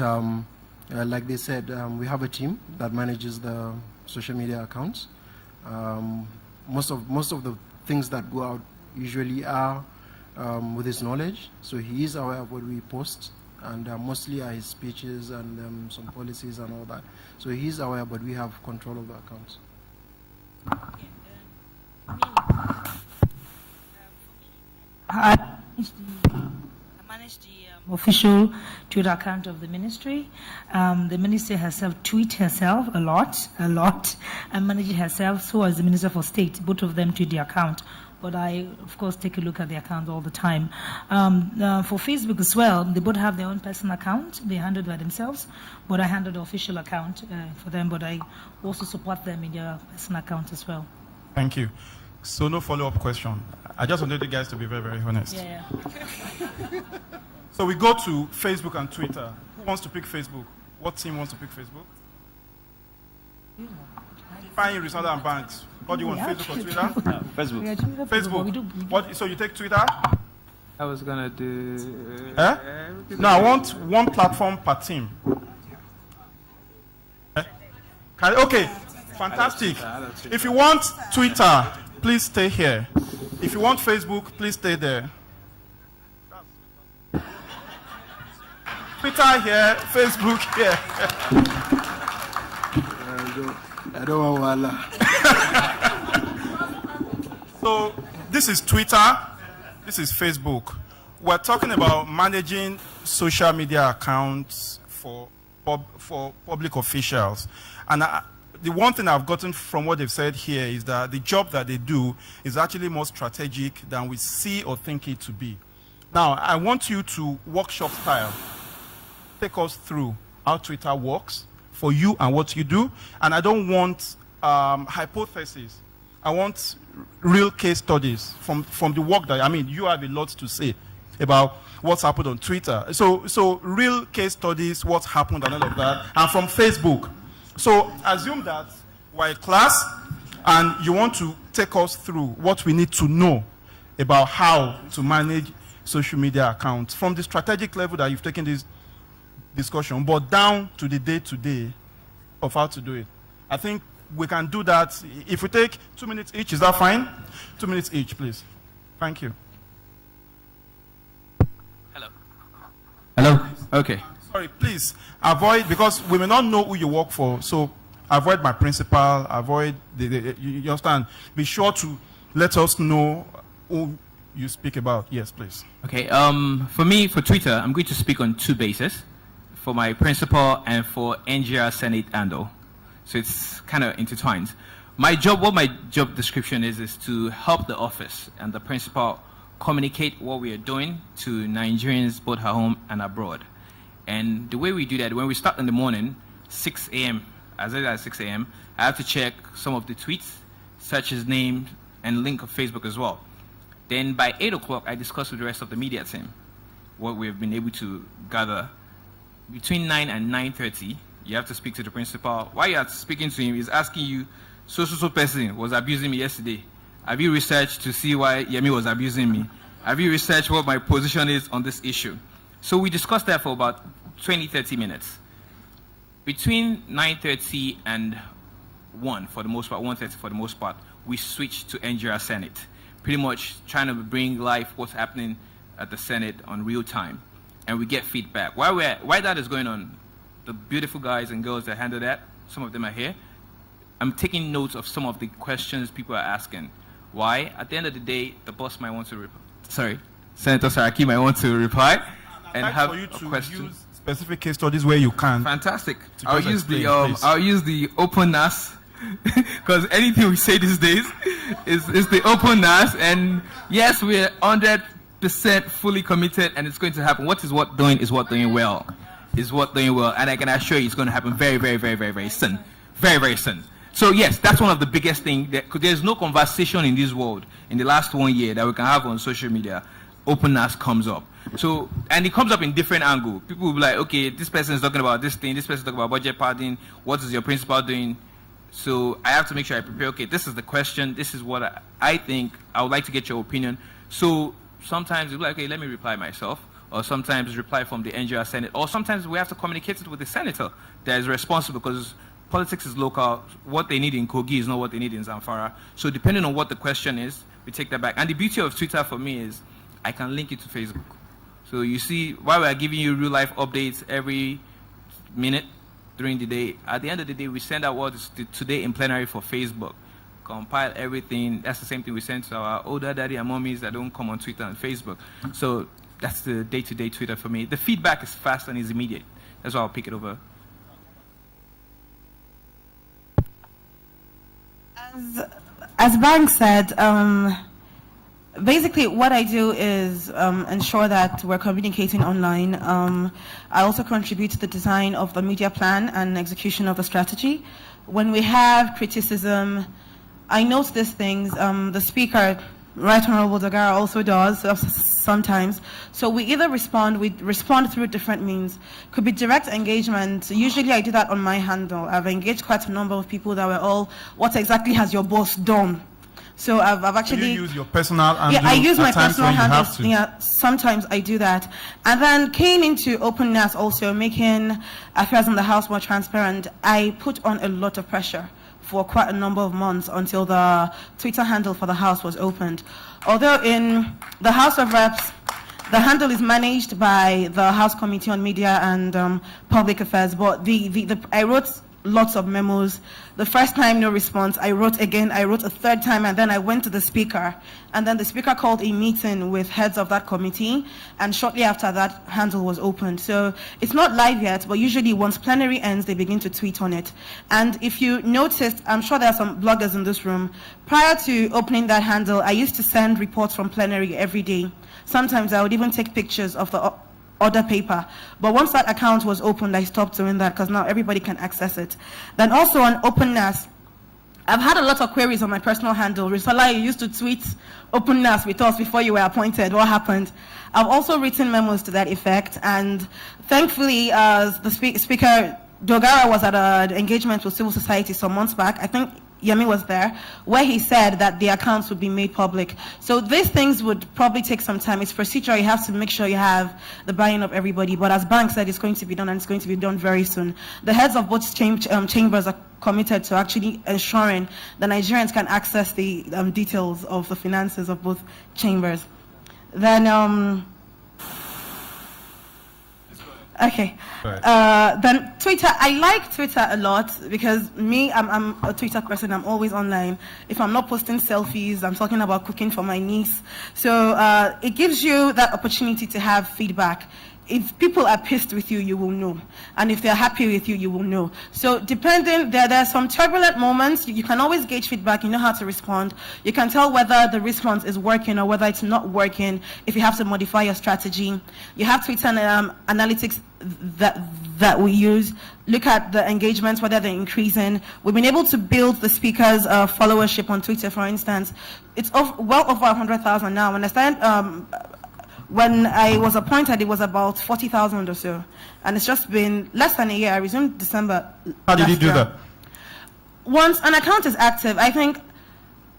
like they said, we have a team that manages the social media accounts. Most of the things that go out usually are with his knowledge, so he is aware of what we post, and mostly are his speeches and some policies and all that. So he is aware, but we have control of the accounts. I manage the official Twitter account of the ministry. The ministry herself tweets herself a lot, and manages herself. So as the Minister for State, both of them tweet the account. But I, of course, take a look at the account all the time. For Facebook as well, they both have their own personal account. They handle it by themselves, but I handle the official account for them. But I also support them in their personal account as well. Thank you. So no follow-up question. I just wanted you guys to be very, very honest. Yeah. So we go to Facebook and Twitter. Who wants to pick Facebook? What team wants to pick Facebook? Fine, Risanda and Banks. What do you want, Facebook or Twitter? Facebook. Facebook. So you take Twitter? I was gonna do. No, I want one platform per team. Okay, fantastic. If you want Twitter, please stay here. If you want Facebook, please stay there. Twitter here, Facebook here. I don't want Wala. So this is Twitter, this is Facebook. We're talking about managing social media accounts for public officials. And the one thing I've gotten from what they've said here is that the job that they do is actually more strategic than we see or think it to be. Now, I want you to workshop style take us through how Twitter works for you and what you do. And I don't want hypotheses. I want real case studies from the work that, you have a lot to say about what's happened on Twitter. So real case studies, what's happened and all of that, and from Facebook. So assume that we're a class and you want to take us through what we need to know about how to manage social media accounts from the strategic level that you've taken this discussion, but down to the day-to-day of how to do it. I think we can do that. If we take 2 minutes each, is that fine? 2 minutes each, please. Thank you. Hello? Okay. Sorry, please avoid, because we may not know who you work for, so avoid my principal, avoid you understand? Be sure to let us know who you speak about. Yes, please. Okay, for me, for Twitter, I'm going to speak on two bases. For my principal and for NGR Senate handle. So it's kind of intertwined. What my job description is to help the office and the principal communicate what we are doing to Nigerians both at home and abroad. And the way we do that, when we start in the morning, 6 a.m., as early as 6 a.m., I have to check some of the tweets, search his name, and link of Facebook as well. Then by 8 o'clock, I discuss with the rest of the media team what we've been able to gather. Between 9 and 9:30, you have to speak to the principal. While you're speaking to him, he's asking you, so person was abusing me yesterday. Have you researched to see why Yemi was abusing me? Have you researched what my position is on this issue? So we discussed that for about 20-30 minutes. Between 9:30 and 1, for the most part, 1:30 for the most part, we switched to NGR Senate. pretty much trying to bring life what's happening at the Senate on real time, and we get feedback. While that is going on, the beautiful guys and girls that handle that, some of them are here. I'm taking notes of some of the questions people are asking. Why? At the end of the day, the boss might want to Senator Saraki might want to reply and have for you a to question. use specific case studies where you can. Fantastic. To I'll just use the explain, please. I'll use the openness because anything we say these days is the openness, and yes, we're 100% fully committed, and it's going to happen. What doing well, and I can assure you it's going to happen very, very, very, very, very soon, very, very soon. So yes, that's one of the biggest things. Because there's no conversation in this world in the last 1 year that we can have on social media. Openness comes up. So, and it comes up in different angles. People will be like, okay, this person is talking about this thing, this person is talking about budget padding, what is your principal doing? So I have to make sure I prepare, okay, this is the question, this is what I think, I would like to get your opinion. So sometimes you'll be like, okay, let me reply myself, or sometimes reply from the NGR Senate, or sometimes we have to communicate it with the senator that is responsible, because politics is local. What they need in Kogi is not what they need in Zamfara. So depending on what the question is, we take that back. And the beauty of Twitter for me is I can link it to Facebook. So you see, while we are giving you real life updates every minute during the day, at the end of the day, we send out what is today in plenary for Facebook. Compile everything. That's the same thing we send to our older daddy and mommies that don't come on Twitter and Facebook. So that's the day-to-day Twitter for me. The feedback is fast and is immediate. That's why I'll pick it over. As Bang said, basically what I do is ensure that we're communicating online. I also contribute to the design of the media plan and execution of the strategy. When we have criticism, I note these things. The speaker, Right Honorable Dagara, also does sometimes. So we either we respond through different means. Could be direct engagement. Usually I do that on my handle. I've engaged quite a number of people that were all, what exactly has your boss done? So I've actually... You use your personal handle? Yeah, I use my times personal when you handle. have to. Yeah, sometimes I do that. And then came into openness also, making affairs in the House more transparent. I put on a lot of pressure for quite a number of months until the Twitter handle for the House was opened. Although in the House of Reps, the handle is managed by the House Committee on Media and Public Affairs, but I wrote lots of memos. The first time, no response. I wrote again, I wrote a third time, and then I went to the speaker. And then the speaker called a meeting with heads of that committee, and shortly after that, handle was opened. So it's not live yet, but usually once plenary ends, they begin to tweet on it. And if you noticed, I'm sure there are some bloggers in this room, prior to opening that handle, I used to send reports from plenary every day. Sometimes I would even take pictures of the order paper. But once that account was opened, I stopped doing that because now everybody can access it. Then also on openness, I've had a lot of queries on my personal handle. Risola, you used to tweet openness with us before you were appointed. What happened? I've also written memos to that effect, and thankfully, the Speaker Dogara was at an engagement with civil society some months back. I think Yemi was there, where he said that the accounts would be made public. So these things would probably take some time. It's procedural. You have to make sure you have the buy-in of everybody. But as Bank said, it's going to be done, and it's going to be done very soon. The heads of both chambers are committed to actually ensuring that Nigerians can access the details of the finances of both chambers. Then, okay. Then Twitter, I like Twitter a lot because I'm a Twitter person. I'm always online. If I'm not posting selfies, I'm talking about cooking for my niece. So it gives you that opportunity to have feedback. If people are pissed with you, you will know. And if they're happy with you, you will know. So depending, there are some turbulent moments. You can always gauge feedback. You know how to respond. You can tell whether the response is working or whether it's not working, if you have to modify your strategy. You have Twitter analytics that we use. Look at the engagements, whether they're increasing. We've been able to build the speaker's followership on Twitter, for instance. It's well over 100,000 now. When I was appointed, it was about 40,000 or so. And it's just been less than a year. I resumed December. How did you do that? Once an account is active, I think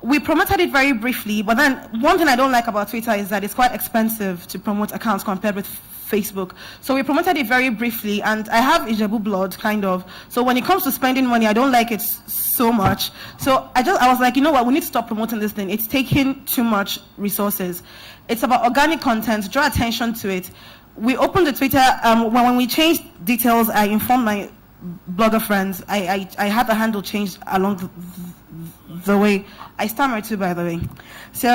we promoted it very briefly. But then one thing I don't like about Twitter is that it's quite expensive to promote accounts compared with Facebook. So we promoted it very briefly, and I have Ijebu blood, kind of. So when it comes to spending money, I don't like it so much. So I was like, you know what, we need to stop promoting this thing. It's taking too much resources. It's about organic content, draw attention to it. We opened the Twitter, when we changed details, I informed my blogger friends. I had the handle changed along the way. I stammer too, by the way. So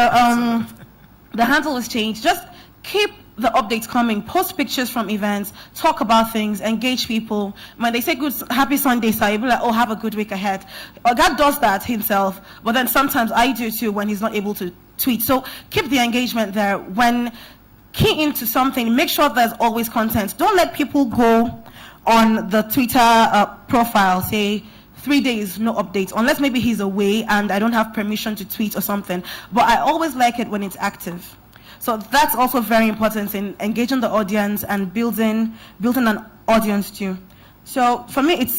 the handle was changed. Just keep the updates coming, post pictures from events, talk about things, engage people. When they say good, happy Sunday, sir, you'll be like, oh, have a good week ahead. God does that himself, but then sometimes I do too when he's not able to tweet. So keep the engagement there. When key into something, make sure there's always content. Don't let people go on the Twitter profile, say 3 days, no updates, unless maybe he's away and I don't have permission to tweet or something. But I always like it when it's active. So that's also very important in engaging the audience and building an audience too. So for me,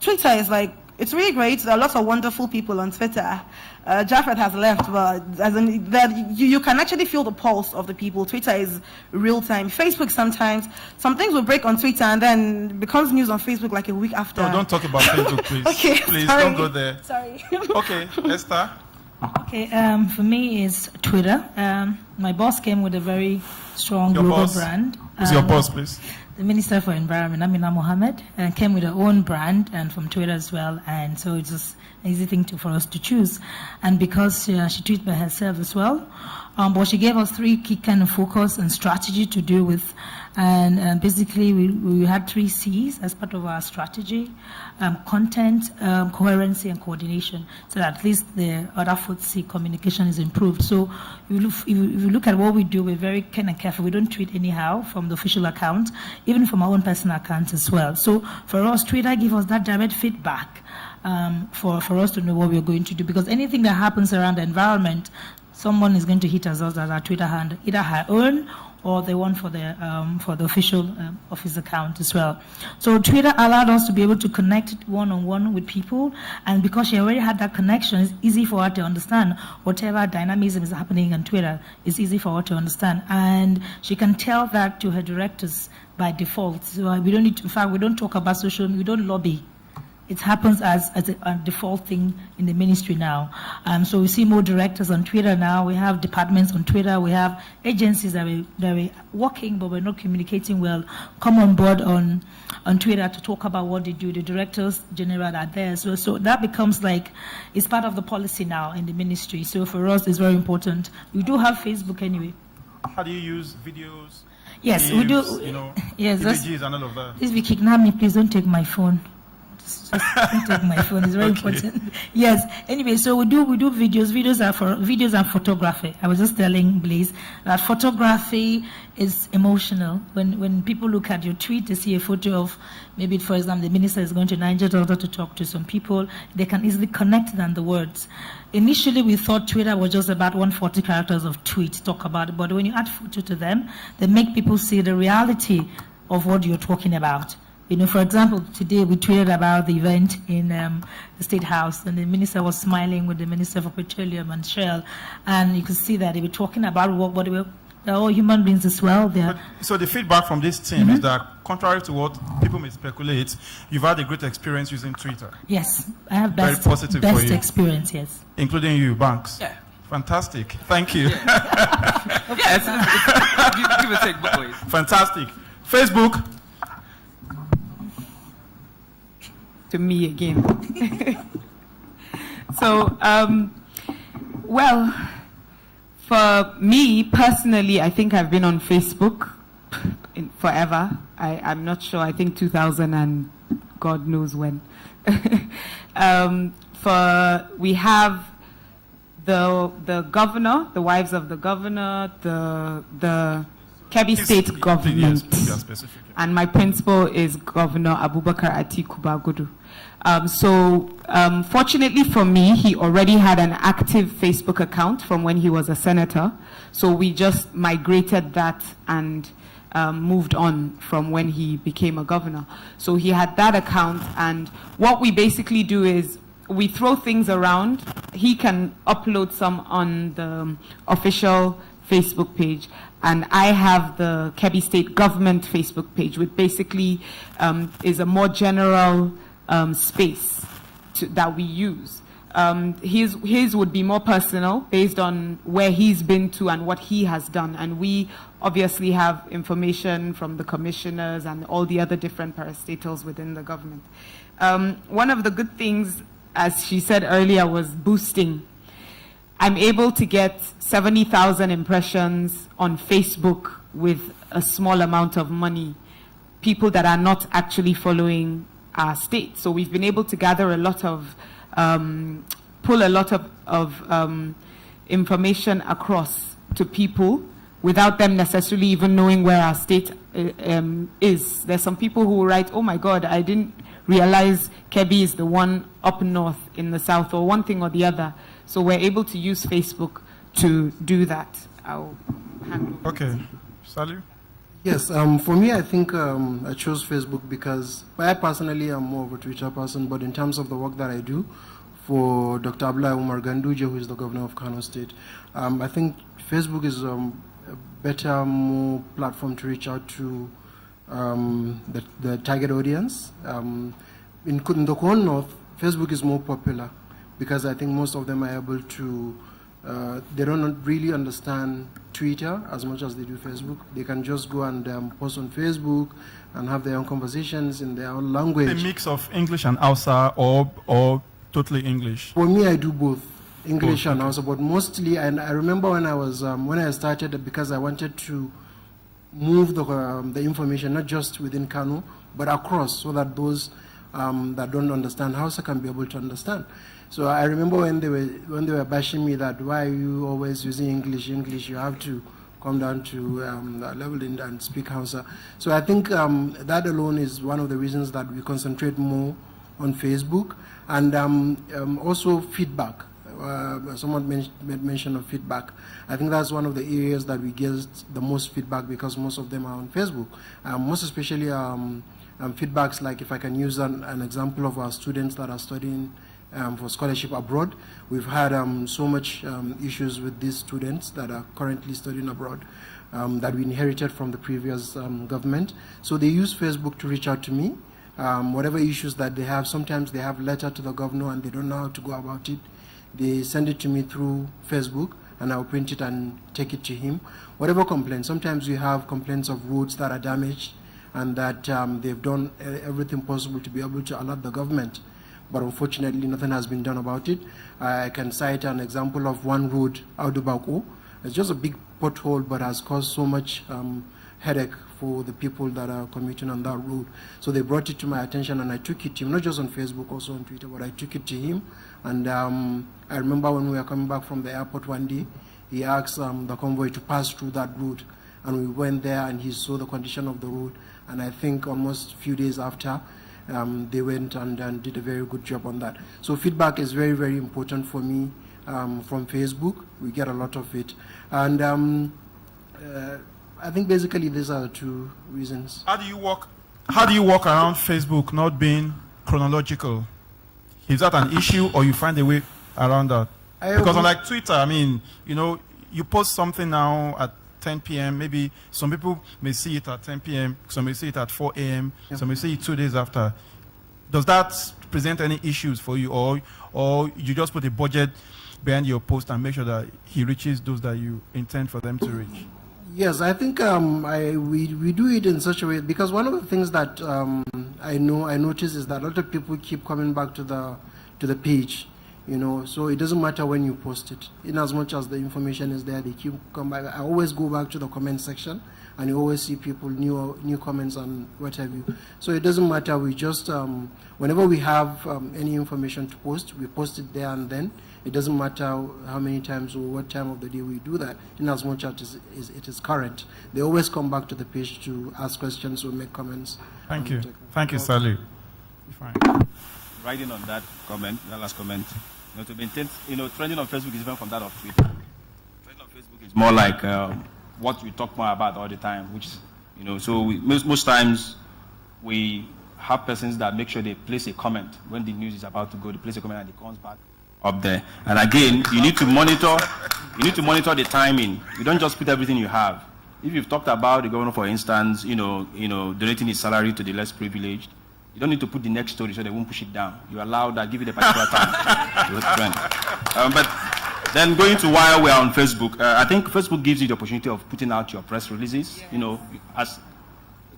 Twitter is like, it's really great. There are lots of wonderful people on Twitter. Japheth has left, but you can actually feel the pulse of the people. Twitter is real time. Facebook sometimes, some things will break on Twitter and then becomes news on Facebook like a week after. No, don't talk about Facebook, please. Okay, please, sorry. don't go there. Sorry. Okay, Esther. Okay, for me it's Twitter. My boss came with a very strong Your global boss? brand. Who's your boss, please? The Minister for Environment, Amina Mohammed, came with her own brand and from Twitter as well, and so it's just an easy thing for us to choose. And because she tweeted by herself as well, but she gave us 3 key kind of focus and strategy to deal with. And basically, we had 3 C's as part of our strategy: content, coherency, and coordination. So that at least the other 4th C, communication, is improved. So if you look at what we do, we're very kind of careful. We don't tweet anyhow from the official account, even from our own personal accounts as well. So for us, Twitter gives us that direct feedback for us to know what we're going to do. Because anything that happens around the environment, someone is going to hit us at our Twitter handle, either her own or the one for the official office account as well. So Twitter allowed us to be able to connect one-on-one with people, and because she already had that connection, it's easy for her to understand whatever dynamism is happening on Twitter. It's easy for her to understand, and she can tell that to her directors by default. So we don't need to, in fact, we don't talk about social, we don't lobby. It happens as a default thing in the ministry now. So we see more directors on Twitter now. We have departments on Twitter. We have agencies that are working, but we're not communicating well, come on board on Twitter to talk about what they do. The directors general are there. So that becomes like, it's part of the policy now in the ministry. So for us, it's very important. We do have Facebook anyway. How do you use videos? Yes, we do. You know, yes, images and all of that. Please, Vicky, kidnap me. Please don't take my phone. Just don't take my phone. It's very important. Yes. Anyway, so we do videos. Videos are photography. I was just telling Blaze that photography is emotional. When people look at your tweet, they see a photo of maybe, for example, the minister is going to Niger Delta to talk to some people. They can easily connect than the words. Initially, we thought Twitter was just about 140 characters of tweet talk about it, but when you add photo to them, they make people see the reality of what you're talking about. You know, for example, today we tweeted about the event in the State House, and the minister was smiling with the Minister for Petroleum and Shell, and you could see that they were talking about what they were. They're all human beings as well. So the feedback from this team is that, contrary to what people may speculate, you've had a great experience using Twitter. Yes, I have very positive for you. Experience. Yes, including you, Banks. Yeah. Fantastic. Thank you. Yes, give or take both ways. Fantastic. Facebook. To me again. So, well, for me personally, I think I've been on Facebook forever. I'm not sure. I think 2000 and God knows when. We have the governor, the wives of the governor, the Kebbi State government. And my principal is Governor Abubakar Atiku Bagudu. Fortunately for me, he already had an active Facebook account from when he was a senator. So we just migrated that and moved on from when he became a governor. So he had that account, and what we basically do is we throw things around. He can upload some on the official Facebook page, and I have the Kebbi State Government Facebook page, which basically is a more general space that we use. His would be more personal, based on where he's been to and what he has done, and we obviously have information from the commissioners and all the other different parastatals within the government. One of the good things, as she said earlier, was boosting. I'm able to get 70,000 impressions on Facebook with a small amount of money, people that are not actually following our state. So we've been able to gather a lot of, pull a lot of information across to people without them necessarily even knowing where our state is. There's some people who write, oh my God, I didn't realize Kebbi is the one up north in the south, or one thing or the other. So we're able to use Facebook to do that. I'll hand over. Okay. Salu? Yes, for me, I think I chose Facebook because I personally am more of a Twitter person, but in terms of the work that I do for Dr. Abdullah Umar Ganduje, who is the governor of Kano State, I think Facebook is a better, more platform to reach out to the target audience. In the Kano North, Facebook is more popular because I think most of them are able to, they don't really understand Twitter as much as they do Facebook. They can just go and post on Facebook and have their own conversations in their own language. A mix of English and Hausa, or totally English? For me, I do both English and Hausa, but mostly, and I remember when I was when I started, because I wanted to move the information not just within Kano but across, so that those that don't understand Hausa can be able to understand. So I remember when they were bashing me that why are you always using English? You have to come down to that level and speak Hausa. So I think that alone is one of the reasons that we concentrate more on Facebook, and also feedback. Someone made mention of feedback. I think that's one of the areas that we get the most feedback, because most of them are on Facebook. Most especially feedbacks like, if I can use an example of our students that are studying for scholarship abroad. We've had so much issues with these students that are currently studying abroad that we inherited from the previous government. So they use Facebook to reach out to me. Whatever issues that they have, sometimes they have letter to the governor and they don't know how to go about it. They send it to me through Facebook, and I'll print it and take it to him. Whatever complaints, sometimes we have complaints of roads that are damaged and that they've done everything possible to be able to alert the government, but unfortunately nothing has been done about it. I can cite an example of one road, Audubako. It's just a big pothole, but has caused so much headache for the people that are commuting on that road. So they brought it to my attention, and I took it to him, not just on Facebook, also on Twitter, but I took it to him. And I remember when we were coming back from the airport one day, he asked the convoy to pass through that road. And we went there and he saw the condition of the road. And I think almost a few days after, they went and did a very good job on that. So feedback is very, very important for me from Facebook. We get a lot of it. And I think basically these are the two reasons. How do you walk around Facebook not being chronological? Is that an issue, or you find a way around that? Because unlike Twitter, I mean, you post something now at 10 p.m. Maybe some people may see it at 10 p.m., some may see it at 4 a.m., some may see it 2 days after. Does that present any issues for you, or you just put a budget behind your post and make sure that he reaches those that you intend for them to reach? Yes, I think we do it in such a way, because one of the things that I notice is that a lot of people keep coming back to the page, so it doesn't matter when you post it. In as much as the information is there, they keep coming back. I always go back to the comment section, and you always see people new comments and what have you. So it doesn't matter. We just whenever we have any information to post, we post it there and then. It doesn't matter how many times or what time of the day we do that, in as much as it is current. They always come back to the page to ask questions or make comments. Thank you. Thank you, Sally. Riding on that comment, that last comment, to maintain, trending on Facebook is different from that of Twitter. Trending on Facebook is more like what we talk more about all the time, which is, so most times we have persons that make sure they place a comment when the news is about to go. They place a comment and it comes back up there. And again, you need to monitor the timing. You don't just put everything you have. If you've talked about the governor, for instance, donating his salary to the less privileged, you don't need to put the next story so they won't push it down. You allow that, give it a particular time to trend. But then going to why we're on Facebook, I think Facebook gives you the opportunity of putting out your press releases, as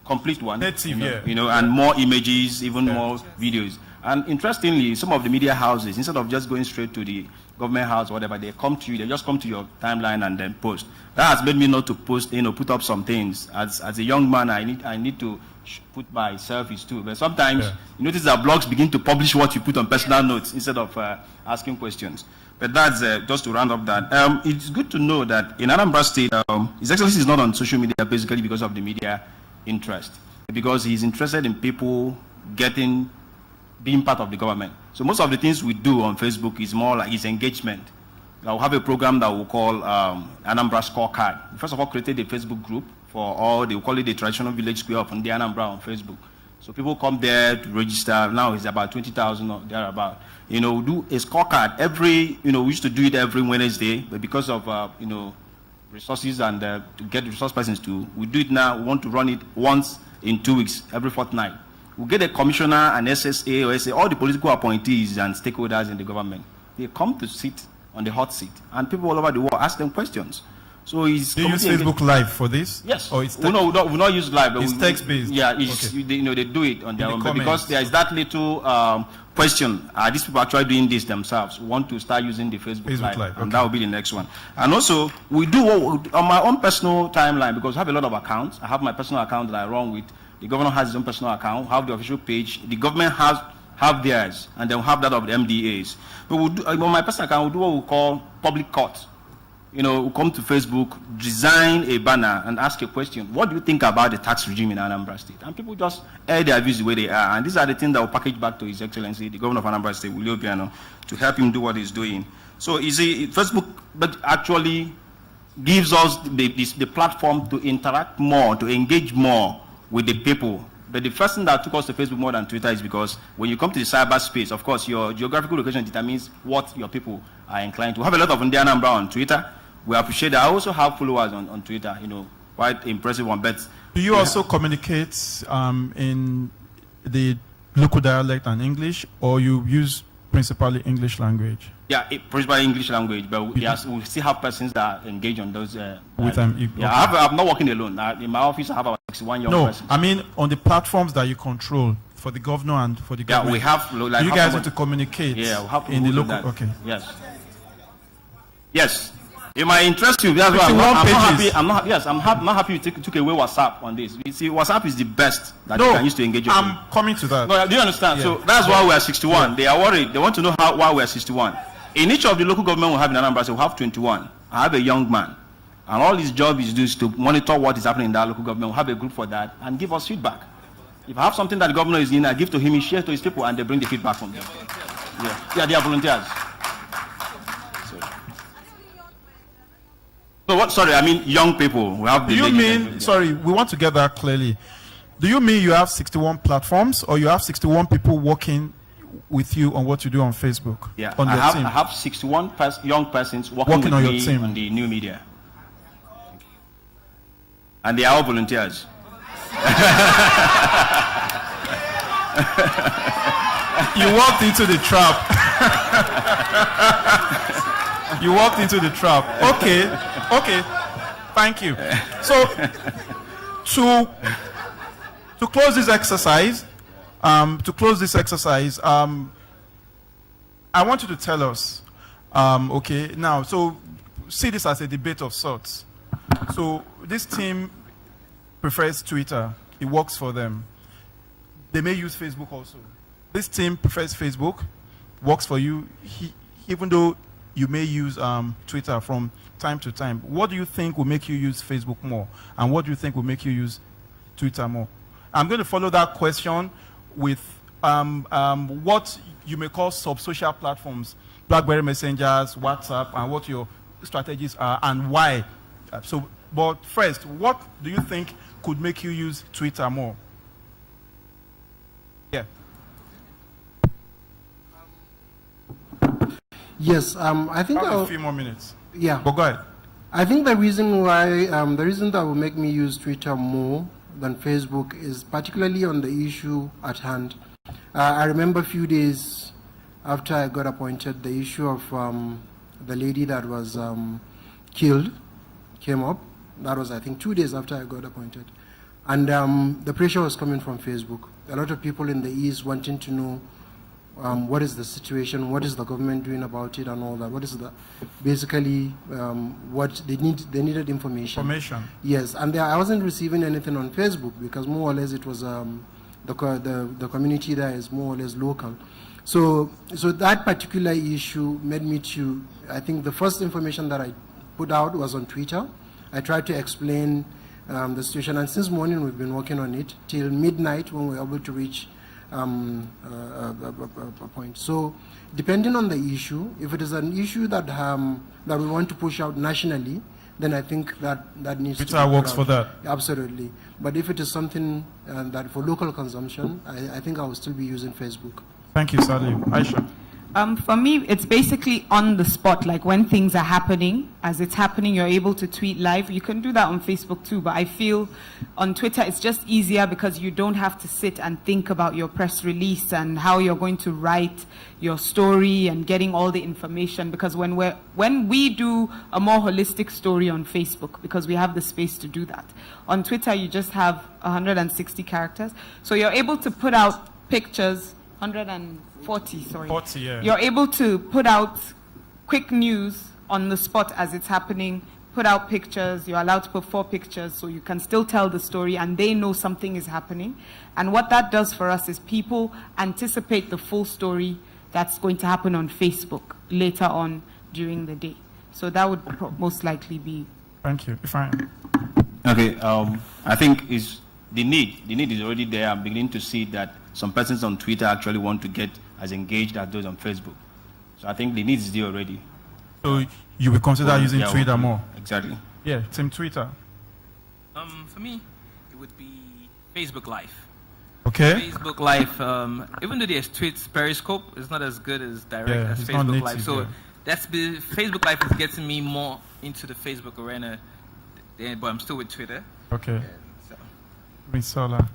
complete one, native, and more images, even more videos. And interestingly, some of the media houses, instead of just going straight to the government house or whatever, they come to you, they just come to your timeline and then post. That has made me not to post, put up some things. As a young man, I need to put my selfies too. But sometimes you notice that blogs begin to publish what you put on personal notes instead of asking questions. But that's just to round up that. It's good to know that in Anambra State, His Excellency is not on social media basically because of the media interest, because he's interested in people being part of the government. So most of the things we do on Facebook is more like his engagement. I'll have a program that we'll call Anambra Scorecard. First of all, created a Facebook group for all, they will call it the traditional village square of the Anambra on Facebook. So people come there to register. Now it's about 20,000 or thereabout. We do a scorecard we used to do it every Wednesday, but because of, resources and to get the resource persons we do it now. We want to run it once in 2 weeks, every fortnight. We'll get a commissioner, an SSA, or SA, all the political appointees and stakeholders in the government. They come to sit on the hot seat, and people all over the world ask them questions. So it's. Do you use Facebook Live for this? Yes. Or it's we not use live. But it's text-based. Yeah, they do it on their own. But because there is that little question, are these people actually doing this themselves? We want to start using the Facebook Live. And that will be the next one. And also, we do on my own personal timeline, because I have a lot of accounts. I have my personal account that I run with. The governor has his own personal account, have the official page. The government have theirs, and then have that of the MDAs. But we'll do, on my personal account, we'll do what we call public court. We'll come to Facebook, design a banner, and ask a question. What do you think about the tax regime in Anambra State? And people just air their views the way they are. And these are the things that will package back to His Excellency, the governor of Anambra State, Willie Obiano, to help him do what he's doing. So you see, Facebook actually gives us the platform to interact more, to engage more with the people. But the first thing that took us to Facebook more than Twitter is because when you come to the cyberspace, of course, your geographical location determines what your people are inclined to. We have a lot of Indian Anambra on Twitter. We appreciate that. I also have followers on Twitter, quite impressive one. But do you also communicate in the local dialect and English, or you use principally English language? Yeah, principally English language, but we still have persons that engage on those. I'm not working alone. In my office, I have about 61 young persons. I mean on the platforms that you control for the governor and for the government. Yeah, we have. Like, you guys need to communicate. Yeah, we have in the local. Okay. Yes. Yes. It might interest you. That's why I'm not happy. I'm not happy you took away WhatsApp on this. You see, WhatsApp is the best that you can use to engage your I'm coming to that. No, do you understand? Yeah. So that's why we are 61. Yeah. They are worried. They want to know why we are 61. In each of the local government we have in Anambra, so we have 21. I have a young man, and all his job is to monitor what is happening in that local government. We have a group for that and give us feedback. If I have something that the governor is in, I give to him, he shares to his people, and they bring the feedback from them. Yeah, they are volunteers. So what? Sorry, I mean young people. We have. Do you mean? Sorry, we want to get that clearly. Do you mean you have 61 platforms, or you have 61 people working with you on what you do on Facebook? Yeah, on your team? I have 61 young persons working with on me your team on the new media, and they are all volunteers. You walked into the trap. You walked into the trap. Okay. Thank you. So, to close this exercise, I want you to tell us. Now, so see this as a debate of sorts. So this team prefers Twitter. It works for them. They may use Facebook also. This team prefers Facebook. Works for you. Even though you may use Twitter from time to time. What do you think will make you use Facebook more? And what do you think will make you use Twitter more? I'm going to follow that question with what you may call sub-social platforms, BlackBerry Messengers, WhatsApp, and what your strategies are and why. But first, what do you think could make you use Twitter more? Yeah. Yes, I think Probably a few more minutes. Yeah. But go ahead. I think the reason why, the reason that will make me use Twitter more than Facebook is particularly on the issue at hand. I remember a few days after I got appointed, the issue of the lady that was killed came up. That was, I think, 2 days after I got appointed. And the pressure was coming from Facebook. A lot of people in the East wanting to know what is the situation, what is the government doing about it and all that. What is the, basically, what they needed information. Yes, and I wasn't receiving anything on Facebook because more or less it was, the community there is more or less local. So that particular issue made me to, I think the first information that I put out was on Twitter. I tried to explain the situation, and since morning we've been working on it till midnight when we were able to reach a point. So depending on the issue, if it is an issue that we want to push out nationally, then I think that needs to be Twitter works for that. Absolutely. But if it is something that for local consumption, I think I will still be using Facebook. Thank you, Salim. Aisha. For me, it's basically on the spot, like when things are happening, as it's happening, you're able to tweet live. You can do that on Facebook too, but I feel on Twitter it's just easier because you don't have to sit and think about your press release and how you're going to write your story and getting all the information, because when we do a more holistic story on Facebook, because we have the space to do that. On Twitter, you just have 160 characters, so you're able to put out pictures, 140, sorry. 40, yeah. You're able to put out quick news on the spot as it's happening, put out pictures. You're allowed to put 4 pictures so you can still tell the story and they know something is happening. And what that does for us is people anticipate the full story that's going to happen on Facebook later on during the day. So that would most likely be. Thank you. Fine. Okay, I think the need is already there. I'm beginning to see that some persons on Twitter actually want to get as engaged as those on Facebook. So I think the need is there already. So you will consider using Yeah, Twitter more? Exactly. Yeah, Team Twitter. For me, it would be Facebook Live. Okay. Facebook Live, even though there's tweets, Periscope is not as good as direct as it's not Facebook native, Live. So yeah. Facebook Live is getting me more into the Facebook arena, but I'm still with Twitter. Okay. Risola.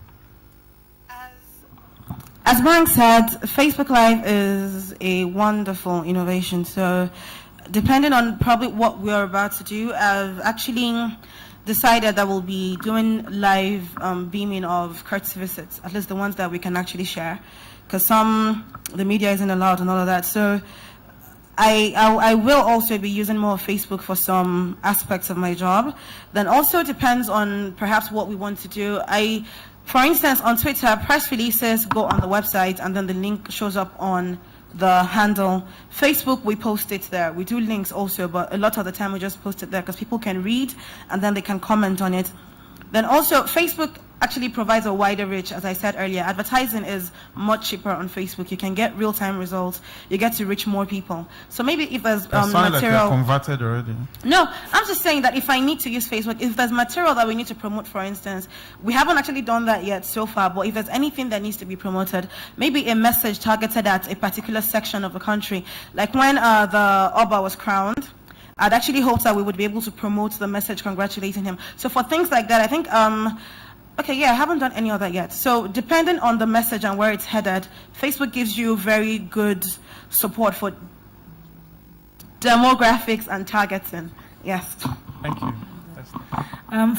As Frank said, Facebook Live is a wonderful innovation. So depending on probably what we're about to do, I've actually decided that we'll be doing live beaming of courtesy visits, at least the ones that we can actually share, because the media isn't allowed and all of that. So I will also be using more of Facebook for some aspects of my job. Then also depends on perhaps what we want to do. For instance, on Twitter, press releases go on the website and then the link shows up on the handle. Facebook, we post it there. We do links also, but a lot of the time we just post it there because people can read and then they can comment on it. Then also, Facebook actually provides a wider reach. As I said earlier, advertising is much cheaper on Facebook. You can get real-time results. You get to reach more people. So maybe if there's material... like you're converted already. No, I'm just saying that if I need to use Facebook, if there's material that we need to promote, for instance, we haven't actually done that yet so far, but if there's anything that needs to be promoted, maybe a message targeted at a particular section of the country, like when the Oba was crowned, I'd actually hoped that we would be able to promote the message congratulating him. So for things like that, I think, okay, yeah, I haven't done any of that yet. So depending on the message and where it's headed, Facebook gives you very good support for demographics and targeting. Yes. Thank you.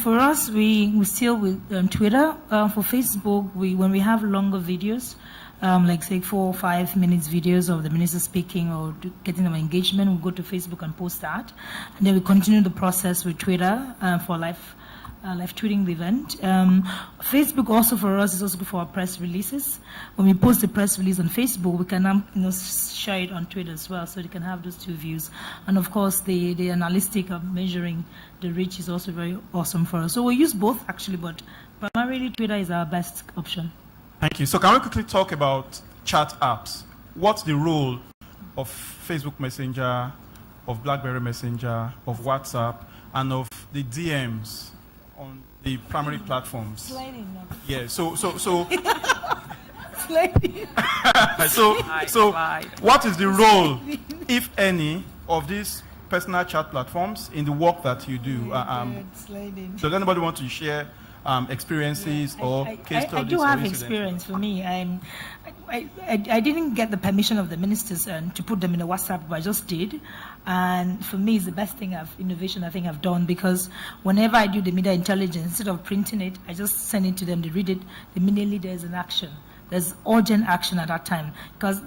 For us, we still with Twitter. For Facebook, when we have longer videos, like say 4 or 5 minutes videos of the minister speaking or getting them engagement, we go to Facebook and post that, and then we continue the process with Twitter for live tweeting the event. Facebook also for us is also good for our press releases. When we post the press release on Facebook, we can share it on Twitter as well, so they can have those 2 views. And of course, the analytic of measuring the reach is also very awesome for us. So we use both actually, but primarily Twitter is our best option. Thank you. So can we quickly talk about chat apps? What's the role of Facebook Messenger, of BlackBerry Messenger, of WhatsApp, and of the DMs on the primary platforms? Sliding. Yeah. So Sliding. what is the role if any, of these personal chat platforms in the work that you do? Does anybody want to share experiences or case studies? I do or have incidents? experience. For me, I didn't get the permission of the ministers to put them in a WhatsApp, but I just did. And for me, it's the best innovation I think I've done, because whenever I do the media intelligence, instead of printing it, I just send it to them, they read it, immediately there's an action. There's urgent action at that time, because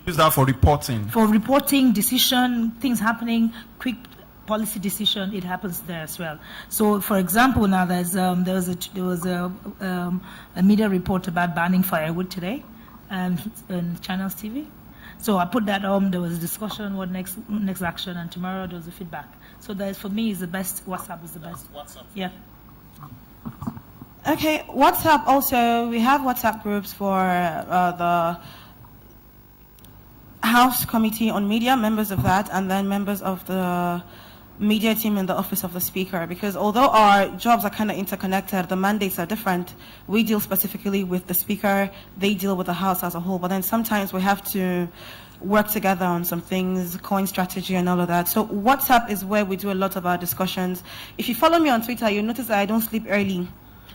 Use that for reporting. for reporting, decision, things happening, quick policy decision, it happens there as well. So, for example, now there was a media report about banning firewood today, on Channels TV. So I put that on. There was a discussion, what next action, and tomorrow there was a feedback. So that for me is the best. WhatsApp is the best. WhatsApp. Yeah. Okay, WhatsApp also, we have WhatsApp groups for the House Committee on Media, members of that, and then members of the media team in the Office of the Speaker, because although our jobs are kind of interconnected, the mandates are different. We deal specifically with the Speaker, they deal with the House as a whole, but then sometimes we have to work together on some things, coin strategy and all of that. So WhatsApp is where we do a lot of our discussions. If you follow me on Twitter, you'll notice that I don't sleep early.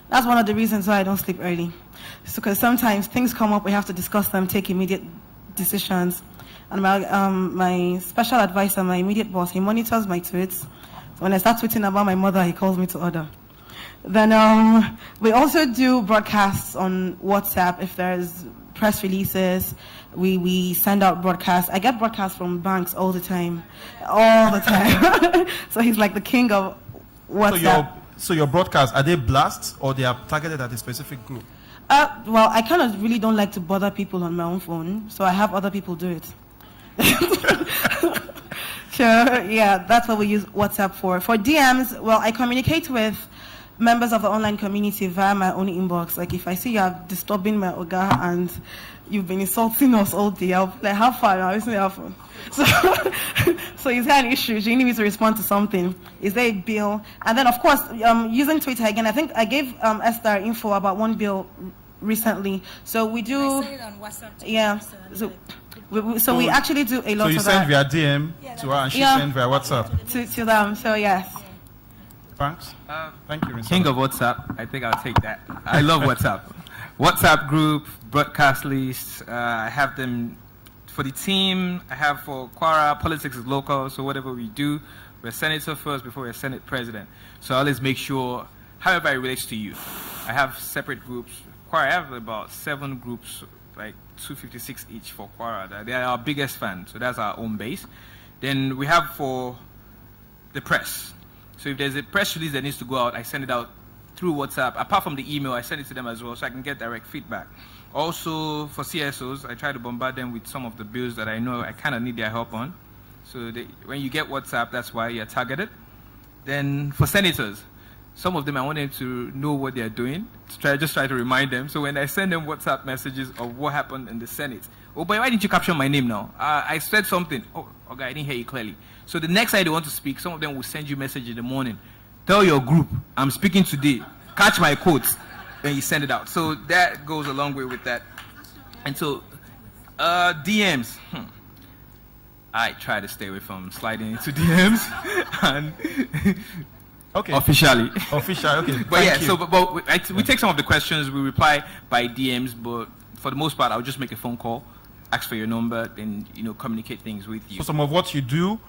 That's one of the reasons why I don't sleep early. So, because sometimes things come up, we have to discuss them, take immediate decisions. And my special advisor, my immediate boss, he monitors my tweets. So when I start tweeting about my mother, he calls me to order. Then we also do broadcasts on WhatsApp. If there's press releases, we send out broadcasts. I get broadcasts from banks all the time. So he's like the king of WhatsApp. So your broadcasts, are they blasts or they are targeted at a specific group? Well, I kind of really don't like to bother people on my own phone, so I have other people do it. Sure, yeah, that's what we use WhatsApp for. For DMs, well, I communicate with members of the online community via my own inbox. Like if I see you're disturbing my Oga and you've been insulting us all day, I'll be like, how far now? Isn't it our phone? So is there an issue? Do you need me to respond to something? Is there a bill? And then, of course, using Twitter again, I think I gave Esther info about one bill recently. So we do. I send it on WhatsApp. Yeah. So we actually do a lot of that. So you send via DM to her and she sends via WhatsApp? To them, so yes. Thanks. Thank you, Mr. King of WhatsApp, I think I'll take that. I love WhatsApp. WhatsApp group, broadcast lists, I have them for the team, I have for Quara, politics is local, so whatever we do, we're senator first before we're Senate president. So I always make sure, however it relates to you. I have separate groups. Quara, I have about 7 groups, like 256 each for Quara. They are our biggest fan, so that's our own base. Then we have for the press. So if there's a press release that needs to go out, I send it out through WhatsApp. Apart from the email, I send it to them as well so I can get direct feedback. Also, for CSOs, I try to bombard them with some of the bills that I know I kind of need their help on. So when you get WhatsApp, that's why you're targeted. Then for senators, some of them I want them to know what they're doing, just try to remind them. So when I send them WhatsApp messages of what happened in the Senate, oh boy, why didn't you capture my name now? I said something. Oh, okay, I didn't hear you clearly. So the next time they want to speak, some of them will send you a message in the morning. Tell your group, I'm speaking today. Catch my quotes. Then you send it out. So that goes a long way with that. And so DMs. I try to stay away from sliding into DMs. And okay. Officially. Okay. But yeah, so we take some of the questions, we reply by DMs, but for the most part, I'll just make a phone call, ask for your number, then communicate things with you. So some of what you do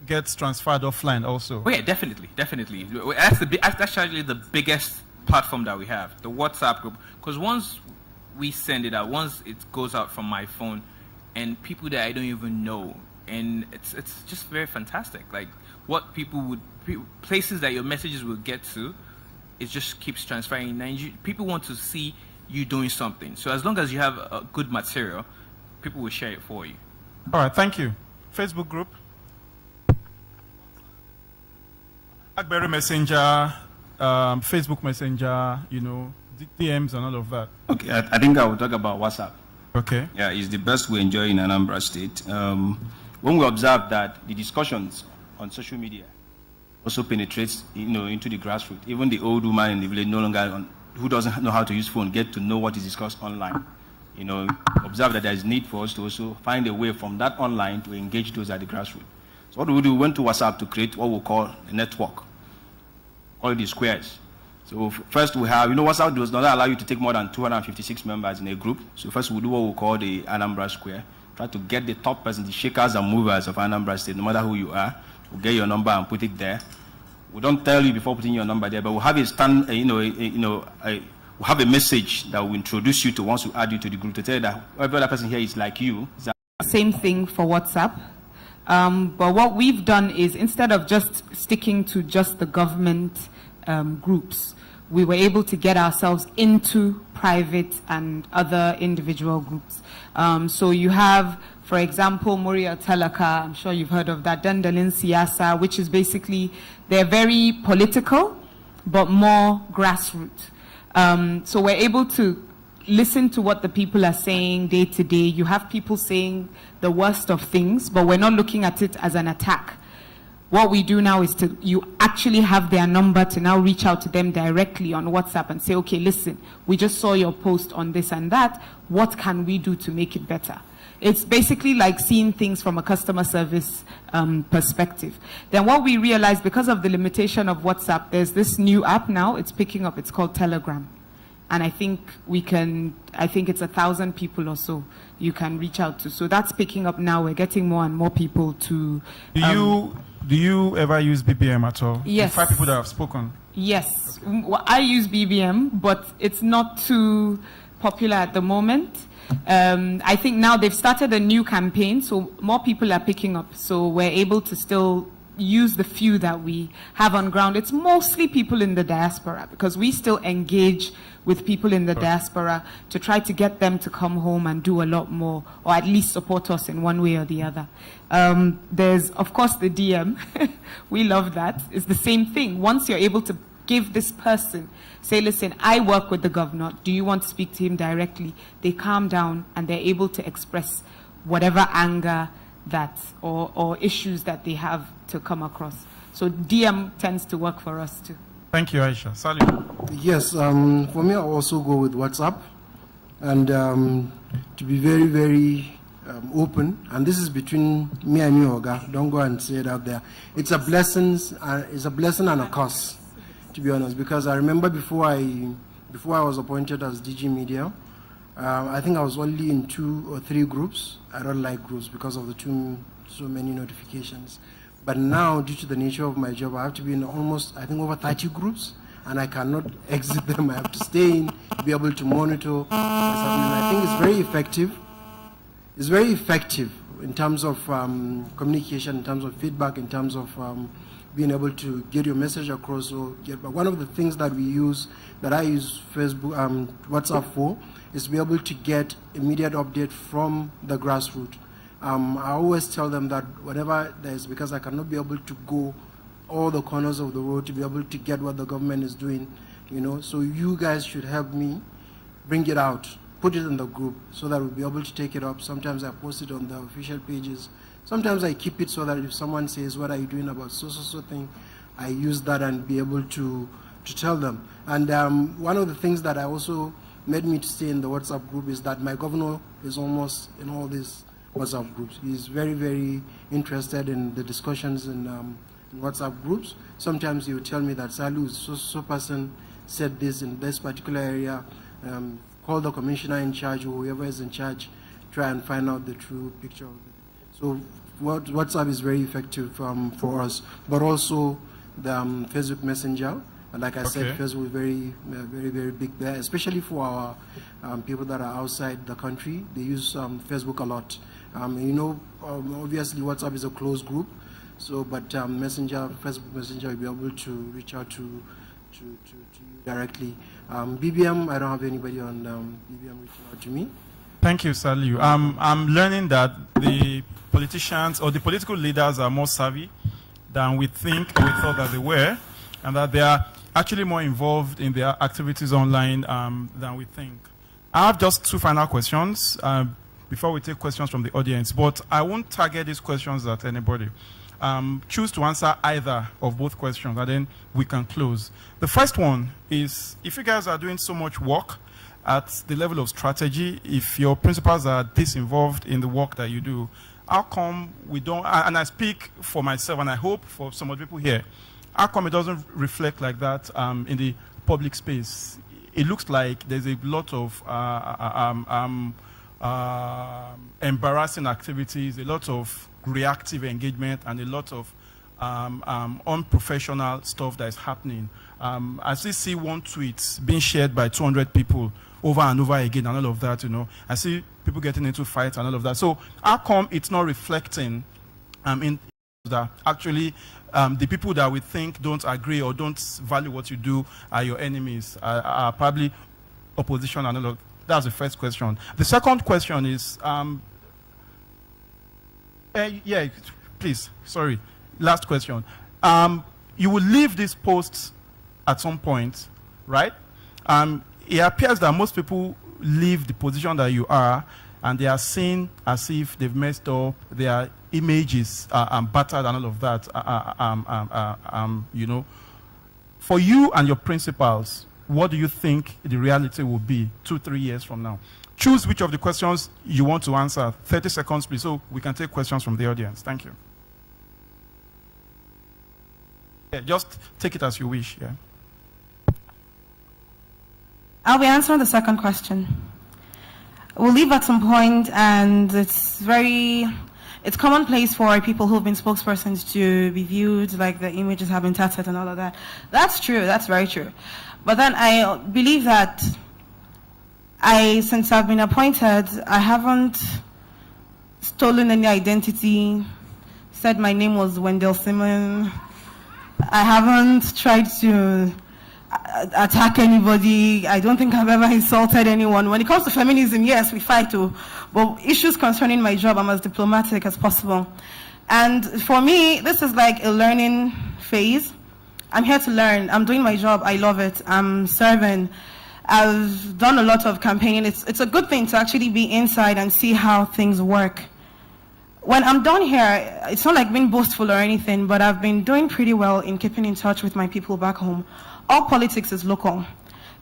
gets transferred offline also. Oh yeah, definitely. That's actually the biggest platform that we have, the WhatsApp group, because once we send it out, once it goes out from my phone, and people that I don't even know, and it's just very fantastic. Like what places that your messages will get to, it just keeps transferring. And people want to see you doing something. So as long as you have a good material, people will share it for you. All right, thank you. Facebook group. BlackBerry Messenger, Facebook Messenger, DMs and all of that. Okay, I think I will talk about WhatsApp. Okay. Yeah, it's the best we enjoy in Anambra State. When we observe that the discussions on social media also penetrates, into the grassroots. Even the old woman in the village who doesn't know how to use phone get to know what is discussed online. observe that there is need for us to also find a way from that online to engage those at the grassroots. So what we do, we went to WhatsApp to create what we call a network, call it the squares. So first we have, WhatsApp does not allow you to take more than 256 members in a group. So first we do what we call the Anambra Square. Try to get the top person, the shakers and movers of Anambra State, no matter who you are. We'll get your number and put it there. We don't tell you before putting your number there, but we'll have we'll have a message that will introduce you to once we add you to the group to tell you that every other person here is like you. Same thing for WhatsApp. But what we've done is, instead of just sticking to just the government groups, we were able to get ourselves into private and other individual groups. So you have, for example, Muria Telaka, I'm sure you've heard of that, Dandalin Siyasa, which is basically, they're very political, but more grassroots. So we're able to listen to what the people are saying day to day. You have people saying the worst of things, but we're not looking at it as an attack. What we do now is you actually have their number to now reach out to them directly on WhatsApp and say, okay, listen, we just saw your post on this and that. What can we do to make it better? It's basically like seeing things from a customer service perspective. Then what we realized, because of the limitation of WhatsApp, there's this new app now, it's picking up, it's called Telegram. And I think it's 1,000 people or so you can reach out to. So that's picking up now. We're getting more and more people to... Do you ever use BBM at all? Yes. The 5 people that have spoken. Yes. Okay. Well, I use BBM, but it's not too popular at the moment. I think now they've started a new campaign, so more people are picking up. So we're able to still use the few that we have on ground. It's mostly people in the diaspora, because we still engage with people in the diaspora to try to get them to come home and do a lot more, or at least support us in one way or the other. There's, of course, the DM. We love that. It's the same thing. Once you're able to give this person, say, listen, I work with the governor, do you want to speak to him directly? They calm down and they're able to express whatever anger that or issues that they have to come across. So DM tends to work for us too. Thank you, Aisha. Salim. Yes, for me, I'll also go with WhatsApp. And to be very, very open, and this is between me and you, Oga, don't go and say it out there. It's a blessing and a curse, to be honest, because I remember before I was appointed as DG Media, I think I was only in 2 or 3 groups. I don't like groups because of so many notifications. But now, due to the nature of my job, I have to be in almost, I think, over 30 groups, and I cannot exit them. I have to stay in, be able to monitor what's happening. I think it's very effective. It's very effective in terms of communication, in terms of feedback, in terms of being able to get your message across. But one of the things that I use Facebook, WhatsApp for, is to be able to get immediate update from the grassroots. I always tell them that whatever there is, because I cannot be able to go all the corners of the road to be able to get what the government is doing, so you guys should help me bring it out, put it in the group so that we'll be able to take it up. Sometimes I post it on the official pages. Sometimes I keep it so that if someone says, what are you doing about so thing, I use that and be able to tell them. And one of the things that I also made me to stay in the WhatsApp group is that my governor is almost in all these WhatsApp groups. He's very, very interested in the discussions in WhatsApp groups. Sometimes he will tell me that Salu, so person said this in this particular area. Call the commissioner in charge or whoever is in charge, try and find out the true picture of it. So WhatsApp is very effective for us, but also the Facebook Messenger. And like I said, Facebook is very, very big there, especially for our people that are outside the country. They use Facebook a lot. Obviously WhatsApp is a closed group, but Messenger, Facebook Messenger, will be able to reach out to you directly. BBM, I don't have anybody on BBM reaching out to me. Thank you, Saliu. I'm learning that the politicians or the political leaders are more savvy than we thought that they were, and that they are actually more involved in their activities online than we think. I have just 2 final questions before we take questions from the audience, but I won't target these questions at anybody. Choose to answer either of both questions, and then we can close. The first one is, if you guys are doing so much work at the level of strategy, if your principals are disinvolved in the work that you do, how come we don't, and I speak for myself and I hope for some of the people here, how come it doesn't reflect like that in the public space? It looks like there's a lot of embarrassing activities, a lot of reactive engagement, and a lot of unprofessional stuff that is happening. I still see one tweet being shared by 200 people over and over again and all of that, you know. I see people getting into fights and all of that. So how come it's not reflecting in that actually the people that we think don't agree or don't value what you do are your enemies, are probably opposition and all of that? That's the first question. The second question is, yeah, please, sorry. Last question. You will leave this post at some point, right? It appears that most people leave the position that you are, and they are seen as if they've messed up, their images are battered and all of that. You know, for you and your principals, what do you think the reality will be 2-3 years from now? Choose which of the questions you want to answer. 30 seconds, please, so we can take questions from the audience. Thank you. Yeah, just take it as you wish. Yeah. I'll be answering the second question. We'll leave at some point, and it's commonplace for people who've been spokespersons to be viewed like the images have been tattered and all of that. That's true, that's very true. But then I believe that since I've been appointed, I haven't stolen any identity, said my name was Wendell Simon. I haven't tried to attack anybody. I don't think I've ever insulted anyone. When it comes to feminism, yes, we fight too. But issues concerning my job, I'm as diplomatic as possible. And for me, this is like a learning phase. I'm here to learn. I'm doing my job. I love it. I'm serving. I've done a lot of campaigning. It's a good thing to actually be inside and see how things work. When I'm done here, it's not like being boastful or anything, but I've been doing pretty well in keeping in touch with my people back home. All politics is local.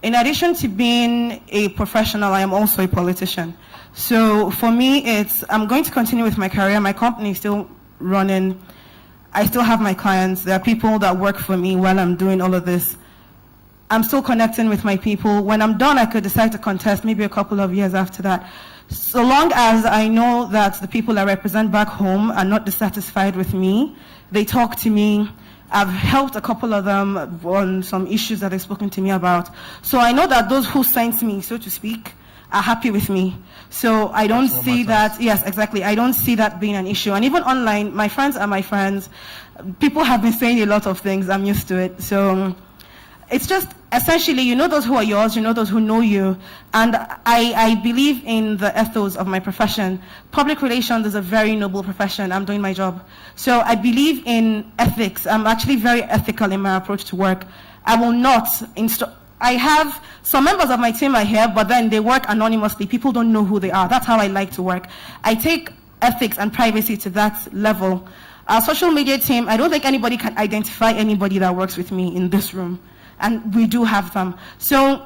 In addition to being a professional, I am also a politician. So for me, I'm going to continue with my career. My company is still running. I still have my clients. There are people that work for me while I'm doing all of this. I'm still connecting with my people. When I'm done, I could decide to contest maybe a couple of years after that. So long as I know that the people I represent back home are not dissatisfied with me, they talk to me. I've helped a couple of them on some issues that they've spoken to me about. So I know that those who sent me, so to speak, are happy with me. So I don't see that, yes, exactly. I don't see that being an issue. And even online, my friends are my friends. People have been saying a lot of things. I'm used to it. So it's just essentially, you know those who are yours, you know those who know you. And I believe in the ethos of my profession. Public relations is a very noble profession. I'm doing my job. So I believe in ethics. I'm actually very ethical in my approach to work. I will not I have some members of my team are here, but then they work anonymously. People don't know who they are. That's how I like to work. I take ethics and privacy to that level. Our social media team, I don't think anybody can identify anybody that works with me in this room. And we do have them. So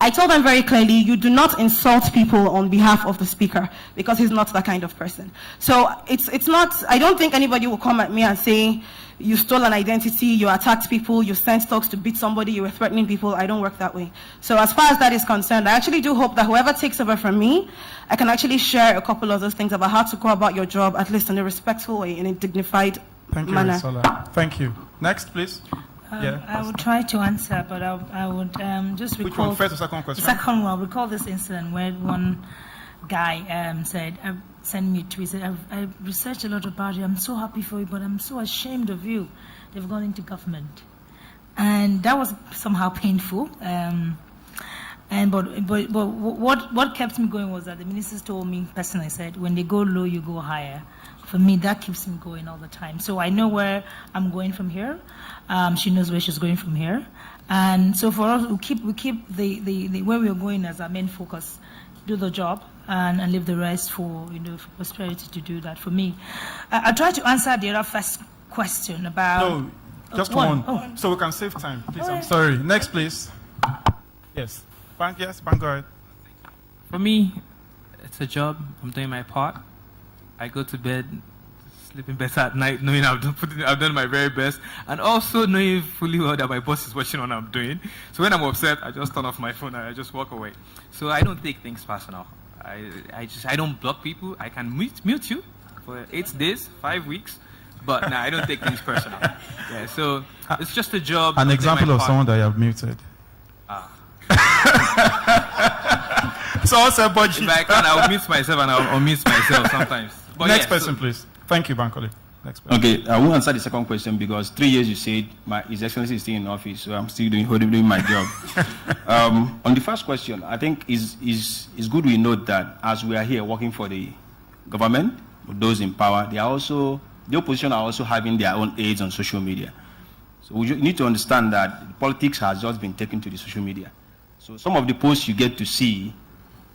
I told them very clearly, you do not insult people on behalf of the speaker, because he's not that kind of person. So it's not, I don't think anybody will come at me and say, you stole an identity, you attacked people, you sent talks to beat somebody, you were threatening people. I don't work that way. So as far as that is concerned, I actually do hope that whoever takes over from me, I can actually share a couple of those things about how to go about your job, at least in a respectful way, in a dignified manner. Thank you, Risola. Thank you. Next, please. I would try to answer, but I would just recall... Which one, first or second question? The second one. Recall this incident where one guy sent me a tweet, said, I've researched a lot about you, I'm so happy for you, but I'm so ashamed of you. They've gone into government. And that was somehow painful. But what kept me going was that the ministers told me personally, said, when they go low, you go higher. For me, that keeps me going all the time. So I know where I'm going from here. She knows where she's going from here. And so for us, we keep the where we are going as our main focus. Do the job and leave the rest for for prosperity to do that. For me, I'll try to answer the other first question about. No, just one. So we can save time, please. I'm sorry. Next, please. Yes, Bank. Yes, Bank. Go ahead. For me, it's a job. I'm doing my part. I go to bed, sleeping better at night, knowing I've done my very best, and also knowing fully well that my boss is watching what I'm doing. So when I'm upset, I just turn off my phone and I just walk away. So I don't take things personal. I don't block people. I can mute you for 8 days, 5 weeks, but I don't take things personal. Yeah, so it's just a job. An example of someone that you have muted. So also, but if I can, I'll mute myself and I'll unmute myself sometimes. But next person, please. Thank you, Bankole. Next person. Okay, I won't answer the second question because 3 years you said His Excellency is still in office, so I'm still doing my job. On the first question, I think it's good we note that as we are here working for the government, those in power, the opposition are also having their own aides on social media. So we need to understand that politics has just been taken to the social media. So some of the posts you get to see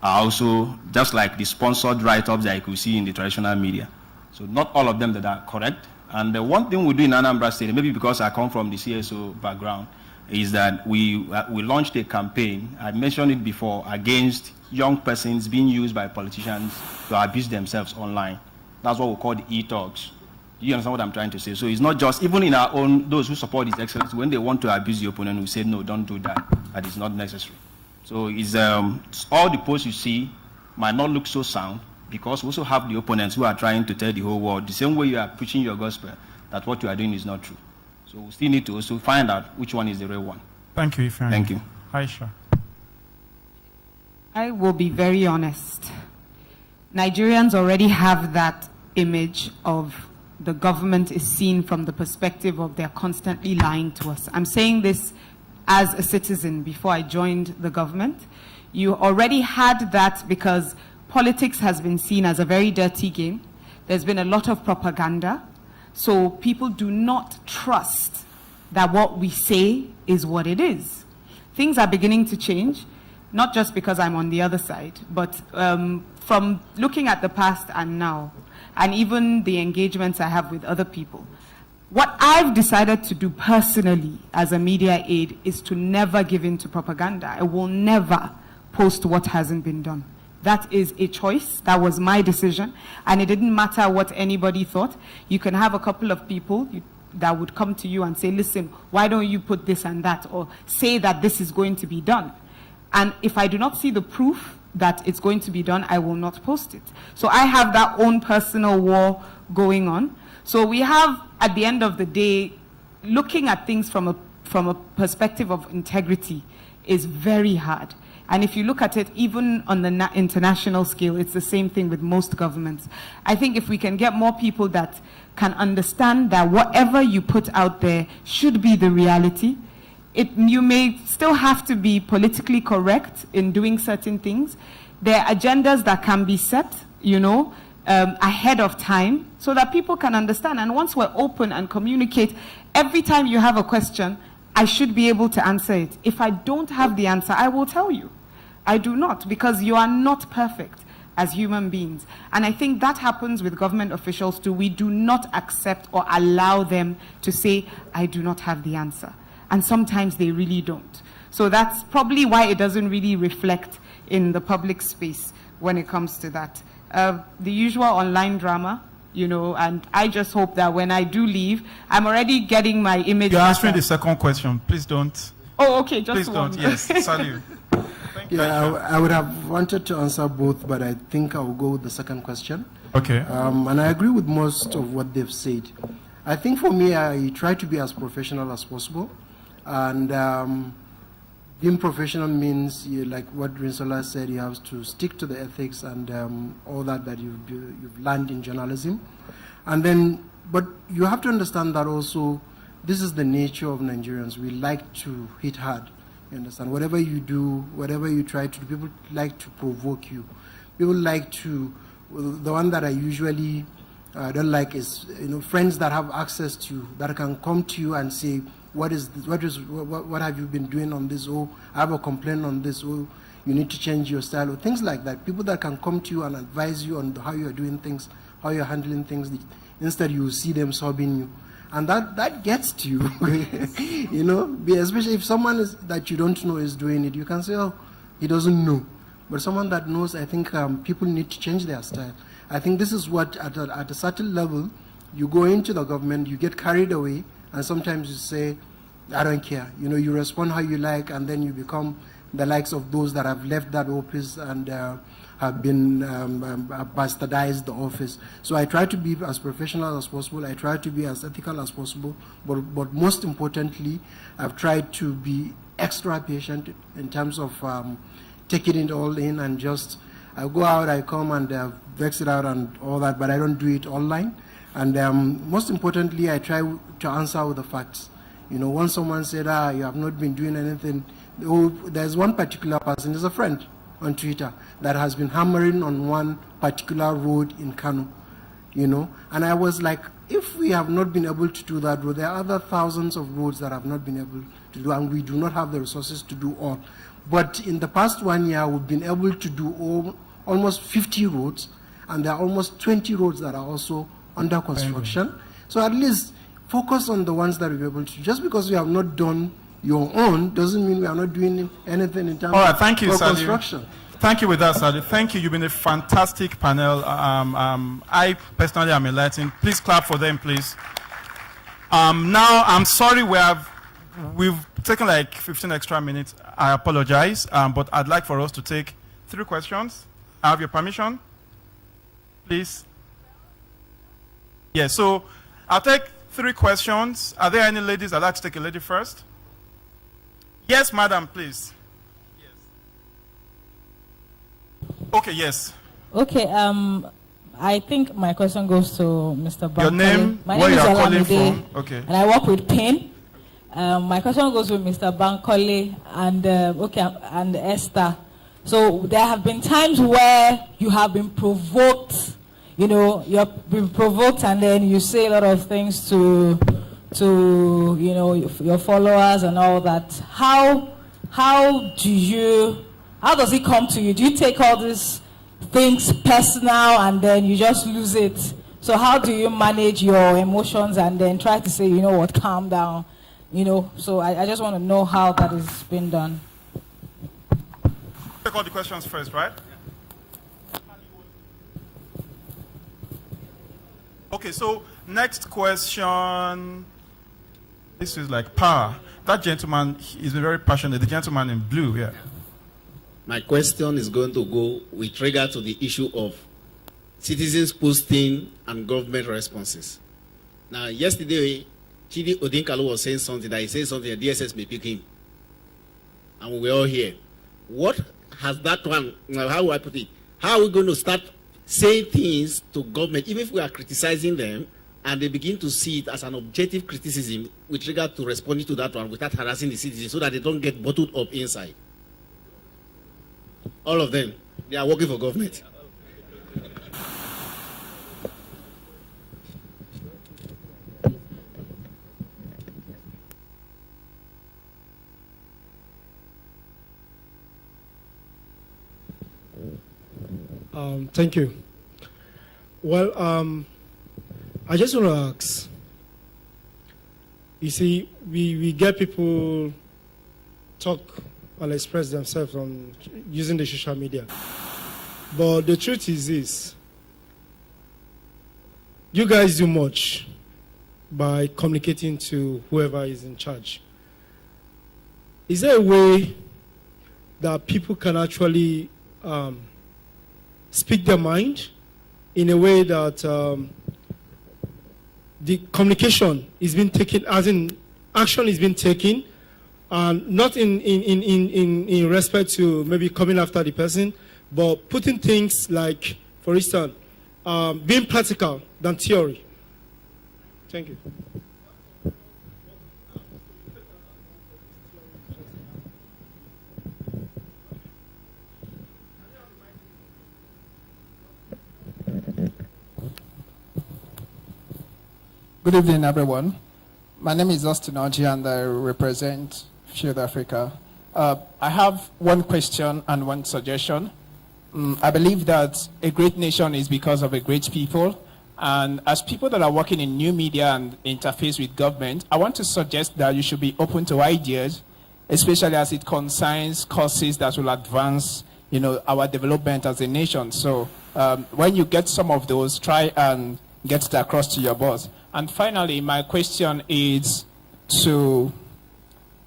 are also just like the sponsored write-ups that you could see in the traditional media. So not all of them that are correct. And the one thing we do in Anambra State, maybe because I come from the CSO background, is that we launched a campaign, I mentioned it before, against young persons being used by politicians to abuse themselves online. That's what we call the e-talks. You understand what I'm trying to say? So it's not just, even in our own, those who support His Excellency, when they want to abuse the opponent, we say, no, don't do that. That is not necessary. So it's, all the posts you see might not look so sound because we also have the opponents who are trying to tell the whole world the same way you are preaching your gospel that what you are doing is not true. So we still need to also find out which one is the real one. Thank you, Ifeanyi. Thank you. Aisha. I will be very honest. Nigerians already have that image of the government is seen from the perspective of they're constantly lying to us. I'm saying this as a citizen before I joined the government. You already had that because politics has been seen as a very dirty game. There's been a lot of propaganda. So people do not trust that what we say is what it is. Things are beginning to change, not just because I'm on the other side, but from looking at the past and now, and even the engagements I have with other people. What I've decided to do personally as a media aide is to never give in to propaganda. I will never post what hasn't been done. That is a choice. That was my decision. And it didn't matter what anybody thought. You can have a couple of people that would come to you and say, listen, why don't you put this and that? Or say that this is going to be done. And if I do not see the proof that it's going to be done, I will not post it. So I have that own personal war going on. So we have, at the end of the day, looking at things from a perspective of integrity is very hard. And if you look at it, even on the international scale, it's the same thing with most governments. I think if we can get more people that can understand that whatever you put out there should be the reality, you may still have to be politically correct in doing certain things. There are agendas that can be set, ahead of time so that people can understand. And once we're open and communicate, every time you have a question, I should be able to answer it. If I don't have the answer, I will tell you. I do not, because you are not perfect as human beings. And I think that happens with government officials too. We do not accept or allow them to say, I do not have the answer. And sometimes they really don't. So that's probably why it doesn't really reflect in the public space when it comes to that. The usual online drama, and I just hope that when I do leave, I'm already getting my image. You're answering the second question. Please don't. Oh, okay, just Please one. don't. Yes, Saliu. Yeah, I would have wanted to answer both, but I think I'll go with the second question. Okay. And I agree with most of what they've said. I think for me, I try to be as professional as possible. And being professional means, like what Rinsola said, you have to stick to the ethics and all that you've learned in journalism. And then, but you have to understand that also, this is the nature of Nigerians. We like to hit hard. You understand? Whatever you do, whatever you try to do, people like to provoke you. People like to, the one that I usually don't like is, friends that have access to you, that can come to you and say, what have you been doing on this? Oh, I have a complaint on this. Oh, you need to change your style, or things like that. People that can come to you and advise you on how you're doing things, how you're handling things. Instead, you see them sobbing you. And that gets to you, especially if someone that you don't know is doing it. You can say, oh, he doesn't know. but someone that knows, I think people need to change their style. I think this is what, at a certain level, you go into the government, you get carried away, and sometimes you say, I don't care. You know, you respond how you like, and then you become the likes of those that have left that office and have been bastardized the office. So I try to be as professional as possible. I try to be as ethical as possible. But most importantly, I've tried to be extra patient in terms of taking it all in, and just, I go out, I come and vex it out and all that, but I don't do it online. And most importantly, I try to answer with the facts. You know, once someone said, you have not been doing anything, there's one particular person, there's a friend on Twitter that has been hammering on one particular road in Kano, you know. And I was like, if we have not been able to do that road, there are other thousands of roads that have not been able to do, and we do not have the resources to do all. But in the past 1 year, we've been able to do almost 50 roads, and there are almost 20 roads that are also under construction. So at least focus on the ones that we're able to. Just because we have not done your own doesn't mean we are not doing anything in terms of thank you, construction. Thank you with that, Sadi. Thank you. You've been a fantastic panel. I personally am enlightened. Please clap for them, please. Now, I'm sorry we've taken like 15 extra minutes. I apologize, but I'd like for us to take 3 questions. I have your permission, please. Yes, so I'll take 3 questions. Are there any ladies? I'd like to take a lady first. Yes, madam, please. Yes. Okay, yes. Okay, I think my question goes to Mr. Bankole. Your name, my where name you is are calling Olamide, from. Okay. and I work with PIN. My question goes with Mr. Bankole and Esther. So there have been times where you have been provoked. You know, you have been provoked, and then you say a lot of things to you know, your followers and all that. How does it come to you? Do you take all these things personal and then you just lose it? So how do you manage your emotions and then try to say, you know what, calm down? You know, so I just want to know how that is being done. Take all the questions first, right? Okay, so next question. This is like power. That gentleman is very passionate. The gentleman in blue, yeah. My question is going to go with regard to the issue of citizens posting and government responses. Now, yesterday, Chidi Odinkalu was saying something that he said something that DSS may pick him. And we're all here. What has that one, how do I put it? How are we going to start saying things to government, even if we are criticizing them, and they begin to see it as an objective criticism with regard to responding to that one without harassing the citizens so that they don't get bottled up inside? All of them, they are working for government. Thank you. Well, I just want to ask, you see, we get people talk and express themselves on using the social media. But the truth is this, you guys do much by communicating to whoever is in charge. Is there a way that people can actually speak their mind in a way that the communication is being taken, as in action is being taken, and not in respect to maybe coming after the person, but putting things like, for instance, being practical than theory. Thank you. Good evening, everyone. My name is Austin Oji, and I represent Shield Africa. I have one question and one suggestion. I believe that a great nation is because of a great people. And as people that are working in new media and interface with government, I want to suggest that you should be open to ideas, especially as it concerns causes that will advance our development as a nation. So when you get some of those, try and get it across to your boss. And finally, my question is to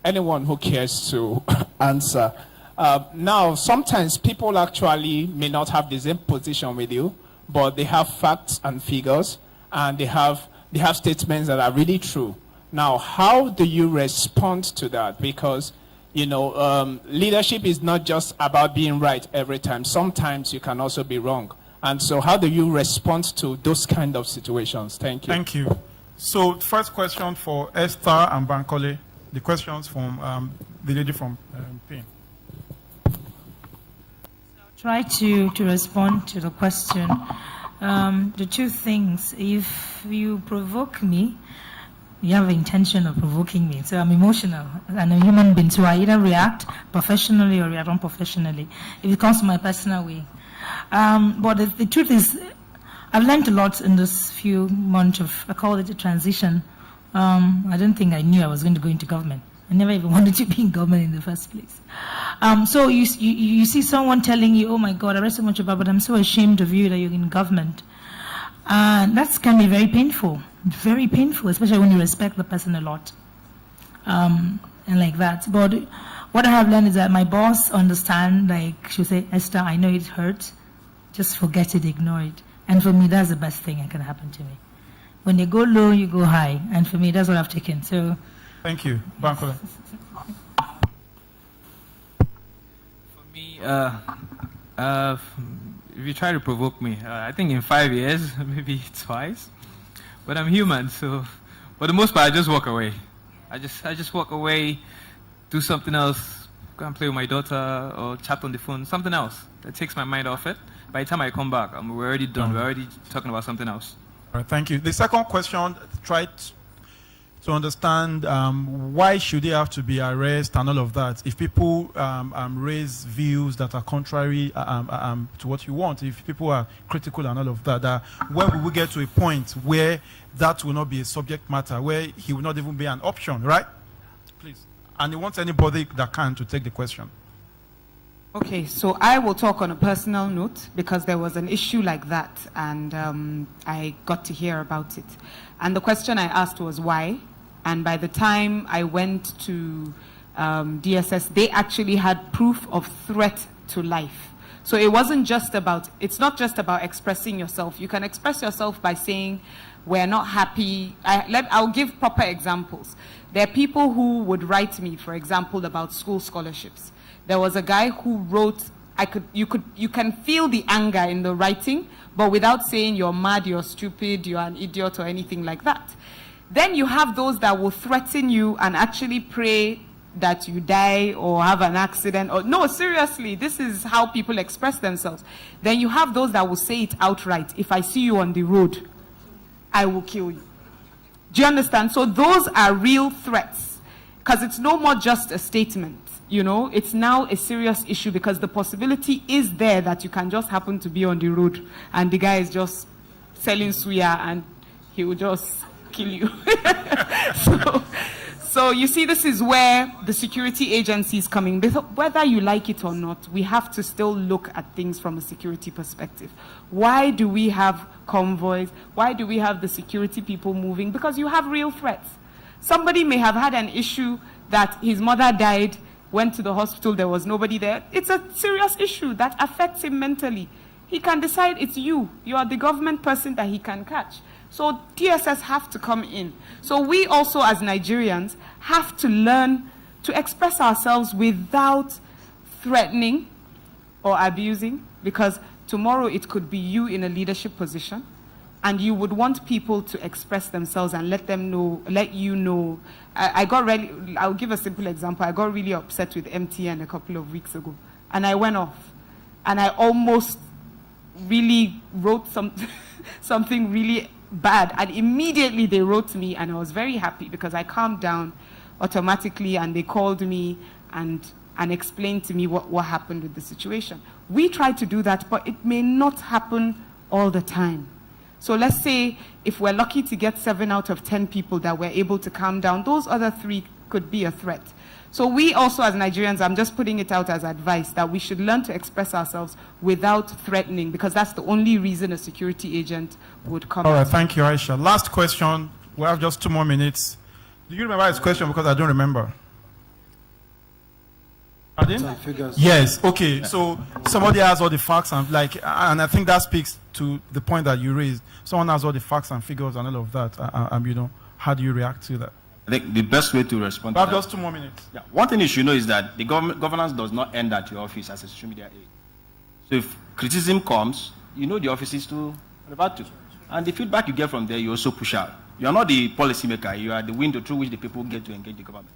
anyone who cares to answer. Now, sometimes people actually may not have the same position with you, but they have facts and figures, and they have statements that are really true. Now, how do you respond to that? Because, leadership is not just about being right every time. Sometimes you can also be wrong. And so how do you respond to those kind of situations? Thank you. Thank you. So first question for Esther and Bankole. The questions from the lady from Payne. Try to respond to the question. The two things, if you provoke me, you have intention of provoking me. So I'm emotional and a human being, so I either react professionally or react unprofessionally if it comes to my personal way. But the truth is, I've learned a lot in this few months of, I call it a transition. I don't think I knew I was going to go into government. I never even wanted to be in government in the first place. So you see someone telling you, oh my God, I read so much about, but I'm so ashamed of you that you're in government. And that can be very painful, especially when you respect the person a lot. And like that. But what I have learned is that my boss understands, like she'll say, Esther, I know it hurts. Just forget it, ignore it. And for me, that's the best thing that can happen to me. When they go low, you go high. And for me, that's what I've taken. So. Thank you. Bankole. For me, if you try to provoke me, I think in 5 years, maybe twice. But I'm human, so for the most part, I just walk away. I just walk away, do something else, go and play with my daughter or chat on the phone, something else that takes my mind off it. By the time I come back, we're already done. We're already talking about something else. All right, thank you. The second question, try to understand why should they have to be arrested and all of that. If people raise views that are contrary to what you want, if people are critical and all of that, when will we get to a point where that will not be a subject matter, where he will not even be an option, right? Please. And he wants anybody that can to take the question. Okay, so I will talk on a personal note because there was an issue like that and I got to hear about it. And the question I asked was why? And by the time I went to DSS, they actually had proof of threat to life. So it wasn't just about, it's not just about expressing yourself. You can express yourself by saying, we're not happy. I'll give proper examples. There are people who would write me, for example, about school scholarships. There was a guy who wrote, you can feel the anger in the writing, but without saying you're mad, you're stupid, you're an idiot, or anything like that. Then you have those that will threaten you and actually pray that you die or have an accident. Or no, seriously, this is how people express themselves. Then you have those that will say it outright. If I see you on the road, I will kill you. Do you understand? So those are real threats because it's no more just a statement. It's now a serious issue because the possibility is there that you can just happen to be on the road and the guy is just selling suya and he will just kill you. So you see, this is where the security agency is coming. Whether you like it or not, we have to still look at things from a security perspective. Why do we have convoys? Why do we have the security people moving? Because you have real threats. Somebody may have had an issue that his mother died, went to the hospital, there was nobody there. It's a serious issue that affects him mentally. He can decide it's you. You are the government person that he can catch. So DSS have to come in. So we also as Nigerians have to learn to express ourselves without threatening or abusing, because tomorrow it could be you in a leadership position and you would want people to express themselves and let you know. I'll give a simple example. I got really upset with MTN a couple of weeks ago and I went off and I almost really wrote something really bad, and immediately they wrote me and I was very happy because I calmed down automatically and they called me and explained to me what happened with the situation. We try to do that, but it may not happen all the time. So let's say if we're lucky to get 7 out of 10 people that were able to calm down, those other 3 could be a threat. So we also, as Nigerians, I'm just putting it out as advice that we should learn to express ourselves without threatening, because that's the only reason a security agent would come. All right, thank you, Aisha. Last question. We have just 2 more minutes. Do you remember his question? Because I don't remember. Pardon? Yes. Okay. So somebody has all the facts and I think that speaks to the point that you raised. Someone has all the facts and figures and all of that. How do you react to that? I think the best way to respond We to have that, just 2 more minutes. yeah, one thing you should know is that the governance does not end at your office as a social media aide. So if criticism comes, you know the office is to revert to. And the feedback you get from there, you also push out. You are not the policymaker. You are the window through which the people get to engage the government.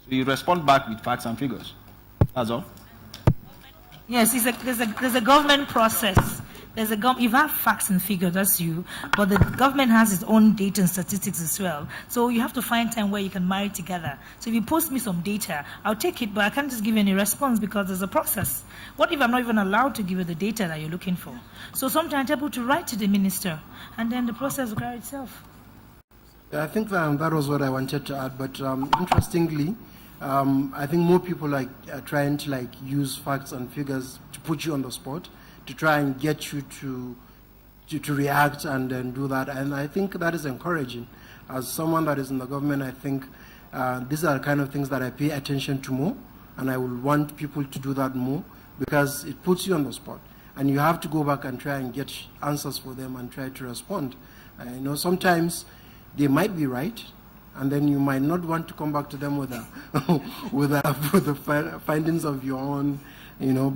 So you respond back with facts and figures. That's all. Yes, there's a government process. You have facts and figures, that's you, but the government has its own data and statistics as well. So you have to find time where you can marry together. So if you post me some data, I'll take it, but I can't just give you any response because there's a process. What if I'm not even allowed to give you the data that you're looking for? So sometimes I'm able to write to the minister, and then the process will carry itself. Yeah, I think that was what I wanted to add, but interestingly, I think more people are trying to use facts and figures to put you on the spot, to try and get you to react and then do that. And I think that is encouraging. As someone that is in the government, I think these are the kind of things that I pay attention to more, and I will want people to do that more because it puts you on the spot. And you have to go back and try and get answers for them and try to respond. Sometimes they might be right, and then you might not want to come back to them with the findings of your own,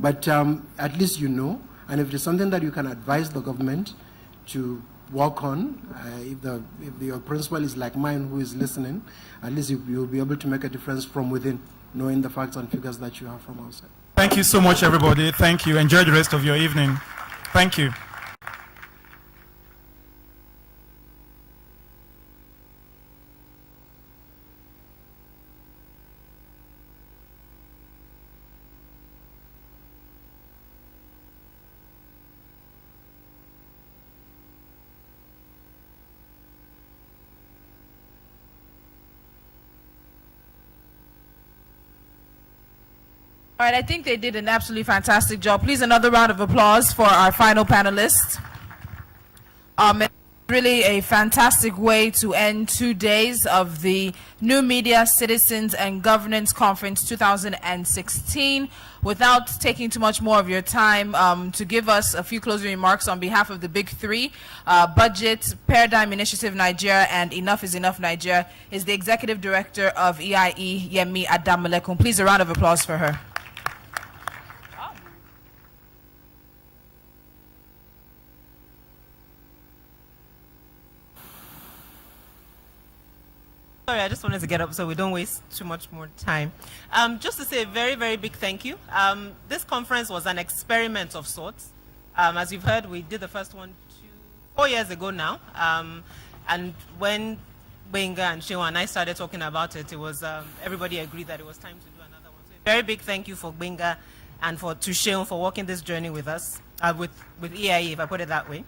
but at least you know. And if there's something that you can advise the government to work on, if your principal is like mine who is listening, at least you'll be able to make a difference from within, knowing the facts and figures that you have from outside. Thank you so much, everybody. Thank you. Enjoy the rest of your evening. Thank you. All right, I think they did an absolutely fantastic job. Please, another round of applause for our final panelists. It's really a fantastic way to end 2 days of the New Media, Citizens, and Governance Conference 2016. Without taking too much more of your time, to give us a few closing remarks on behalf of the big three, Budget, Paradigm Initiative Nigeria, and Enough is Enough Nigeria, is the Executive Director of EIE, Yemi Adamalekun. Please, a round of applause for her. Sorry, I just wanted to get up so we don't waste too much more time. Just to say a very, very big thank you. This conference was an experiment of sorts. As you've heard, we did the first one 4 years ago now. And when Benga and Shewa and I started talking about it, it was everybody agreed that it was time to do another one. So a very big thank you for Benga and to Shewa for walking this journey with us, with EIE, if I put it that way.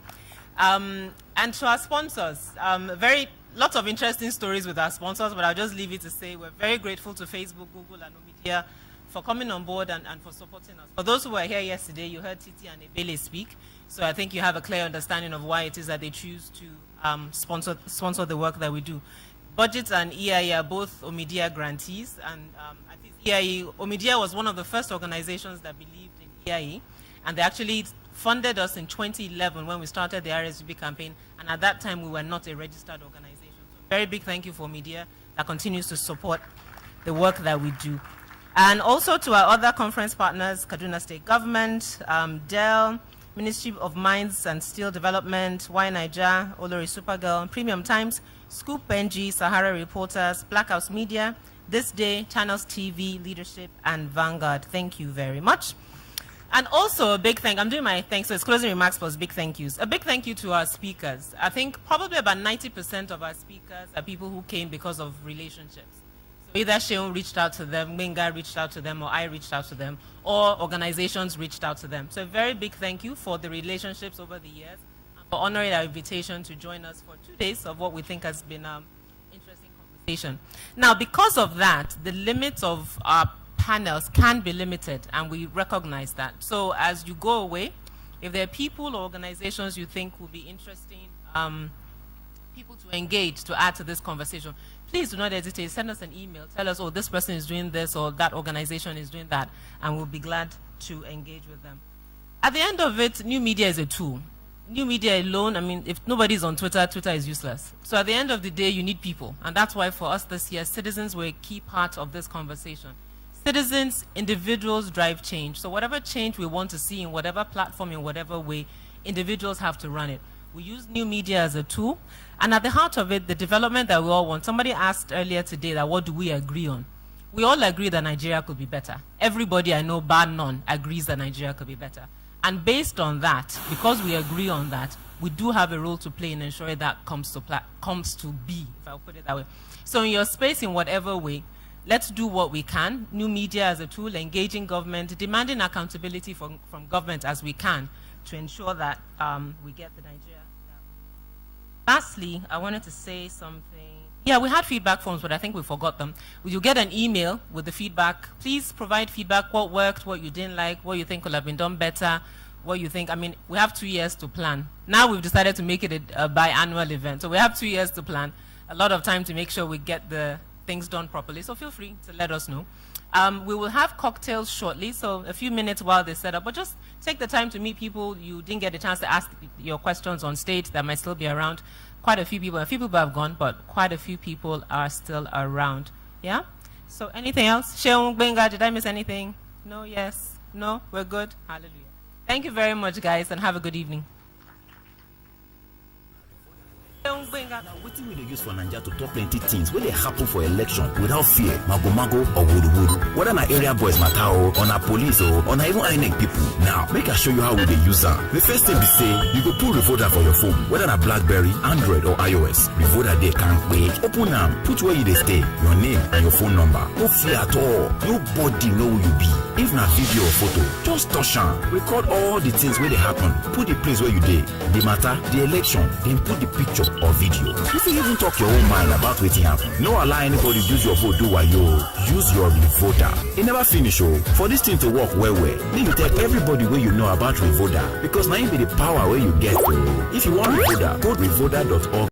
And to our sponsors, lots of interesting stories with our sponsors, but I'll just leave it to say we're very grateful to Facebook, Google, and Omidia for coming on board and for supporting us. For those who were here yesterday, you heard Titi and Ebele speak, so I think you have a clear understanding of why it is that they choose to sponsor the work that we do. Budget and EIE are both Omidia grantees, and I think Omidia was one of the first organizations that believed in EIE, and they actually funded us in 2011 when we started the RSVP campaign, and at that time we were not a registered organization. So very big thank you for Media that continues to support the work that we do. And also to our other conference partners, Kaduna State Government, Dell, Ministry of Mines and Steel Development, Y Niger, Olori Supergirl, Premium Times, Scoop NG, Sahara Reporters, Black House Media, This Day, Channels TV, Leadership, and Vanguard. Thank you very much. And also a big thank, I'm doing my thanks, so it's closing remarks plus big thank yous. A big thank you to our speakers. I think probably about 90% of our speakers are people who came because of relationships. So either Sheon reached out to them, Minga reached out to them, or I reached out to them, or organizations reached out to them. So a very big thank you for the relationships over the years and for honoring our invitation to join us for 2 days of what we think has been interesting conversation. conversation. Now, because of that, the limits of our panels can be limited, and we recognize that. So as you go away, if there are people or organizations you think will be interesting, people to engage, to add to this conversation, please do not hesitate. Send us an email. Tell us, oh, this person is doing this or that organization is doing that, and we'll be glad to engage with them. At the end of it, new media is a tool. New media alone, I mean, if nobody's on Twitter, Twitter is useless. So at the end of the day, you need people. And that's why for us this year, citizens were a key part of this conversation. Citizens, individuals drive change. So whatever change we want to see in whatever platform, in whatever way, individuals have to run it. We use new media as a tool. And at the heart of it, the development that we all want. Somebody asked earlier today that what do we agree on? We all agree that Nigeria could be better. Everybody I know, bar none, agrees that Nigeria could be better. And based on that, because we agree on that, we do have a role to play in ensuring that comes to be, if I'll put it that way. So in your space, in whatever way, let's do what we can. New media as a tool, engaging government, demanding accountability from government as we can to ensure that we get the Nigeria. Lastly, I wanted to say something. Yeah, we had feedback forms, but I think we forgot them. You'll get an email with the feedback. Please provide feedback, what worked, what you didn't like, what you think could have been done better, what you think. I mean, we have 2 years to plan. Now we've decided to make it a biannual event. So we have 2 years to plan, a lot of time to make sure we get the things done properly. So feel free to let us know. We will have cocktails shortly, so a few minutes while they set up, but just take the time to meet people you didn't get a chance to ask your questions on stage that might still be around. Quite a few people have gone, but quite a few people are still around. Yeah? So anything else? Sheung Benga, did I miss anything? No, yes, no, we're good. Hallelujah. Thank you very much, guys, and have a good evening. What we dey use for Naija to talk plenty things wey dey happen for election without fear, mago or wudu. Whether na area boys matter or na police or na even INEC people. Now, make I show you how we dey use am. The first thing be say, you go pull Revoda for your phone, whether na BlackBerry, Android or iOS. Revoda dey kampe. Open am, put where you dey stay, your name and your phone number. No fear at all. Nobody know who you be. If na video or photo, just touch am. Record all the things wey dey happen. Put the place where you dey, the matter, the election, then put the picture or video. You fit even talk your own mind about wetin happen. No allow anybody use your vote do wayo. Use your Revoda. E never finish for this thing to work well, make you tell everybody wey you know about Revoda, because na im be the power wey you get. If you want Revoda, go revoda.org.